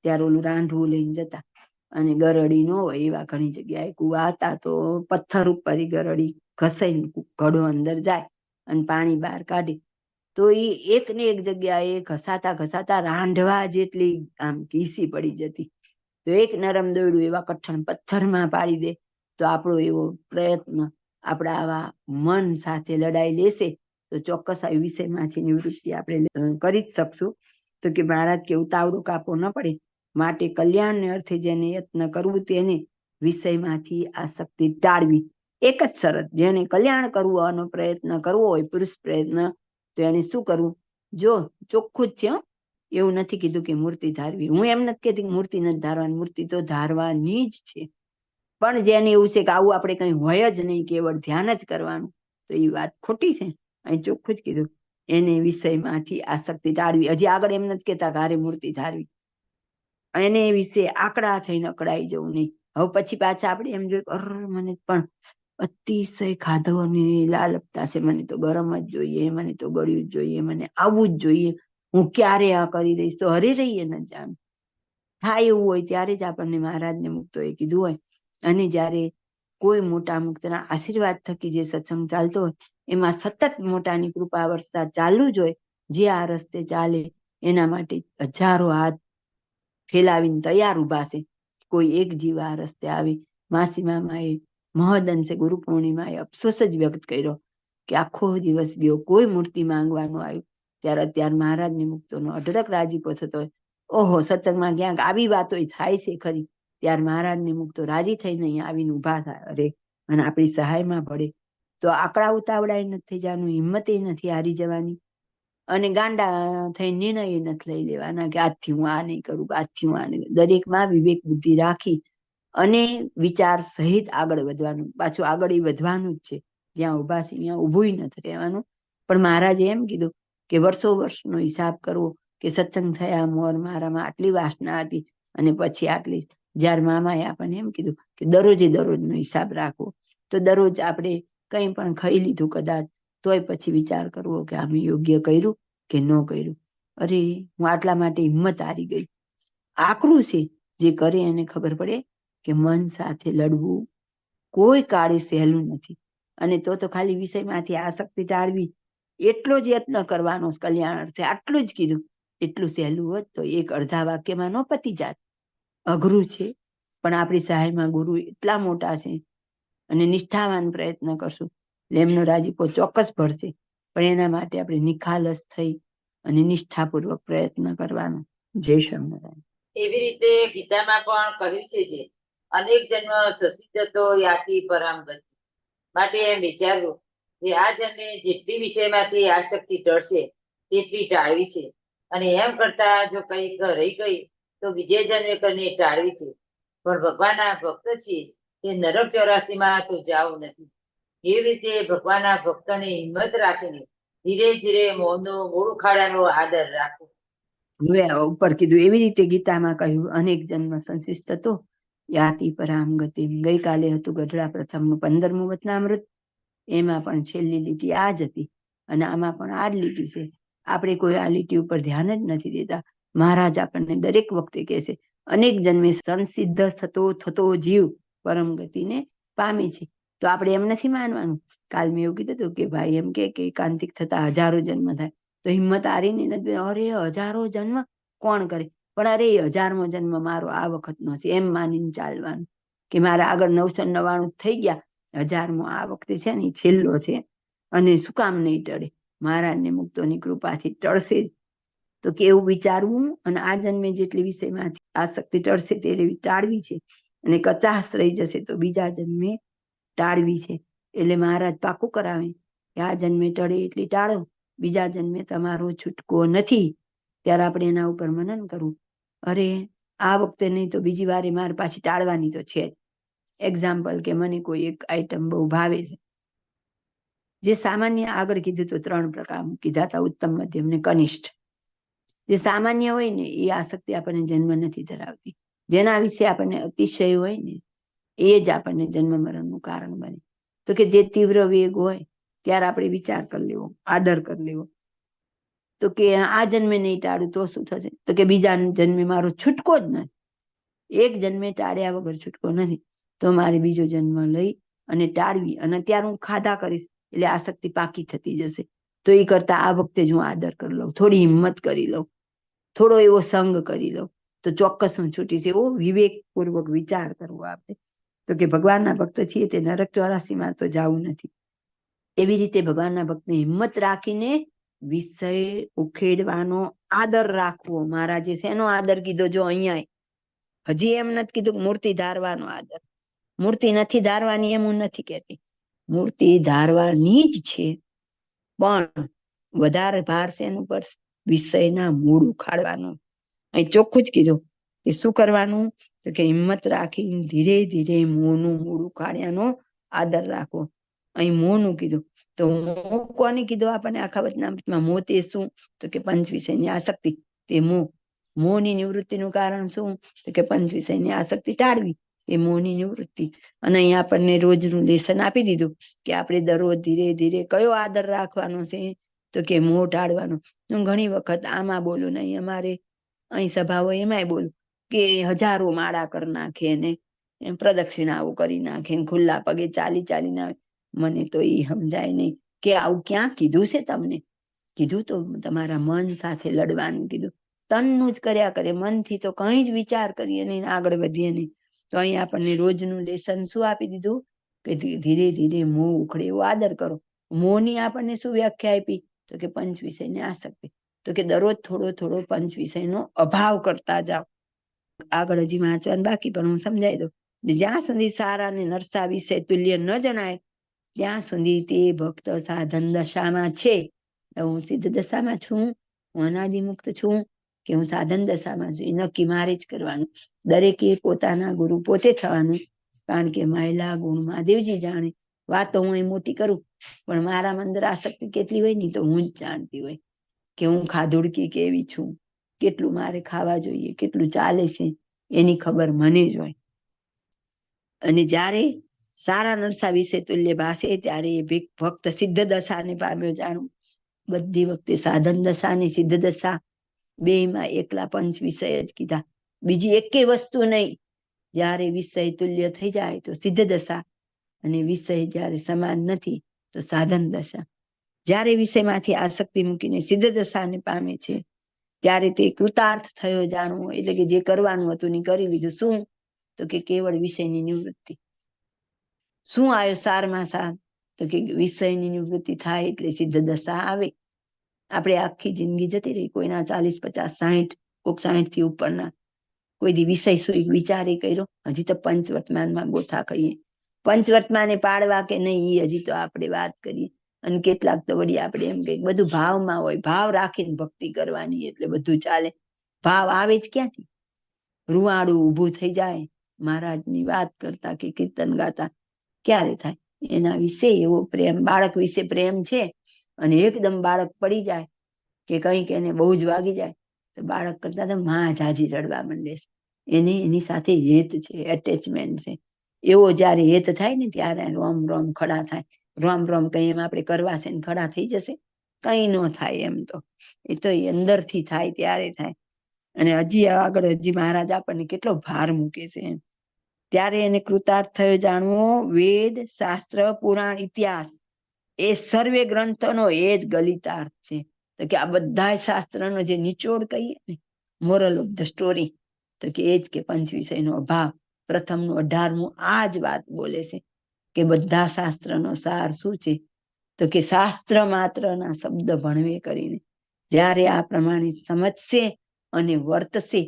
ત્યારે ઓલું રાંઢવું લઈને જતા, અને ગરડી ન હોય એવા ઘણી જગ્યાએ કુવા હતા, તો પથ્થર ઉપર ગરડી ઘસાઈને ઘડો અંદર જાય અને પાણી બહાર કાઢે. તો એ એક ને એક જગ્યાએ ઘસાતા ઘસાતા રાંઢવા જેટલી આમ ઘીસી પડી જતી. તો એક નરમ દોરડું એવા કઠણ પથ્થરમાં પાડી દે, તો આપણો એવો પ્રયત્ન આપણા આવા મન સાથે લડાઈ લેશે તો ચોક્કસ આ વિષયમાંથી નિવૃત્તિ આપણે કરી જ શકશું. તો કે મહારાજ કે ઉતાવળું કાપો ન પડે, માટે કલ્યાણને અર્થે જેને યત્ન કરવું તેને વિષયમાંથી આસક્તિ ટાળવી. એક જ શરત, જેને કલ્યાણ કરવાનો પ્રયત્ન કરવો હોય, પુરુષ પ્રયત્ન, તો એને શું કરવું? જો ચોખ્ખું જ છે, એવું નથી કીધું કે મૂર્તિ ધારવી. હું એમ નથી કહેતી કે મૂર્તિ નથી ધારવાની, મૂર્તિ તો ધારવાની જ છે, પણ જેને એવું છે કે આવું આપણે કઈ હોય જ નહીં, કેવળ ધ્યાન જ કરવાનું, તો એ વાત ખોટી છે. અહીં ચોખ્ખું જ કીધું, એને વિષયમાંથી આસક્તિ ટાળવી. હજી આગળ એમ નથી કેતા કે હારે મૂર્તિ ધારવી, એને વિશે આકડા થઈને અકળાઈ જવું નહીં. હવે પછી પાછા આપણે એમ જોયું, મને પણ અતિશય ખાધો અને લાલપતા છે, મને તો ગરમ જ જોઈએ, મને તો ગળ્યું જ જોઈએ, મને આવું જ જોઈએ, હું ક્યારે આ કરી દઈશ, તો હરી રહીએ ન જાણ થાય. એવું હોય ત્યારે જ આપણને મહારાજને મુક્તો એ કીધું હોય. અને જ્યારે કોઈ મોટા મુક્તના આશીર્વાદ થકી જે સત્સંગ ચાલતો હોય, એમાં સતત મોટાની કૃપા વર્ષા ચાલુ જ હોય. જે આ રસ્તે ચાલે એના માટે હજારો હાથ ફેલાવીને તૈયાર ઉભા છે. કોઈ એક જીવ આ રસ્તે આવે. માસી મામાએ મહદઅંશે ગુરુ પૂર્ણિમાએ અફસોસ જ વ્યક્ત કર્યો કે આખો દિવસ ગયો, કોઈ મૂર્તિ માંગવાનું આવ્યું. ત્યારે અત્યારે મહારાજની મુક્તોનો અઢળક રાજીપો થતો હોય. ઓહો, સત્સંગમાં ક્યાંક આવી વાતો થાય છે ખરી, ત્યારે મહારાજની મુક્તો રાજી થઈને અહીંયા આવીને ઉભા થાય, અરે અને આપણી સહાયમાં પડે. તો આકડા ઉતાવળાય નથી થઈ જવાનું, હિંમતે નથી હારી જવાની, અને ગાંડા થઈ નિર્ણય નથી લઈ લેવાના કે આજથી હું આ નહીં કરું, આજથી હું આ નહીં. દરેકમાં વિવેક બુદ્ધિ રાખી અને વિચાર સહિત આગળ વધવાનું. પાછું આગળ વધવાનું જ છે, જ્યાં ઉભા છે ત્યાં ઉભું નથી રહેવાનું. પણ મહારાજે એમ કીધું કે વર્ષો વર્ષનો હિસાબ કરવો કે સત્સંગ થયા મોર મારામાં આટલી વાસના હતી, અને પછી આટલી. જ્યારે મામાએ આપણને એમ કીધું કે દરરોજે દરરોજનો હિસાબ રાખવો, તો દરરોજ આપણે કંઈ પણ ખાઈ લીધું કદાચ, તોય પછી વિચાર કરવો કે અમે યોગ્ય કર્યું કે ન કર્યું. અરે, હું આટલા માટે હિંમત હારી ગઈ. આકરું છે, જે કરે એને ખબર પડે કે મન સાથે લડવું કોઈ કાળે સહેલું નથી. અને તો ખાલી વિષયમાંથી આસક્તિ ટાળવી એટલો જ યત્ન કરવાનો કલ્યાણ અર્થે, આટલું જ કીધું. એટલું સહેલું હોત તો એક અડધા વાક્યમાં ન પતી જાત. અઘરું છે, પણ આપણી સહાયમાં ગુરુ એટલા મોટા છે, અને નિષ્ઠાવાન પ્રયત્ન કરશું એમનો રાજીપો ચોક્કસ ભળશે. પણ એના માટે આપણે નિખાલસ થઈ અને નિષ્ઠાપૂર્વક પ્રયત્ન કરવાનો. જય સ્વામિનારાયણ. એવી રીતે ગીતામાં પણ કહ્યું છે, જે અનેક જન્મ સસિદ્ધતો યાતિ પરામ ગતિ. માટે એમ વિચારવું કે આ જન્મે જેટલી વિષયમાંથી આસક્તિ ટળશે તેટલી ટાળવી છે, અને એમ કરતા જો કંઈક રહી ગઈ તો બીજે જન્મે કરીને ટાળવી છે. પણ ભગવાનના ભક્ત છીએ કે નરક 84માં તો જાવું નથી. એવી રીતે ભગવાનના ભક્તને હિંમત રાખીને ધીરે ધીરે મોહનો મૂળ ઉખાડાનો આદર રાખવો. હવે ઉપર કીધું એવી રીતે ગીતામાં કહ્યું, અનેક જન્મ સંશિષ્ટ હતો યાતિ પરામ ગતિ. ગઈકાલે હતું ગઢડા પ્રથમનું 15મું વચનામૃત, એમાં પણ છેલ્લી લીટી આ જ હતી, અને આમાં પણ આ જ લીટી છે. આપણે કોઈ આ લીટી ઉપર ધ્યાન જ નથી દેતા. મહારાજ આપણને દરેક વખતે કહે છે, અનેક જન્મે સંસિદ્ધ થતો જીવ પરમ ગતિને પામે છે. તો આપણે એમ નથી માનવાનું. કાલ મેં એવું કીધું હતું કે ભાઈ એમ કે એકાંતિક થતા હજારો જન્મ થાય, તો હિંમત હારીને નથી, અરે 1000 જન્મ કોણ કરે? પણ અરે 1000મો જન્મ મારો આ વખતનો છે એમ માનીને ચાલવાનું, કે મારે આગળ 999 થઈ ગયા, 1000મો આ વખતે છે ને છેલ્લો છે, અને શું કામ નહીં ટળે, મહારાજને મુક્તોની કૃપાથી ટળશે જ. તો કેવું વિચારવું, અને આ જન્મે જેટલી વિષયમાંથી આસક્તિ ટળશે તેટલી ટાળવી છે, અને કચાશ રહી જશે તો બીજા જન્મે ટાળવી છે. એટલે મહારાજ પાકું કરાવે કે આ જન્મે ટળે એટલી ટાળો, બીજા જન્મે તમારો છૂટકો નથી. ત્યારે આપણે એના ઉપર મનન કરવું, અરે આ વખતે નહીં તો બીજી વારે મારે પાછી ટાળવાની તો છે. એક્ઝામ્પલ કે મને કોઈ એક આઈટમ બહુ ભાવે છે, જે સામાન્ય આગળ કીધું તો 3 પ્રકાર કીધા હતા, ઉત્તમ, મધ્યમ ને કનિષ્ઠ. જે સામાન્ય હોય ને એ આસક્તિ આપણને જન્મ નથી ધરાવતી, જેના વિશે આપણને અતિશય હોય ને એ જ આપણને જન્મ મરણનું કારણ બને. તો કે જે તીવ્ર વેગ હોય ત્યારે આપણે વિચાર કરી લેવો, આદર કરી લેવો, તો કે આ જન્મે નહીં ટાળું તો શું થશે, તો કે બીજા જન્મે મારો છૂટકો જ નથી, એક જન્મે ટાળ્યા વગર છૂટકો નથી, તો મારે બીજો જન્મ લઈ અને ટાળવી, અને ત્યારે હું ખાધા કરીશ એટલે આસક્તિ પાકી થતી જશે. તો એ કરતા આ વખતે જ હું આદર કરી લઉં, થોડી હિંમત કરી લઉં, થોડો એવો સંગ કરી લઉં, તો ચોક્કસ હું છૂટીશ. એવો વિવેકપૂર્વક વિચાર કરવો આપણે. તો કે ભગવાનના ભક્ત છીએ તે નરક 84માં તો જવું નથી. એવી રીતે ભગવાનના ભક્તને હિંમત રાખીને વિષય ઉખેડવાનો આદર રાખવો. મહારાજે શેનો આદર કીધો, જો અહીંયા હજી એમ નથી કીધું મૂર્તિ ધારવાનો આદર, મૂર્તિ નથી ધારવાની એમ હું નથી કહેતી, મૂર્તિ ધારવાની જ છે, પણ વધારે ભાર શેનું પર, વિષયના મૂળ ઉખાડવાનું. અહીં ચોખ્ખું જ કીધું કે શું કરવાનું, તો કે હિંમત રાખી ધીરે ધીરે મોંનું મૂળ ઉખાડ્યાનો આદર રાખવો. અહીં મોંનું કીધું, તો મોં કોને કીધું આપણને આખા વચનામૃતમાં? મોં તે શું, તો કે પંચ વિષયની આસક્તિ, તે મોં. મોંની નિવૃત્તિનું કારણ શું, તો કે પંચ વિષયની આસક્તિ ટાળવી, એ મોંની નિવૃત્તિ. અને અહીં આપણને રોજનું લેસન આપી દીધું કે આપણે દરરોજ ધીરે ધીરે કયો આદર રાખવાનો છે, તો કે મોં ટાળવાનો. હું ઘણી વખત આમાં બોલું ને અહીં અમારે અહીં સભા હોય એમાંય બોલું કે 1000 માળા કરી નાખે ને પ્રદક્ષિણાઓ કરી નાખે, ખુલ્લા પગે ચાલી ચાલીને આવે. મને તો એ સમજાય નહીં કે આવું ક્યાં કીધું છે તમને? કીધું તો તમારા મન સાથે લડવાનું કીધું, તનનું જ કર્યા કરે, મનથી તો કઈ જ વિચાર કરીએ નહીં, આગળ વધીએ નહીં. તો અહીં આપણને રોજનું લેસન શું આપી દીધું, કે ધીરે ધીરે મોં ઉખડે એવો આદર કરો. મોંની આપણને શું વ્યાખ્યા આપી, તો કે પંચ વિષયની આસક્તિ, તો કે દરરોજ થોડો થોડો પંચ વિષયનો અભાવ કરતા જાઓ. આગળ હજી વાંચવાનું બાકી, પણ હું સમજાઈ દઉં. જ્યાં સુધી સારા ને નરસા વિષય તુલ્ય ન જણાય ત્યાં સુધી તે ભક્ત સાધન દશામાં છે. હું સિદ્ધ દશામાં છું, હું અનાદિમુક્ત છું, કે હું સાધન દશામાં છું, એ નક્કી મારે જ કરવાનું. દરેકે પોતાના ગુરુ પોતે થવાનું, કારણ કે માયલા ગુણ મહાદેવજી જાણે. વાતો હું એ મોટી કરું, પણ મારા અંદર આસક્તિ કેટલી હોય ને તો હું જ જાણતી હોય, કે હું ખાધુડકી કેવી છું, કેટલું મારે ખાવા જોઈએ, કેટલું ચાલે છે, એની ખબર મને જ હોય. અને જ્યારે સારા નરસા વિશે તુલ્ય ભાષે ત્યારે એ ભક્ત સિદ્ધ દશાને પામ્યો જાણવું. બધી વખતે સાધન દશા ને સિદ્ધ દશા બેમાં એકલા પંચ વિષય જ કીધા, બીજી એકેય વસ્તુ નહીં. જ્યારે વિષય તુલ્ય થઈ જાય તો સિદ્ધ દશા, અને વિષય જ્યારે સમાન નથી તો સાધન દશા. જ્યારે વિષયમાંથી આસક્તિ મૂકીને સિદ્ધ દશાને પામે છે ત્યારે તે કૃતાર્થ થયો જાણવો. એટલે કે જે કરવાનું હતું ને કરી લીધું. શું, તો કે કેવળ વિષયની નિવૃત્તિ. શું આવ્યો સારમાં સાર, તો કે વિષયની નિવૃત્તિ થાય એટલે સિદ્ધ દશા આવે. આપણે આખી જિંદગી જતી રહી, કોઈના 40, 50, 60, કોઈક 60 થી ઉપરના, કોઈ દી વિષય શું વિચારે કર્યો? હજી તો પંચવર્તમાનમાં ગોથા કહીએ, પંચવર્તમાને પાડવા કે નહીં એ હજી તો આપણે વાત કરીએ. અને કેટલાક તો વળી આપણે એમ કે બધું ભાવમાં હોય, ભાવ રાખીને ભક્તિ કરવાની એટલે બધું ચાલે. ભાવ આવે જ ક્યાંથી? રૂવાડું ઊભું થઈ જાય મહારાજની વાત કરતા કે કીર્તન ગાતા, ક્યારે થાય? એના વિશે એવો પ્રેમ, બાળક વિશે પ્રેમ છે, અને એકદમ બાળક પડી જાય કે કંઈક એને બહુ જ વાગી જાય તો બાળક કરતા તો માં જાજી રડવા માંડે છે. એને એની સાથે હેત છે, એટેચમેન્ટ છે. એવો જયારે હેત થાય ને ત્યારે રોમ રોમ ખડા થાય. રોમ રોમ કઈ એમ આપણે કરવા છે ને ખડા થઈ જશે? કઈ ન થાય. એમ તો એ તો અંદરથી થાય ત્યારે થાય. અને હજી આગળ હજી મહારાજ આપણને કેટલો ભાર મૂકે છે એમ. ત્યારે એને કૃતાર્થ થયો જાણવો. વેદ, શાસ્ત્ર, પુરાણ, ઇતિહાસ એ સર્વે ગ્રંથોનો એ જ ગલિતાર્થ છે. તો કે આ બધા શાસ્ત્રનો જે નિચોડ કહીએ ને મોરલ ઓફ ધ સ્ટોરી તો કે એ જ કે પંચ વિષયનો અભાવ. પ્રથમનું 18મું આ જ વાત બોલે છે કે બધા શાસ્ત્રનો સાર શું છે? તો કે શાસ્ત્ર માત્રના શબ્દ ભણવે કરીને જ્યારે આ પ્રમાણે સમજશે અને વર્તશે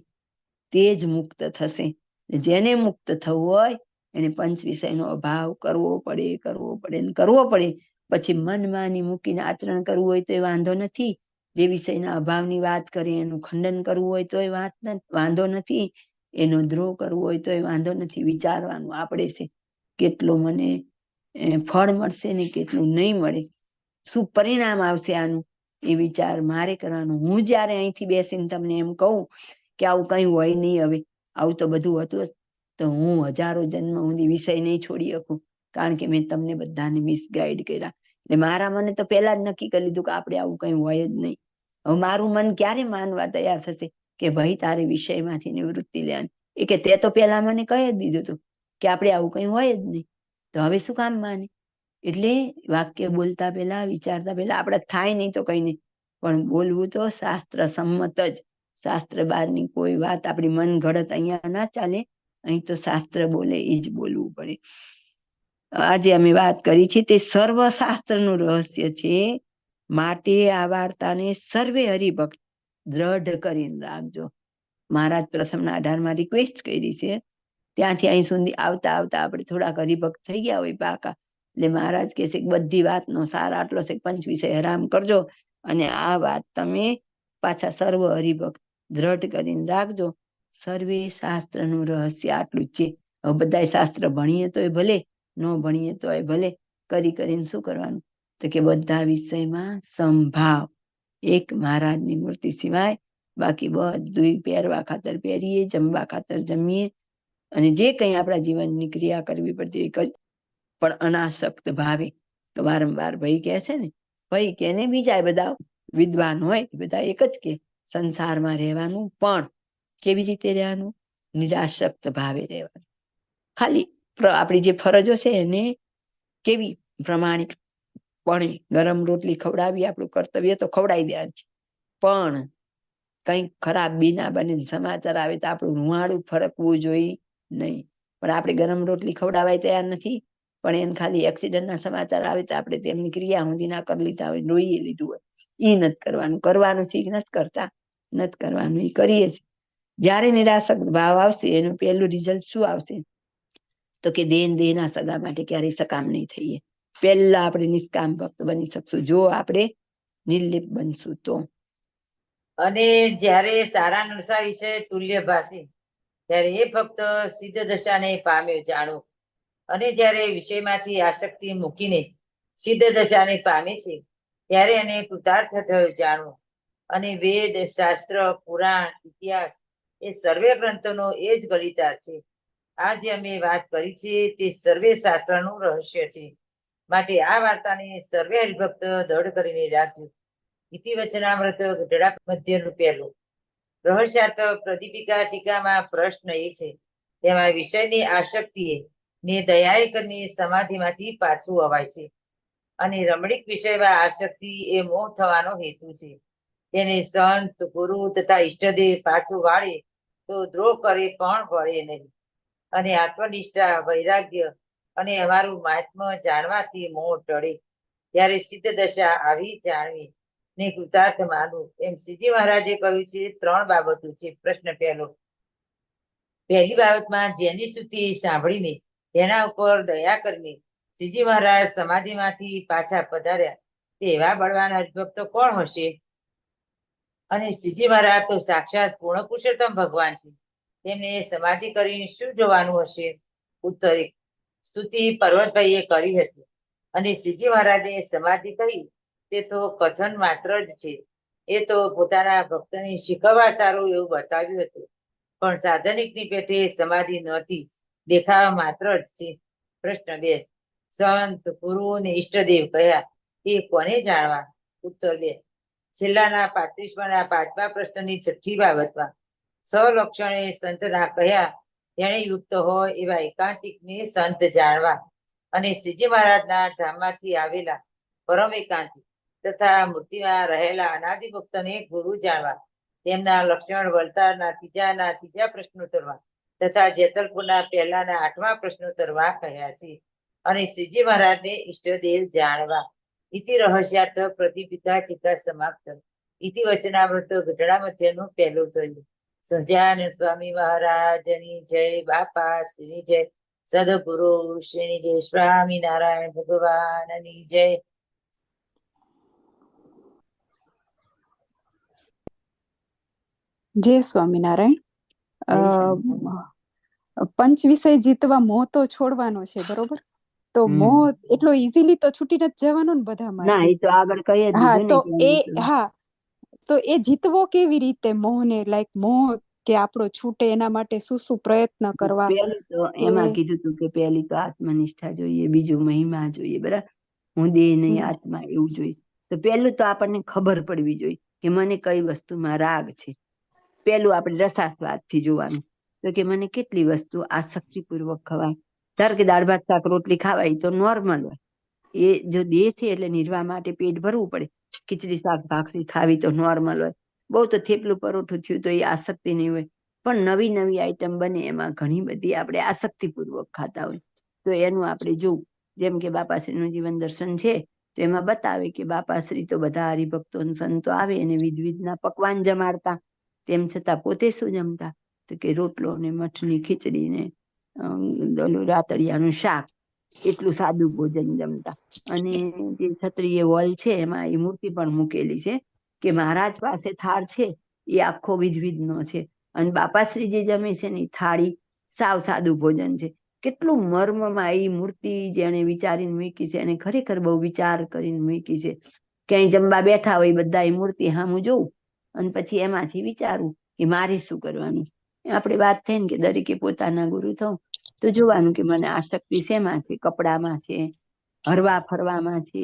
તે જ મુક્ત થશે. જેને મુક્ત થવું હોય એને પંચ વિષયનો અભાવ કરવો પડે. પછી મન માની મૂકીને આચરણ કરવું હોય તો એ વાંધો નથી. જે વિષયના અભાવની વાત કરી એનું ખંડન કરવું હોય તો એ વાંધો નથી. એનો દ્રોહ કરવો હોય તો એ વાંધો નથી. વિચારવાનું આપણે છે કેટલું મને ફળ મળશે ને કેટલું નહીં મળે, શું પરિણામ આવશે આનું, એ વિચાર મારે કરવાનું. હું જયારે અહીંથી બેસીને તમને એમ કહું કે આવું કઈ હોય નહીં, હવે આવું તો બધું હતું તો હું હજારો જન્મ સુધી વિષય નહીં છોડી શકું, કારણ કે મેં તમને બધાને મિસગાઈડ કર્યા. એટલે મારા મને તો પહેલા જ નક્કી કરી લીધું કે આપણે આવું કઈ હોય જ નહીં. હવે મારું મન ક્યારે માનવા તૈયાર થશે કે ભાઈ તારે વિષયમાંથી નિવૃત્તિ લેવાની? એ કે તે તો પેલા મને કહી જ દીધું હતું કે આપણે આવું કઈ હોય જ નહીં, તો હવે શું કામ માને? એટલે વાક્ય બોલતા પહેલા, વિચારતા પહેલા આપણે થાય નહીં તો કઈ નહીં, પણ બોલવું તો શાસ્ત્ર સંમત જ. શાસ્ત્ર બહારની કોઈ વાત આપણી મન ઘડત અહીંયા ના ચાલે. અહીં તો શાસ્ત્ર બોલે એ જ બોલવું પડે. આજે અમે વાત કરી છે તે સર્વશાસ્ત્રનું રહસ્ય છે. માટે આ વાર્તાને સર્વે હરિભક્ત દ્રઢ કરીને રાખજો. મહારાજ પ્રથમના 18માં રિક્વેસ્ટ કરી છે, ત્યાંથી અહીં સુધી આવતા આવતા આપણે થોડાક હરિભક્ત થઈ ગયા હોય પાકા, એટલે મહારાજ કહે છે બધી વાતનો સાર આટલો છે, પંચ વિષય હરામ કરજો અને આ વાત તમે પાછા સર્વ હરિભક્ત દ્રઢ કરીને રાખજો. સર્વે શાસ્ત્રનું રહસ્ય આટલું જ છે. હવે બધા શાસ્ત્ર ભણીએ તો ભલે, ન ભણીએ તો ભલે, કરીને શું કરવાનું? તો કે બધા વિષયમાં સંભાવ. એક મહારાજની મૂર્તિ સિવાય બાકી બધું પહેરવા ખાતર પહેરીએ, જમવા ખાતર જમીએ, અને જે કંઈ આપણા જીવનની ક્રિયા કરવી પડતી હોય કરી, પણ અનાસક્ત ભાવે. તો વારંવાર ભાઈ કહે છે ને, ભાઈ કે ને બીજા બધા વિદ્વાન હોય બધા એક જ કે સંસારમાં રહેવાનું, પણ કેવી રીતે રહેવાનું? નિરાસક્ત ભાવે રહેવાનું. ખાલી આપણી જે ફરજો છે એને કેવી પ્રમાણિક પણ ગરમ રોટલી ખવડાવી આપણું કર્તવ્ય તો ખવડાવી દેવાનું, પણ કંઈક ખરાબ બીના બને સમાચાર આવે તો આપણું રૂવાડું ફરકવું જોઈએ નહીં. પણ આપણે ગરમ રોટલી ખવડાવાય તૈયાર નથી, પણ એને ખાલી એક્સિડન્ટના સમાચાર આવે તો આપણે તેમની ક્રિયા ઊંધી ના કરી લીધા હોય, લોહી લીધું હોય, એ નથી કરવાનું. કરવાનું છે નથી કરતા, નથી કરવાનું, એ કરીએ છીએ. જયારે નિરાસક્ત ભાવ આવશે એનું પહેલું રિઝલ્ટ શું આવશે? તો કે દેહના સગા માટે ક્યારેય સકામ નહીં થઈએ. પહેલા આપણે નિષ્કામ ભક્ત બની શકશું જો આપણે નિર્લિપ બનશું તો. અને જ્યારે સારા નરસા વિશે તુલ્ય ભાષે ત્યારે એ ફક્ત સિદ્ધ દશાને પામ્યો જાણો, અને જ્યારે વિષયમાંથી આસક્તિ મૂકીને સિદ્ધ દશાને પામે છે ત્યારે એને કૃતાર્થ થયો જાણો. અને વેદ, શાસ્ત્ર, પુરાણ, ઇતિહાસ એ સર્વે ગ્રંથોનો એ જ ગલિતાર છે. આ જે અમે વાત કરી છે તે સર્વે શાસ્ત્રનું રહસ્ય છે. માટે આ વાર્તાને સર્વે હરિભક્ત દૃઢ કરીને રાખજો. ઇતિ વચનામૃત ગઢડા મધ્યનું પહેલું. રહસ્યાર્થ પ્રદીપિકા ટીકામાં પ્રશ્ન એ છે, તેમાં વિષયની આસક્તિએ ને દયાએ કરીને સમાધિમાંથી પાછું અવાય છે, અને રમણીક વિષયમાં આસક્તિ એ મોહ થવાનો હેતુ છે. તેને સંત, ગુરુ તથા ઈષ્ટદેવ પાછું વાળે તો દ્રોહ કરે પણ વળે નહીં. અને આત્મનિષ્ઠા, વૈરાગ્ય અને અમારું મહાત્મ્ય જાણવાથી મોહ ટળે. ત્યારે સિદ્ધ દશા આવી જાણવી ને કૃતાર્થ માનવું. એમ શ્રીજી મહારાજે કહ્યું છે. 3 બાબતો છે. પ્રશ્ન પહેલો. પહેલી બાબતમાં જેની સ્તુતિ સાંભળીને તેના ઉપર દયા કરીને શ્રીજી મહારાજ સમાધિમાંથી પાછા પધાર્યા તે એવા બળવાન હરિભક્તો કોણ હશે? અને શ્રીજી મહારાજ તો સાક્ષાત પૂર્ણ પુરુષોત્તમ ભગવાન છે, તેમને સમાધિ કરીને શું જોવાનું હશે? ઉત્તર. સ્તુતિ પર્વતભાઈએ કરી હતી, અને શ્રીજી મહારાજે સમાધિ કહી તે તો કથન માત્ર જ છે. એ તો પોતાના ભક્તને શીખવવા સારું એવું બતાવ્યું હતું, પણ સાધનિકની પેઠે સમાધિ નહોતી, દેખાવા માત્ર જ છે. પ્રશ્ન 2. સંત, ગુરુ અને ઈષ્ટદેવ કયા એ કોને જાણવા? ઉત્તર 2. છેલ્લાના 35માં 5મા પ્રશ્નની 6ઠ્ઠી બાબતમાં સ્વલક્ષણે સંતના કયા તેણે યુક્ત હોય એવા એકાંતિકને સંત જાણવા, અને શ્રીજી મહારાજના ધામમાંથી આવેલા પરમ એકાંતિક તથા મૂર્તિમાં રહેલા અનાદિ મુક્તને ગુરુ જાણવા. તેમના લક્ષ્મણ વલતારના ત્રીજા પ્રશ્નોત્તરમાં તથા જેતલપુરના પહેલાના 8મા પ્રશ્નોત્તરમાં કહ્યા છે. અને શ્રીજી મહારાજને ઈષ્ટદેવ જાણવા. ઇતિ રહસ્યાર્થ પ્રતિપિતા ટીકા સમાપ્ત. ઇતિ વચનામૃત ઘટડા મધ્યનું પહેલું થયું. સહજાનંદ સ્વામી મહારાજની જય. બાપા શ્રીની જય. સદગુરુ શ્રીની જય. સ્વામિનારાયણ ભગવાનની જય. જય સ્વામિનારાયણ. જય સ્વામિનારાયણ. પંચ વિષય જીતવા મોહ તો છોડવાનો છે, બરોબર? તો મોહ એટલો ઇઝીલી તો છૂટી નથી જવાનો ને ના, બધામાંથી. એ તો આગળ કહી જ હા, દીધું તો ને એ કે હા તો એ જીતવો કેવી રીતે મોહને? લાઈક મોહ કે આપણો છૂટે એના માટે શું શું પ્રયત્ન કરવા? પેલું તો એમાં કીધું તું કે પેલી તો આત્મનિષ્ઠા જોઈએ, બીજું મહિમા જોઈએ, બરાબર? હું દેહ નહીં આત્મા, એવું જોઈએ. તો પેલું તો આપણને ખબર પડવી જોઈએ કે મને કઈ વસ્તુમાં રાગ છે. પેલું આપણે રસાસ્વાદથી જોવાનું તો કે મને કેટલી વસ્તુ આસક્તિપૂર્વક ખવાય. ધારો કે દાળ ભાત શાક રોટલી ખાવાય તો નોર્મલ હોય. એ જો દેહ છે એટલે નિર્વાહ માટે પેટ ભરવું પડે. ખીચડી શાક ભાખરી ખાવી તો નોર્મલ હોય. બહુ તો થેપલું પરોઠું થયું તો એ આસક્તિ નહીં હોય. પણ નવી નવી આઈટમ બને એમાં ઘણી બધી આપણે આસક્તિપૂર્વક ખાતા હોય. તો એનું આપણે જોવું. જેમ કે બાપાશ્રીનું જીવન દર્શન છે તો એમાં બતાવે કે બાપાશ્રી તો બધા હરિભક્તો સંતો આવે અને વિધના પકવાન જમાડતા. તેમ છતાં પોતે શું જમતા? તો કે રોટલો ને મઠની ખીચડી ને રાતળિયાનું શાક, એટલું સાદું ભોજન જમતા. અને જે ક્ષત્રિય વોલ છે એમાં એ મૂર્તિ પણ મૂકેલી છે કે મહારાજ પાસે થાળ છે એ આખો વિધનો છે. અને બાપાશ્રી જે જમે છે ને થાળી સાવ સાદું ભોજન છે. કેટલું મર્મમાં એ મૂર્તિ જેને વિચારીને મૂકી છે, એને ખરેખર બહુ વિચાર કરીને મૂકી છે. ક્યાંય જમવા બેઠા હોય બધા એ મૂર્તિ સામું જોવું અને પછી એમાંથી વિચારવું કે મારે શું કરવાનું. આપણે વાત થઈ ને કે દરેકે પોતાના ગુરુ થવું તો જોવાનું કે મને આસક્તિ શેમાં છે? કપડામાં છે, હરવા ફરવામાં છે,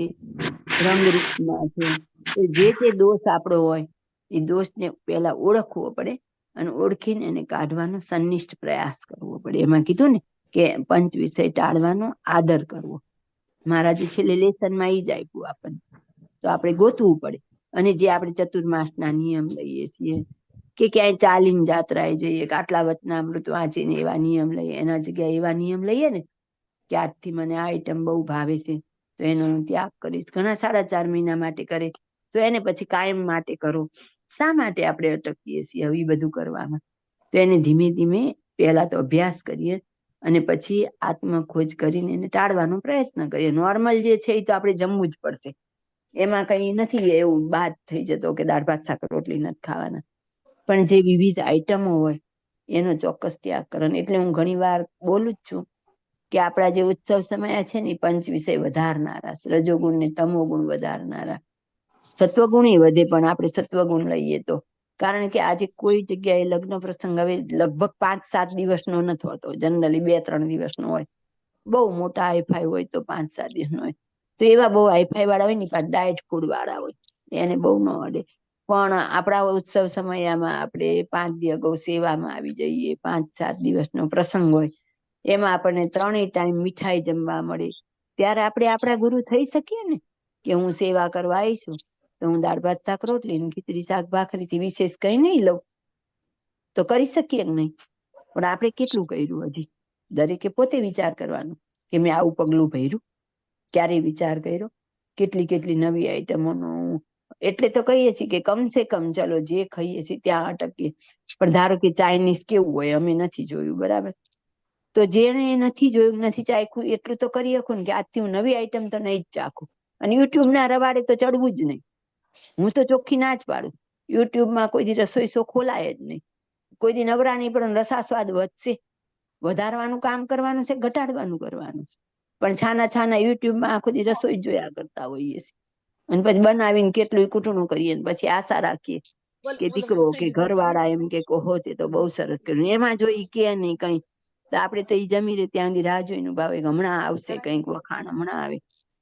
રંગરૂપમાં છે. તો જે તે દોષ આપણો હોય એ દોષને પેલા ઓળખવો પડે અને ઓળખીને એને કાઢવાનો સંનિષ્ઠ પ્રયાસ કરવો પડે. એમાં કીધું ને કે પંચ વિષય ટાળવાનો આદર કરવો. મહારાજે છેલ્લે લેસનમાં ઈ જ આપ્યું આપણને. તો આપણે ગોતવું પડે. અને જે આપણે ચતુર્માસના નિયમ લઈએ છીએ કે ક્યાંય ચાલીને જાત્રાએ જઈએ કે આટલા વચનામૃત વાંચીને એવા નિયમ લઈએ, એના જગ્યાએ એવા નિયમ લઈએ ને કે આજથી મને આ આઈટમ બહુ ભાવે છે તો એનો હું ત્યાગ કરીશ. ઘણા 4.5 મહિના માટે કરે તો એને પછી કાયમ માટે કરો. શા માટે આપણે અટકીએ છીએ હવે બધું કરવામાં? તો એને ધીમે ધીમે પહેલા તો અભ્યાસ કરીએ અને પછી આત્મખોજ કરીને એને ટાળવાનો પ્રયત્ન કરીએ. નોર્મલ જે છે એ તો આપણે જમવું જ પડશે. એમાં કઈ નથી એવું બાદ થઈ જતો કે દાળ ભાત શાક રોટલી નથી ખાવાના. પણ જે વિવિધ આઈટમો હોય એનો ચોક્કસ ત્યાગ કરવાનો. એટલે હું ઘણી વાર બોલું જ છું કે આપણા જે ઉત્સવ સમય છે ને પંચ વિષય વધારનારા, રજોગુણ ને તમોગુણ વધારનારા. સત્વગુણ વધે પણ આપણે સત્વગુણ લઈએ તો. કારણ કે આજે કોઈ જગ્યાએ લગ્ન પ્રસંગ હવે લગભગ 5-7 દિવસનો નથી હોતો. જનરલી 2-3 દિવસનો હોય. બહુ મોટા હાઈફાઈ હોય તો 5-7 દિવસનો હોય. તો એવા બહુ હાઈફાઈ વાળા હોય ને પાછા ડાયટ ફૂડ વાળા હોય, એને બહુ ન અડે. પણ આપણા ઉત્સવ સમયમાં આપણે 5 દી અગાઉ સેવામાં આવી જઈએ. 5-7 દિવસનો પ્રસંગ હોય એમાં આપણને 3 ટાઈમ મીઠાઈ જમવા મળે. ત્યારે આપણે આપણા ગુરુ થઈ શકીએ ને કે હું સેવા કરવા આવી છું તો હું દાળ ભાત શાક રોટલી ખીચડી શાક ભાખરી થી વિશેષ કઈ નહીં લઉં. તો કરી શકીએ કે નહીં? પણ આપણે કેટલું કર્યું? હજી દરેકે પોતે વિચાર કરવાનો કે મેં આવું પગલું ભર્યું, ક્યારે વિચાર કર્યો, કેટલી કેટલી નવી આઈટમોનો. એટલે તો કહીએ છીએ કે કમસે કમ ચલો જે ખાઈએ છીએ ત્યાં અટકીએ. પણ ધારો કે ચાઇનીઝ કેવું હોય અમે નથી જોયું, બરાબર? તો જેને નથી જોયું, નથી ચાખ્યું એટલું તો કરી શકો ને કે આજથી હું નવી આઈટમ તો નહીં જ ચાખું. અને યુટ્યુબ ના રવાડે તો ચડવું જ નહીં. હું તો ચોખ્ખી ના જ પાડું. યુટ્યુબમાં કોઈ દી રસોઈ શો ખોલાય જ નહીં. કોઈ દી નવરા નહીં પણ રસાસ્વાદ વધશે. વધારવાનું કામ કરવાનું છે, ઘટાડવાનું કરવાનું છે. પણ છાના યુટ્યુબમાં આખો દી રસોઈ જોયા કરતા હોઈએ છીએ. અને પછી બનાવીને કેટલું કૂટણું કરીએ પછી આશા રાખીએ કે દીકરો કે ઘરવાળા એમ કે કહો તે તો બહુ સરસ કર્યું. એમાં જો ઈ કે નહીં કઈ તો આપણે તો ઈ જમી લે ત્યાં સુધી રાહ જોઈને ભાવે હમણાં આવશે કંઈક વખાણ, હમણાં આવે.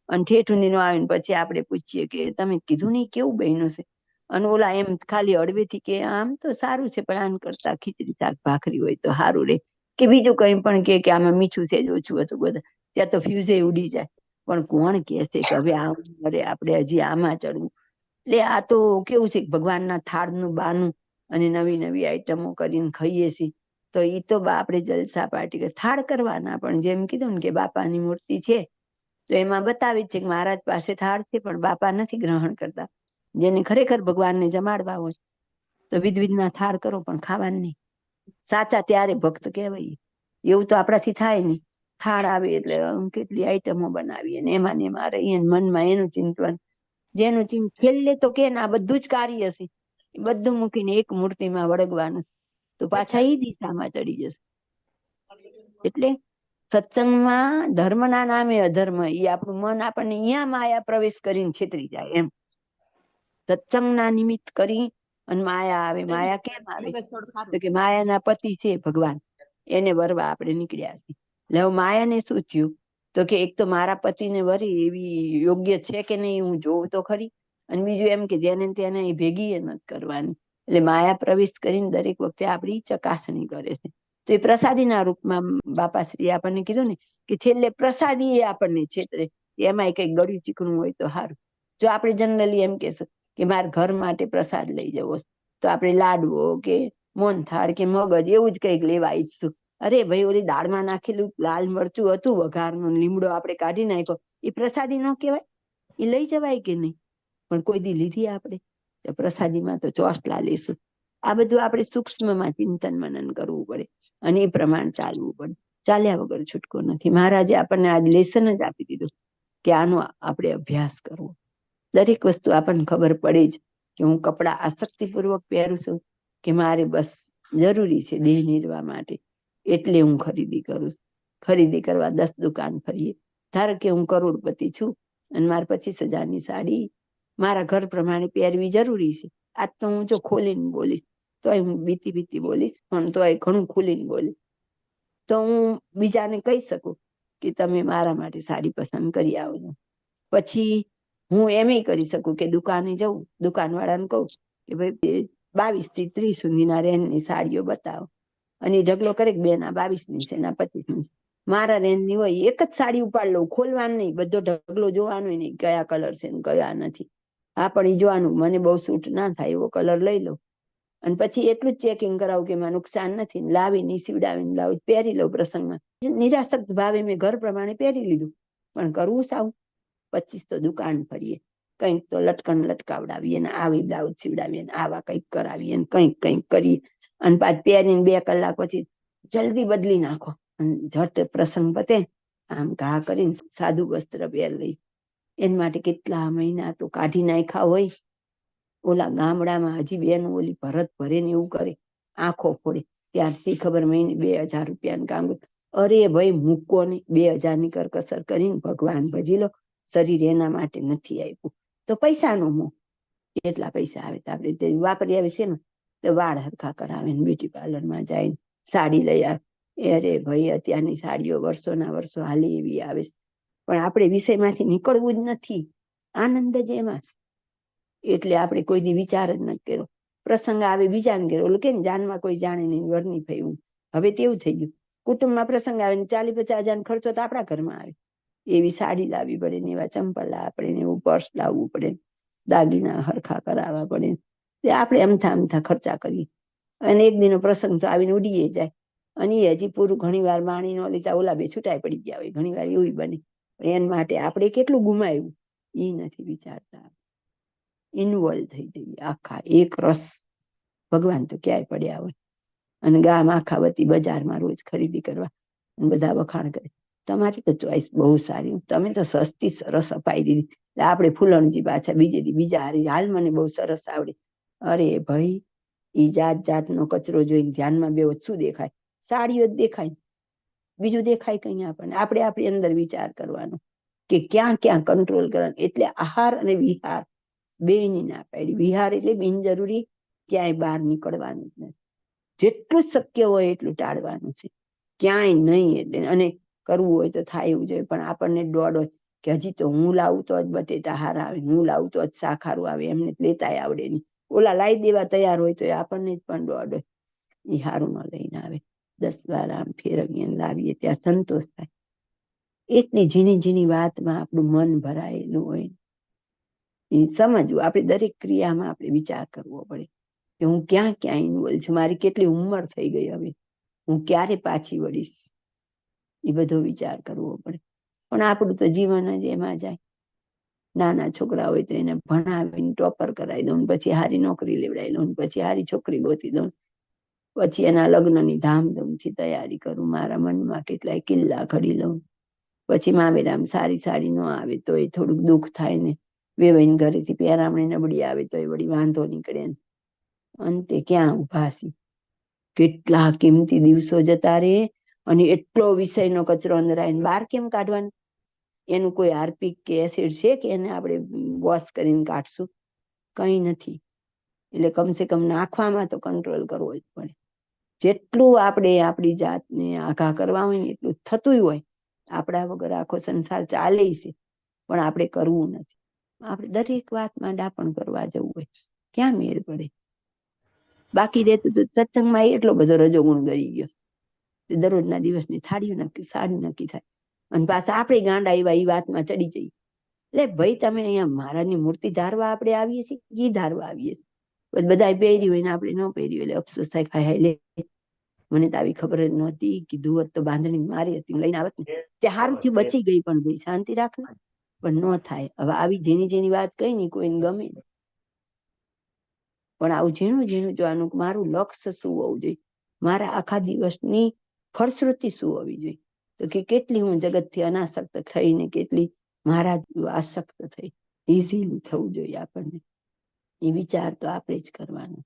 અને ઠેઠ ઊંધી નો આવે ને પછી આપણે પૂછીએ કે તમે કીધું નહીં કેવું બન્યું છે? અને ઓલા એમ ખાલી હળવેથી કે આમ તો સારું છે પણ આમ કરતા ખીચડી શાક ભાખરી હોય તો સારું રે, કે બીજું કઈ પણ કે આમાં મીઠું છે જ ઓછું હતું. બધા ત્યાં તો ફ્યુઝે ઉડી જાય. પણ કોણ કે છે કે હવે આપણે હજી આમાં ચડવું? એટલે આ તો કેવું છે ભગવાનના થાળનું બાનું અને નવી નવી આઈટમો કરીને ખાઈએ છીએ. તો ઈ તો આપણે જલસા પાર્ટી થાળ કરવાના, પણ જેમ કીધું ને કે બાપાની મૂર્તિ છે તો એમાં બતાવી છે કે મહારાજ પાસે થાળ છે પણ બાપા નથી ગ્રહણ કરતા. જેને ખરેખર ભગવાનને જમાડવા હોય તો વિધવિધના થાળ કરો, પણ ખાવાની નહીં. સાચા ત્યારે ભક્ત કહેવાય. એવું તો આપણાથી થાય નહીં. થાળ આવે એટલે કેટલી આઈટમો બનાવીએ ને એમાં રહીએ, મનમાં એનું ચિંતન, જેનું છેલ્લે તો કે આ બધું જ કાર્ય છે, બધું મૂકીને એક મૂર્તિમાં વળગવાનું, તો પાછા એ દિશામાં ચડી જશે. એટલે સત્સંગમાં ધર્મના નામે અધર્મ, એ આપણું મન આપણને અહીંયા માયા પ્રવેશ કરીને છેતરી જાય. એમ સત્સંગના નિમિત્ત કરી અને માયા આવે. માયા કેમ આવે? તો કે માયાના પતિ છે ભગવાન, એને વરવા આપણે નીકળ્યા છીએ. એટલે માયાને શું થયું? તો કે એક તો મારા પતિને વરી એવી યોગ્ય છે કે નહીં હું જોઉં તો ખરી, અને બીજું એમ કે જેને તેને ભેગી એ નથી કરવાની. એટલે માયા પ્રવેશ કરીને દરેક વખતે આપણી ચકાસણી કરે છે. તો એ પ્રસાદીના રૂપમાં બાપાશ્રી આપણને કીધું ને કે છેલ્લે પ્રસાદી એ આપણને છેતરે, એમાંય કઈ ગળ્યું ચીકણું હોય તો સારું. જો આપણે જનરલી એમ કહેશું કે મારે ઘર માટે પ્રસાદ લઈ જવો, તો આપણે લાડવો કે મોહનથાળ કે મગજ એવું જ કંઈક લેવા ઈચ્છશું. અરે ભાઈ, ઓલી દાળમાં નાખેલું લાલ મરચું હતું વઘારનું, લીમડો આપણે કાઢી નાખ્યો, એ પ્રસાદી ન કહેવાય? એ લઈ જવાય કે નહીં? પણ કોઈ દી લીધી આપણે પ્રસાદીમાં તો ચોસલા લેશું. આ બધું આપણે સૂક્ષ્મમાં ચિંતન મનન કરવું પડે અને એ પ્રમાણ ચાલવું પડે. ચાલ્યા વગર છૂટકો નથી. મહારાજે આપણને આ લેસન જ આપી દીધું કે આનો આપણે અભ્યાસ કરવો. દરેક વસ્તુ આપણને ખબર પડે જ કે હું કપડા આસક્તિપૂર્વક પહેરું છું કે મારે બસ જરૂરી છે દેહ નિર્વાહ માટે, એટલે હું ખરીદી કરું છું. ખરીદી કરવા 10 દુકાન ફરીએ. ધારો કે હું કરોડપતિ છું અને મારે 25,000ની સાડી મારા ઘર પ્રમાણે પહેરવી જરૂરી છે. આજ તો હું જો ખોલીને બોલીશ તોય હું બીતી બોલીશ, પણ તોય ઘણું ખોલીને બોલીશ, તો હું બીજાને કહી શકું કે તમે મારા માટે સાડી પસંદ કરી આવજો. પછી હું એમ કરી શકું કે દુકાને જવું, દુકાનવાળાને કહું કે ભાઈ 22 થી 30 સુધીના રેન્જની સાડીઓ બતાવો, અને એ ઢગલો કરે કે બેન આ 22ની છે, ના 25ની છે. મારા રેન્જની હોય એક જ સાડી ઉપાડ લઉં, ખોલવાનું નહીં, બધો ઢગલો જોવાનો નહીં, કયા કલર છે ને કયા નથી. આ પણ એ જોવાનું મને બહુ સૂટ ના થાય એવો કલર લઈ લઉં, અને પછી એટલું જ ચેકિંગ કરાવું કે એમાં નુકસાન નથી, લાવીને સીવડાવીને બ્લાઉઝ પહેરી લઉં પ્રસંગમાં. નિરાસક્ત ભાવે મેં ઘર પ્રમાણે પહેરી લીધું. પણ કરવું સાવ 25 તો દુકાન ફરીએ, કંઈક તો લટકણ લટકાવડાવીએ ને આવી બ્લાઉઝ સીવડાવીએ ને આવા કંઈક કરાવીએ ને કંઈક કરીએ, અને પાછ પહેરીને 2 કલાક પછી જલ્દી બદલી નાખો અને ઝટ પ્રસંગ પતે આમ ઘા કરીને સાદું વસ્ત્ર પહેર લઈ. એના માટે કેટલા મહિના તો કાઢી નાખ્યા હોય. ઓલા ગામડામાં હજી બેન ઓલી ભરત ભરે ને એવું કરે, આંખો ફોડે. ત્યારથી ખબર મહિને 2,000 રૂપિયાનું કામ. અરે ભાઈ મૂકો ને, 2,000ની કરકસર કરીને ભગવાન ભજી લો. શરીર એના માટે નથી આપ્યું તો પૈસાનો મોહ. એટલા પૈસા આવે તો આપણે તે વાપરી આવે છે ને, તો વાળ હરખા કરાવે ને બ્યુટી પાર્લરમાં જાય સાડી લઈ આવે. અરે ભાઈ, અત્યારની સાડીઓ વર્ષોના વર્ષો હાલી એવી આવે છે, પણ આપણે વિષયમાંથી નીકળવું જ નથી. આનંદ જ એમાં. એટલે આપણે કોઈ દી વિચાર જ નથી કર્યો. પ્રસંગ આવે બીજાને ઘેર, ઓલું કે જાનમાં કોઈ જાણે નહીં, વરની થયું. હવે તેવું થઈ ગયું, કુટુંબમાં પ્રસંગ આવે ને 40-50 હજાર ખર્ચો તો આપણા ઘરમાં આવે. એવી સાડી લાવવી પડે ને, એવા ચંપલ લાવવા પડે ને, એવું પર્સ લાવવું પડે, દાગીના હરખા કરાવવા પડે. આપણે અમથા ખર્ચા કરીએ અને એક દિનો પ્રસંગ તો આવીને ઉડીએ જાય, અને એ હજી પૂરું ઘણી વાર માણી ન લેતા ઓલા બે છૂટાઈ પડી ગયા હોય. ઘણી વાર એવું બને. એના માટે આપણે કેટલું ગુમાવ્યું એ નથી વિચારતા. ઇન્વોલ્વ થઈ જઈએ આખા એક રસ. ભગવાન તો ક્યાંય પડ્યા હોય, અને ગામ આખા વતી બજારમાં રોજ ખરીદી કરવા, બધા વખાણ કરે તમારી તો ચોઈસ બહુ સારી, તમે તો સસ્તી સરસ અપાઈ દીધી. આપણે ફૂલણજી પાછા બીજા હારી, હાલ મને બહુ સરસ આવડે. અરે ભાઈ, ઈ જાતનો કચરો જોઈને ધ્યાનમાં બેહો, શું દેખાય? સાડીઓ જ દેખાય, બીજું દેખાય કઈ આપણને. આપણે આપણી અંદર વિચાર કરવાનો કે ક્યાં ક્યાં કંટ્રોલ કરવાનું. એટલે આહાર અને વિહાર બેયની ના પાડી. વિહાર એટલે બિનજરૂરી ક્યાંય બહાર નીકળવાનું જ નથી. જેટલું શક્ય હોય એટલું ટાળવાનું છે, ક્યાંય નહીં. એટલે અને કરવું હોય તો થાય એવું જોઈએ, પણ આપણને દોડ હોય કે હજી તો હું લાવું તો જ બટેટા હારા આવે, હું લાવું તો જ શાક હારું આવે, એમને લેતાય આવડે નહીં. ઓલા લાવી દેવા તૈયાર હોય તો આપણને જ પણ દોડ હોય, એ હારું ન લઈને આવે. 10 વાર આમ ફેરવીએ લાવીએ ત્યાં સંતોષ થાય. એટલી ઝીણી વાતમાં આપણું મન ભરાયેલું હોય. એ સમજવું. આપણે દરેક ક્રિયામાં આપણે વિચાર કરવો પડે કે હું ક્યાં ક્યાં ઇન્વોલ્વ છું, મારી કેટલી ઉંમર થઈ ગઈ, હવે હું ક્યારે પાછી વળીશ, એ બધો વિચાર કરવો પડે. પણ આપણું તો જીવન જ એમાં જાય. નાના છોકરા હોય તો એને ભણાવીને ટોપર કરાવી દઉં, પછી હારી નોકરી લેવડાવી દઉં, પછી હારી છોકરી ગોતી દઉં, પછી એના લગ્નની ધામધૂમથી તૈયારી કરું, મારા મનમાં કેટલાય કિલ્લા ઘડી લઉં, પછી મામેરામ સારી સાડી ન આવે તો એ થોડુંક દુઃખ થાય ને, વેવાઈને ઘરેથી પહેરામણી નબળી આવે તો એ વળી વાંધો નીકળે ને, અંતે ક્યાં ઉભા છી. કેટલા કિંમતી દિવસો જતા રહે, અને એટલો વિષયનો કચરો અંદરાઈને બહાર કેમ કાઢવાનો? એનું કોઈ હાર્પિક કે એસિડ છે કે એને આપણે વોશ કરીને કાઢશું? કઈ નથી. એટલે કમસે કમ નાખવામાં તો કંટ્રોલ કરવો જ પડે. જેટલું આપણે આપણી જાતને આઘા કરવા હોય ને એટલું થતું હોય. આપણા વગર આખો સંસાર ચાલે છે, પણ આપણે કરવું નથી. આપણે દરેક વાતમાં ડાપણ કરવા જવું હોય, ક્યાં મેળ પડે? બાકી રહેતું તો સત્સંગમાં એટલો બધો રજોગુણ ગરી ગયો, દરરોજના દિવસની થાળીઓ નક્કી, સાડી નક્કી થાય, અને પાછા આપણે ગાંડા એવા એ વાતમાં ચડી જઈએ. એટલે ભાઈ તમે અહીંયા મહારાજની મૂર્તિ ધારવા આપણે આવીએ છીએ, ઘી ધારવા આવીએ છીએ. બધા પહેર્યું હોય ને આપણે ન પહેર્યું એટલે અફસોસ થાય, ખાય લે મને તો આવી ખબર જ નહોતી, કીધું હોત તો બાંધણી મારી હતી, લઈને આવત ને, તે હારું થી બચી ગઈ. પણ ભાઈ શાંતિ રાખ ને, પણ ન થાય. હવે આવી જેની વાત કઈ નહીં, કોઈને ગમે, પણ આવું ઝીણું ઝીણું જોવાનું, મારું લક્ષ્ય શું હોવું જોઈએ, મારા આખા દિવસની ફળશ્રુતિ શું હોવી જોઈએ, તો કે કેટલી હું જગતથી અનાસક્ત થઈને કેટલી મારા આસક્ત થઈ. ઇઝીલી થવું જોઈએ આપણને, એ વિચાર તો આપણે જ કરવાનો.